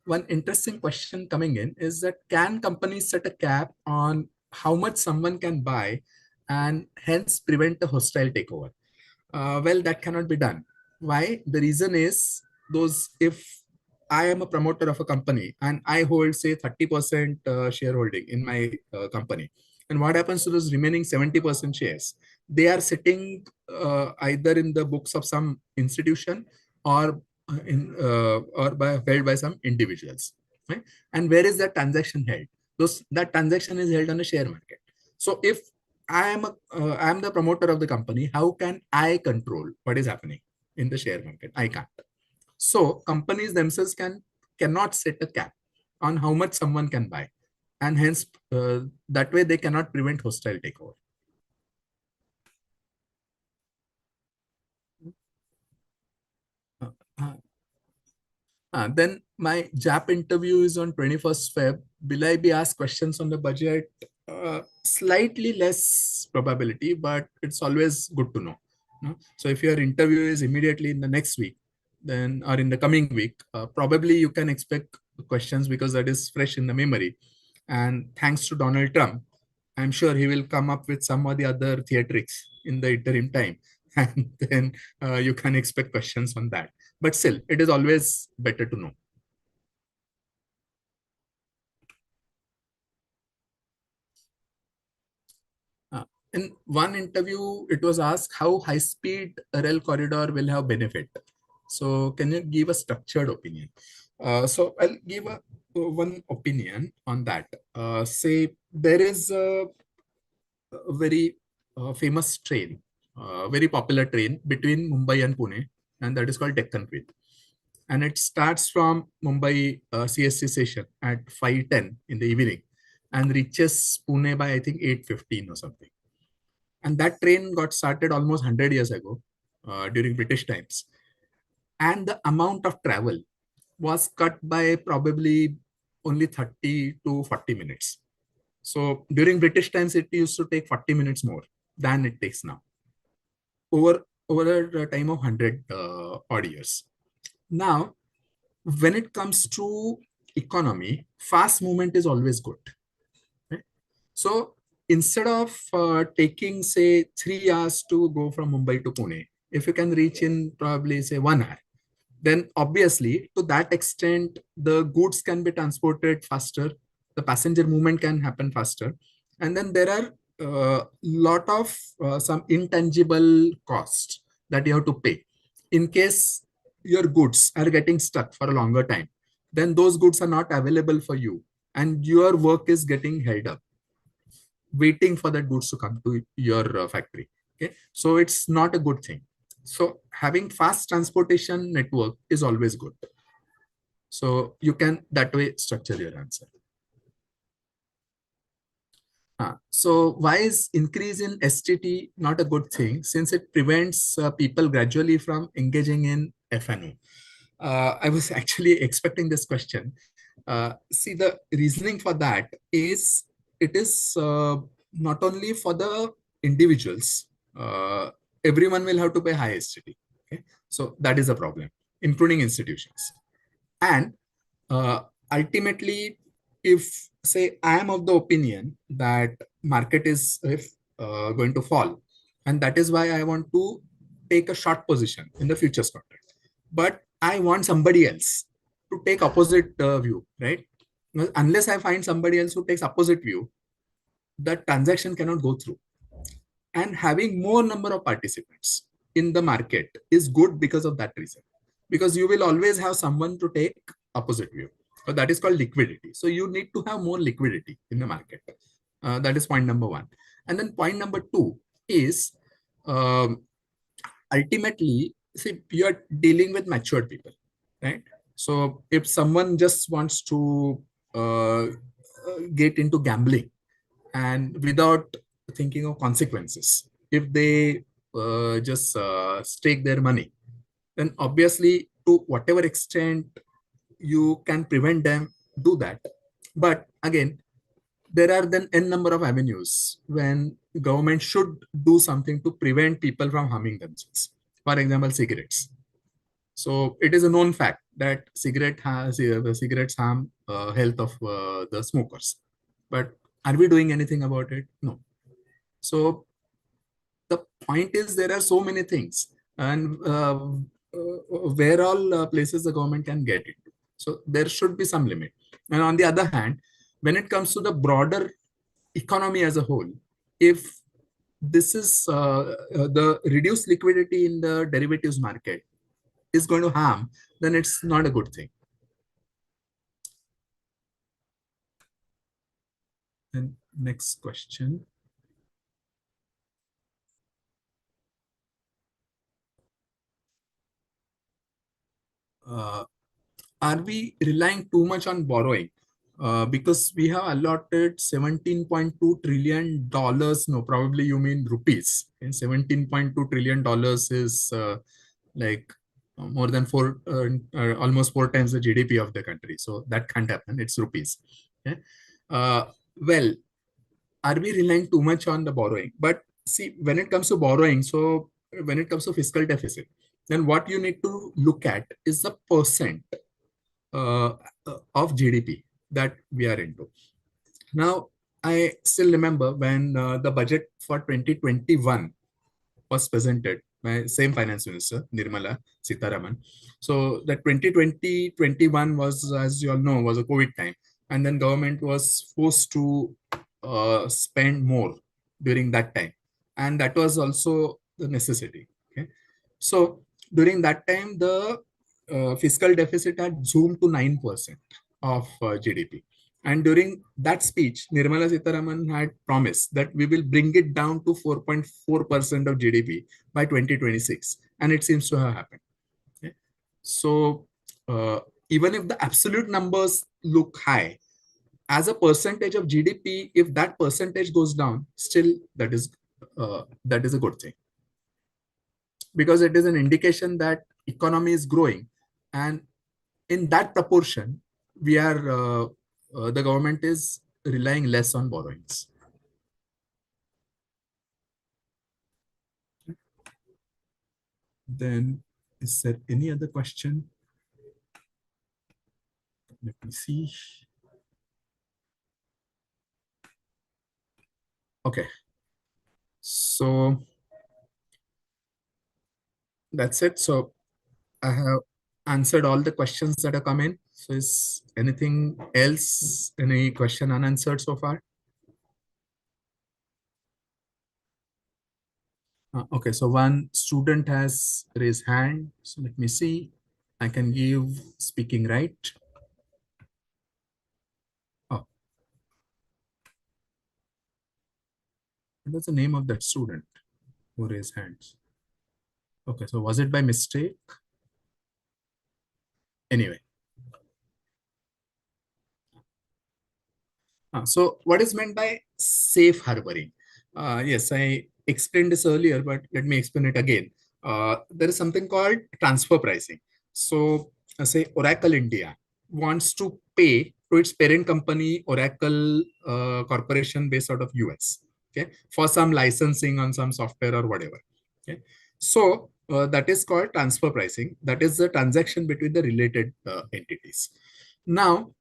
one interesting question coming in is that can companies set a cap on how much someone can buy and hence prevent a hostile takeover? Well, that cannot be done. Why? The reason is if I am a promoter of a company and I hold say 30% shareholding in my company, and what happens to those remaining 70% shares? They are sitting either in the books of some institution or held by some individuals. Right? And where is that transaction held? That transaction is held on a share market. So if I am the promoter of the company, how can I control what is happening in the share market? I can't. So companies themselves cannot set a cap on how much someone can buy, and hence that way they cannot prevent hostile takeover. Uh, uh, then my JAP interview is on 21st Feb. Will I be asked questions on the budget? Slightly less probability, but it's always good to know. No? So if your interview is immediately in the next week, then or in the coming week, probably you can expect questions because that is fresh in the memory. And thanks to Donald Trump, I'm sure he will come up with some or the other theatrics in the interim time, and then you can expect questions on that. But still, it is always better to know. In one interview, it was asked how high-speed rail corridor will have benefit. So can you give a structured opinion? So I'll give one opinion on that. Say there is a very famous train, very popular train between Mumbai and Pune, and that is called Deccan Queen. And it starts from Mumbai CST station at 5:10 in the evening and reaches Pune by I think 8:15 or something. And that train got started almost 100 years ago during British times. And the amount of travel was cut by probably only 30 to 40 minutes. So during British times, it used to take 40 minutes more than it takes now over a time of 100 odd years. Now, when it comes to economy, fast movement is always good. Right? So instead of taking, say, 3 hours to go from Mumbai to Pune, if you can reach in probably, say, 1 hour, then obviously to that extent, the goods can be transported faster, the passenger movement can happen faster. And then there are a lot of some intangible costs that you have to pay. In case your goods are getting stuck for a longer time, then those goods are not available for you and your work is getting held up waiting for that goods to come to your factory. Okay, so it's not a good thing. So having fast transportation network is always good. So you can that way structure your answer. So why is increase in STT not a good thing, since it prevents people gradually from engaging in FNO? I was actually expecting this question. See, the reasoning for that is it is not only for the individuals, everyone will have to pay high STT. Okay? So that is a problem, including institutions. And ultimately, if say I am of the opinion that market is going to fall, and that is why I want to take a short position in the futures contract, but I want somebody else to take opposite view, right? Unless I find somebody else who takes opposite view, that transaction cannot go through. And having more number of participants in the market is good because of that reason, because you will always have someone to take opposite view. So that is called liquidity. So you need to have more liquidity in the market. That is point number one. And then point number two is um, ultimately, see, you are dealing with matured people, right? So if someone just wants to get into gambling and without thinking of consequences, if they just stake their money, then obviously to whatever extent you can prevent them, do that. But again, there are then n number of avenues when government should do something to prevent people from harming themselves. For example, cigarettes. So it is a known fact that cigarettes harm health of the smokers. But are we doing anything about it? No. So the point is there are so many things, and where all places the government can get into. So there should be some limit. And on the other hand, when it comes to the broader economy as a whole, if this is the reduced liquidity in the derivatives market is going to harm, then it's not a good thing. And next question. Uh, are we relying too much on borrowing? Because we have allotted $17.2 trillion. No, probably you mean rupees. And $17.2 trillion is like more than almost 4 times the GDP of the country. So that can't happen. It's rupees. Okay? Well, are we relying too much on the borrowing? But see, when it comes to borrowing, so when it comes to fiscal deficit, then what you need to look at is the percent uh, of GDP that we are into. Now, I still remember when the budget for 2021 was presented by same finance minister, Nirmala Sitharaman. So that 2020-21 was, as you all know, was a COVID time. And then government was forced to spend more during that time. And that was also the necessity. Okay. So during that time, the fiscal deficit had zoomed to 9% of GDP. And during that speech, Nirmala Sitharaman had promised that we will bring it down to 4.4% of GDP by 2026. And it seems to have happened. Okay. So even if the absolute numbers look high, as a percentage of GDP, if that percentage goes down, still that is a good thing, because it is an indication that economy is growing, and in that proportion, we are the government is relying less on borrowings. Then, is there any other question? Let me see. Okay, so that's it. So I have answered all the questions that have come in. So is anything else, any question unanswered so far? Okay, so one student has raised hand. So let me see. I can give speaking right. Oh, what was the name of that student who raised hands? Okay, so was it by mistake? Anyway, so what is meant by safe harboring? Yes, I explained this earlier, but let me explain it again. There is something called transfer pricing. So say Oracle India wants to pay to its parent company, Oracle Corporation based out of US, okay, for some licensing on some software or whatever. Okay, so that is called transfer pricing. That is the transaction between the related entities. Now,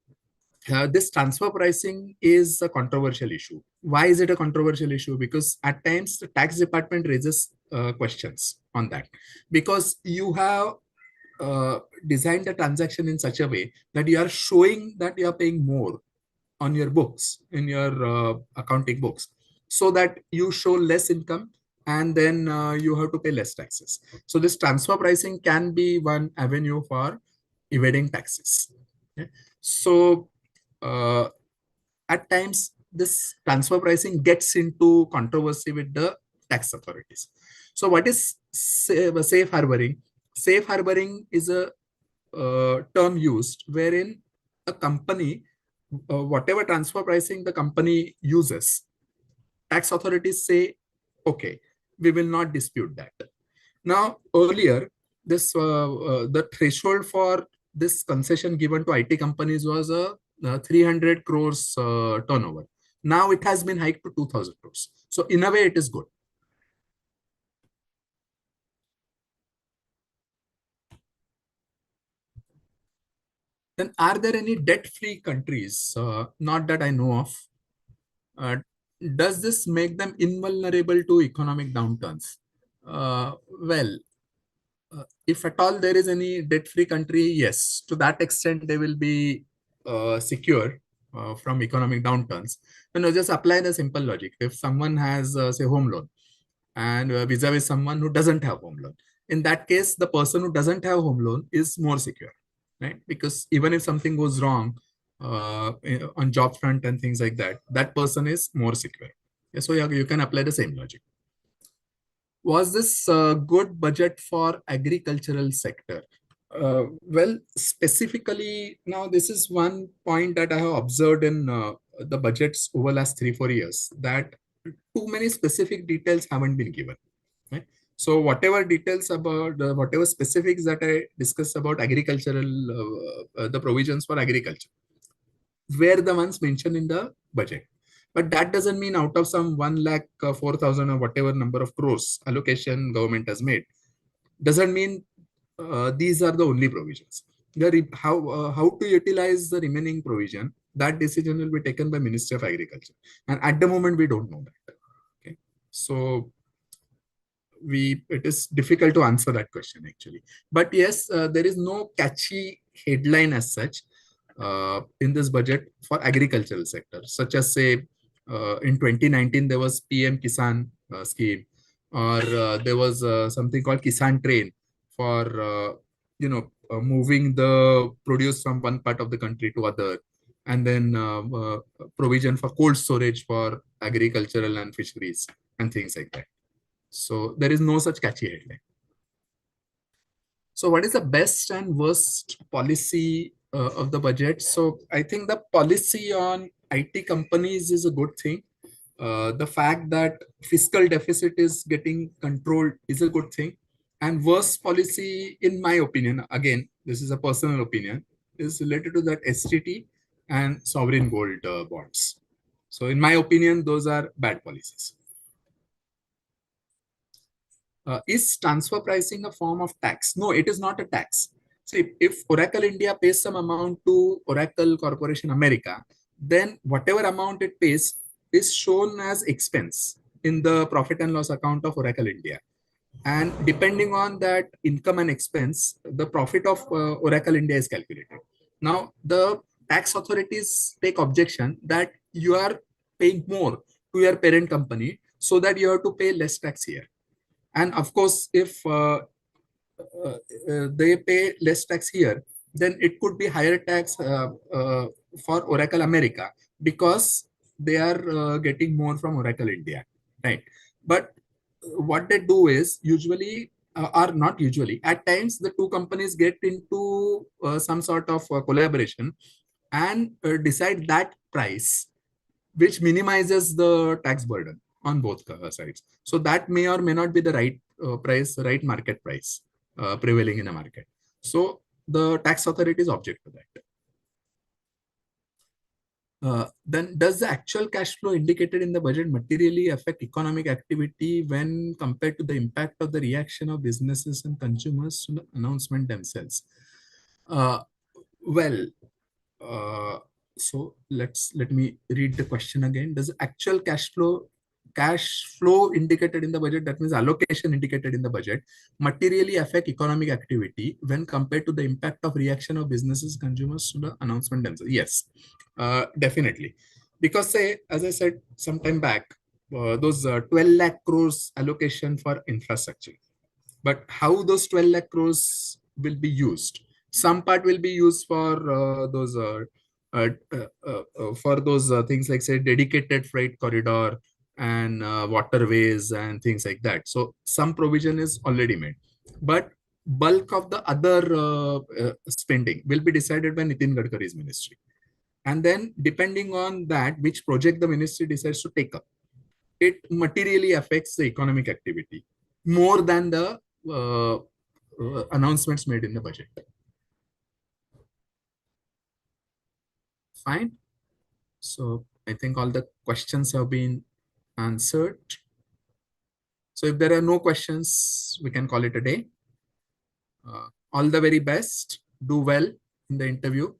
this transfer pricing is a controversial issue. Why is it a controversial issue? Because at times the tax department raises questions on that, because you have designed the transaction in such a way that you are showing that you are paying more on your books, in your accounting books, so that you show less income, and then you have to pay less taxes. So this transfer pricing can be one avenue for evading taxes. Okay. So uh, at times this transfer pricing gets into controversy with the tax authorities. So what is safe harboring? Safe harboring is a term used wherein a company, whatever transfer pricing the company uses, tax authorities say, okay, we will not dispute that. Now, earlier, this the threshold for this concession given to IT companies was a 300 crores turnover. Now it has been hiked to 2,000 crores. So in a way, it is good. Then, are there any debt-free countries? Not that I know of. Uh, does this make them invulnerable to economic downturns? Well, if at all there is any debt-free country, yes, to that extent they will be secure from economic downturns. You know, just apply the simple logic. If someone has, say, home loan, and vis-a-vis someone who doesn't have home loan, in that case, the person who doesn't have home loan is more secure, right? Because even if something goes wrong on job front and things like that, that person is more secure. Yeah, so yeah, you can apply the same logic. Was this a good budget for agricultural sector? Well, specifically, now this is one point that I have observed in the budgets over last 3-4 years, that too many specific details haven't been given. Right? So whatever details about whatever specifics that I discussed about agricultural, the provisions for agriculture, were the ones mentioned in the budget. But that doesn't mean out of some 1 lakh 4,000 or whatever number of crores allocation government has made, doesn't mean these are the only provisions. How to utilize the remaining provision, that decision will be taken by Ministry of Agriculture. And at the moment, we don't know that. Okay. So it is difficult to answer that question actually. But yes, there is no catchy headline as such in this budget for agricultural sector, such as say in 2019 there was PM Kisan scheme, or there was something called Kisan Train for moving the produce from one part of the country to other, and then provision for cold storage for agricultural and fisheries and things like that. So there is no such catchy headline. So what is the best and worst policy of the budget? So I think the policy on IT companies is a good thing. The fact that fiscal deficit is getting controlled is a good thing. And worst policy, in my opinion, again, this is a personal opinion, is related to that STT and sovereign gold bonds. So in my opinion, those are bad policies. Is transfer pricing a form of tax? No, it is not a tax. So if Oracle India pays some amount to Oracle Corporation America, then whatever amount it pays is shown as expense in the profit and loss account of Oracle India. And depending on that income and expense, the profit of Oracle India is calculated. Now, the tax authorities take objection that you are paying more to your parent company so that you have to pay less tax here. And of course, if they pay less tax here, then it could be higher tax for Oracle America because they are getting more from Oracle India, right? But what they do is usually, or not usually, at times the two companies get into some sort of collaboration and decide that price, which minimizes the tax burden on both sides. So that may or may not be the right price, right market price prevailing in a market. So the tax authorities object to that. Then does the actual cash flow indicated in the budget materially affect economic activity when compared to the impact of the reaction of businesses and consumers to the announcement themselves? Well, so let me read the question again. Does actual cash flow indicated in the budget, that means allocation indicated in the budget, materially affect economic activity when compared to the impact of reaction of businesses, consumers to the announcement themselves? Yes, definitely. Because say, as I said some time back, those 12 lakh crores allocation for infrastructure. But how those 12 lakh crores will be used? Some part will be used for those things like say dedicated freight corridor and waterways and things like that. So some provision is already made, but bulk of the other spending will be decided by Nitin Gadkari's ministry. And then depending on that, which project the ministry decides to take up, it materially affects the economic activity more than the announcements made in the budget. Fine. So I think all the questions have been answered. So if there are no questions, we can call it a day. All the very best. Do well in the interview.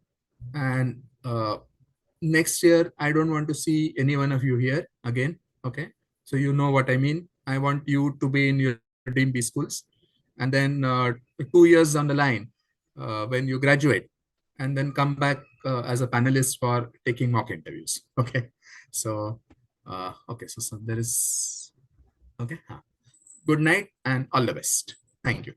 And next year, I don't want to see any one of you here again. Okay. So you know what I mean. I want you to be in your dream B schools. And then 2 years down the line, when you graduate, and then come back as a panelist for taking mock interviews. Okay. So, okay. So there is, okay. Good night and all the best. Thank you.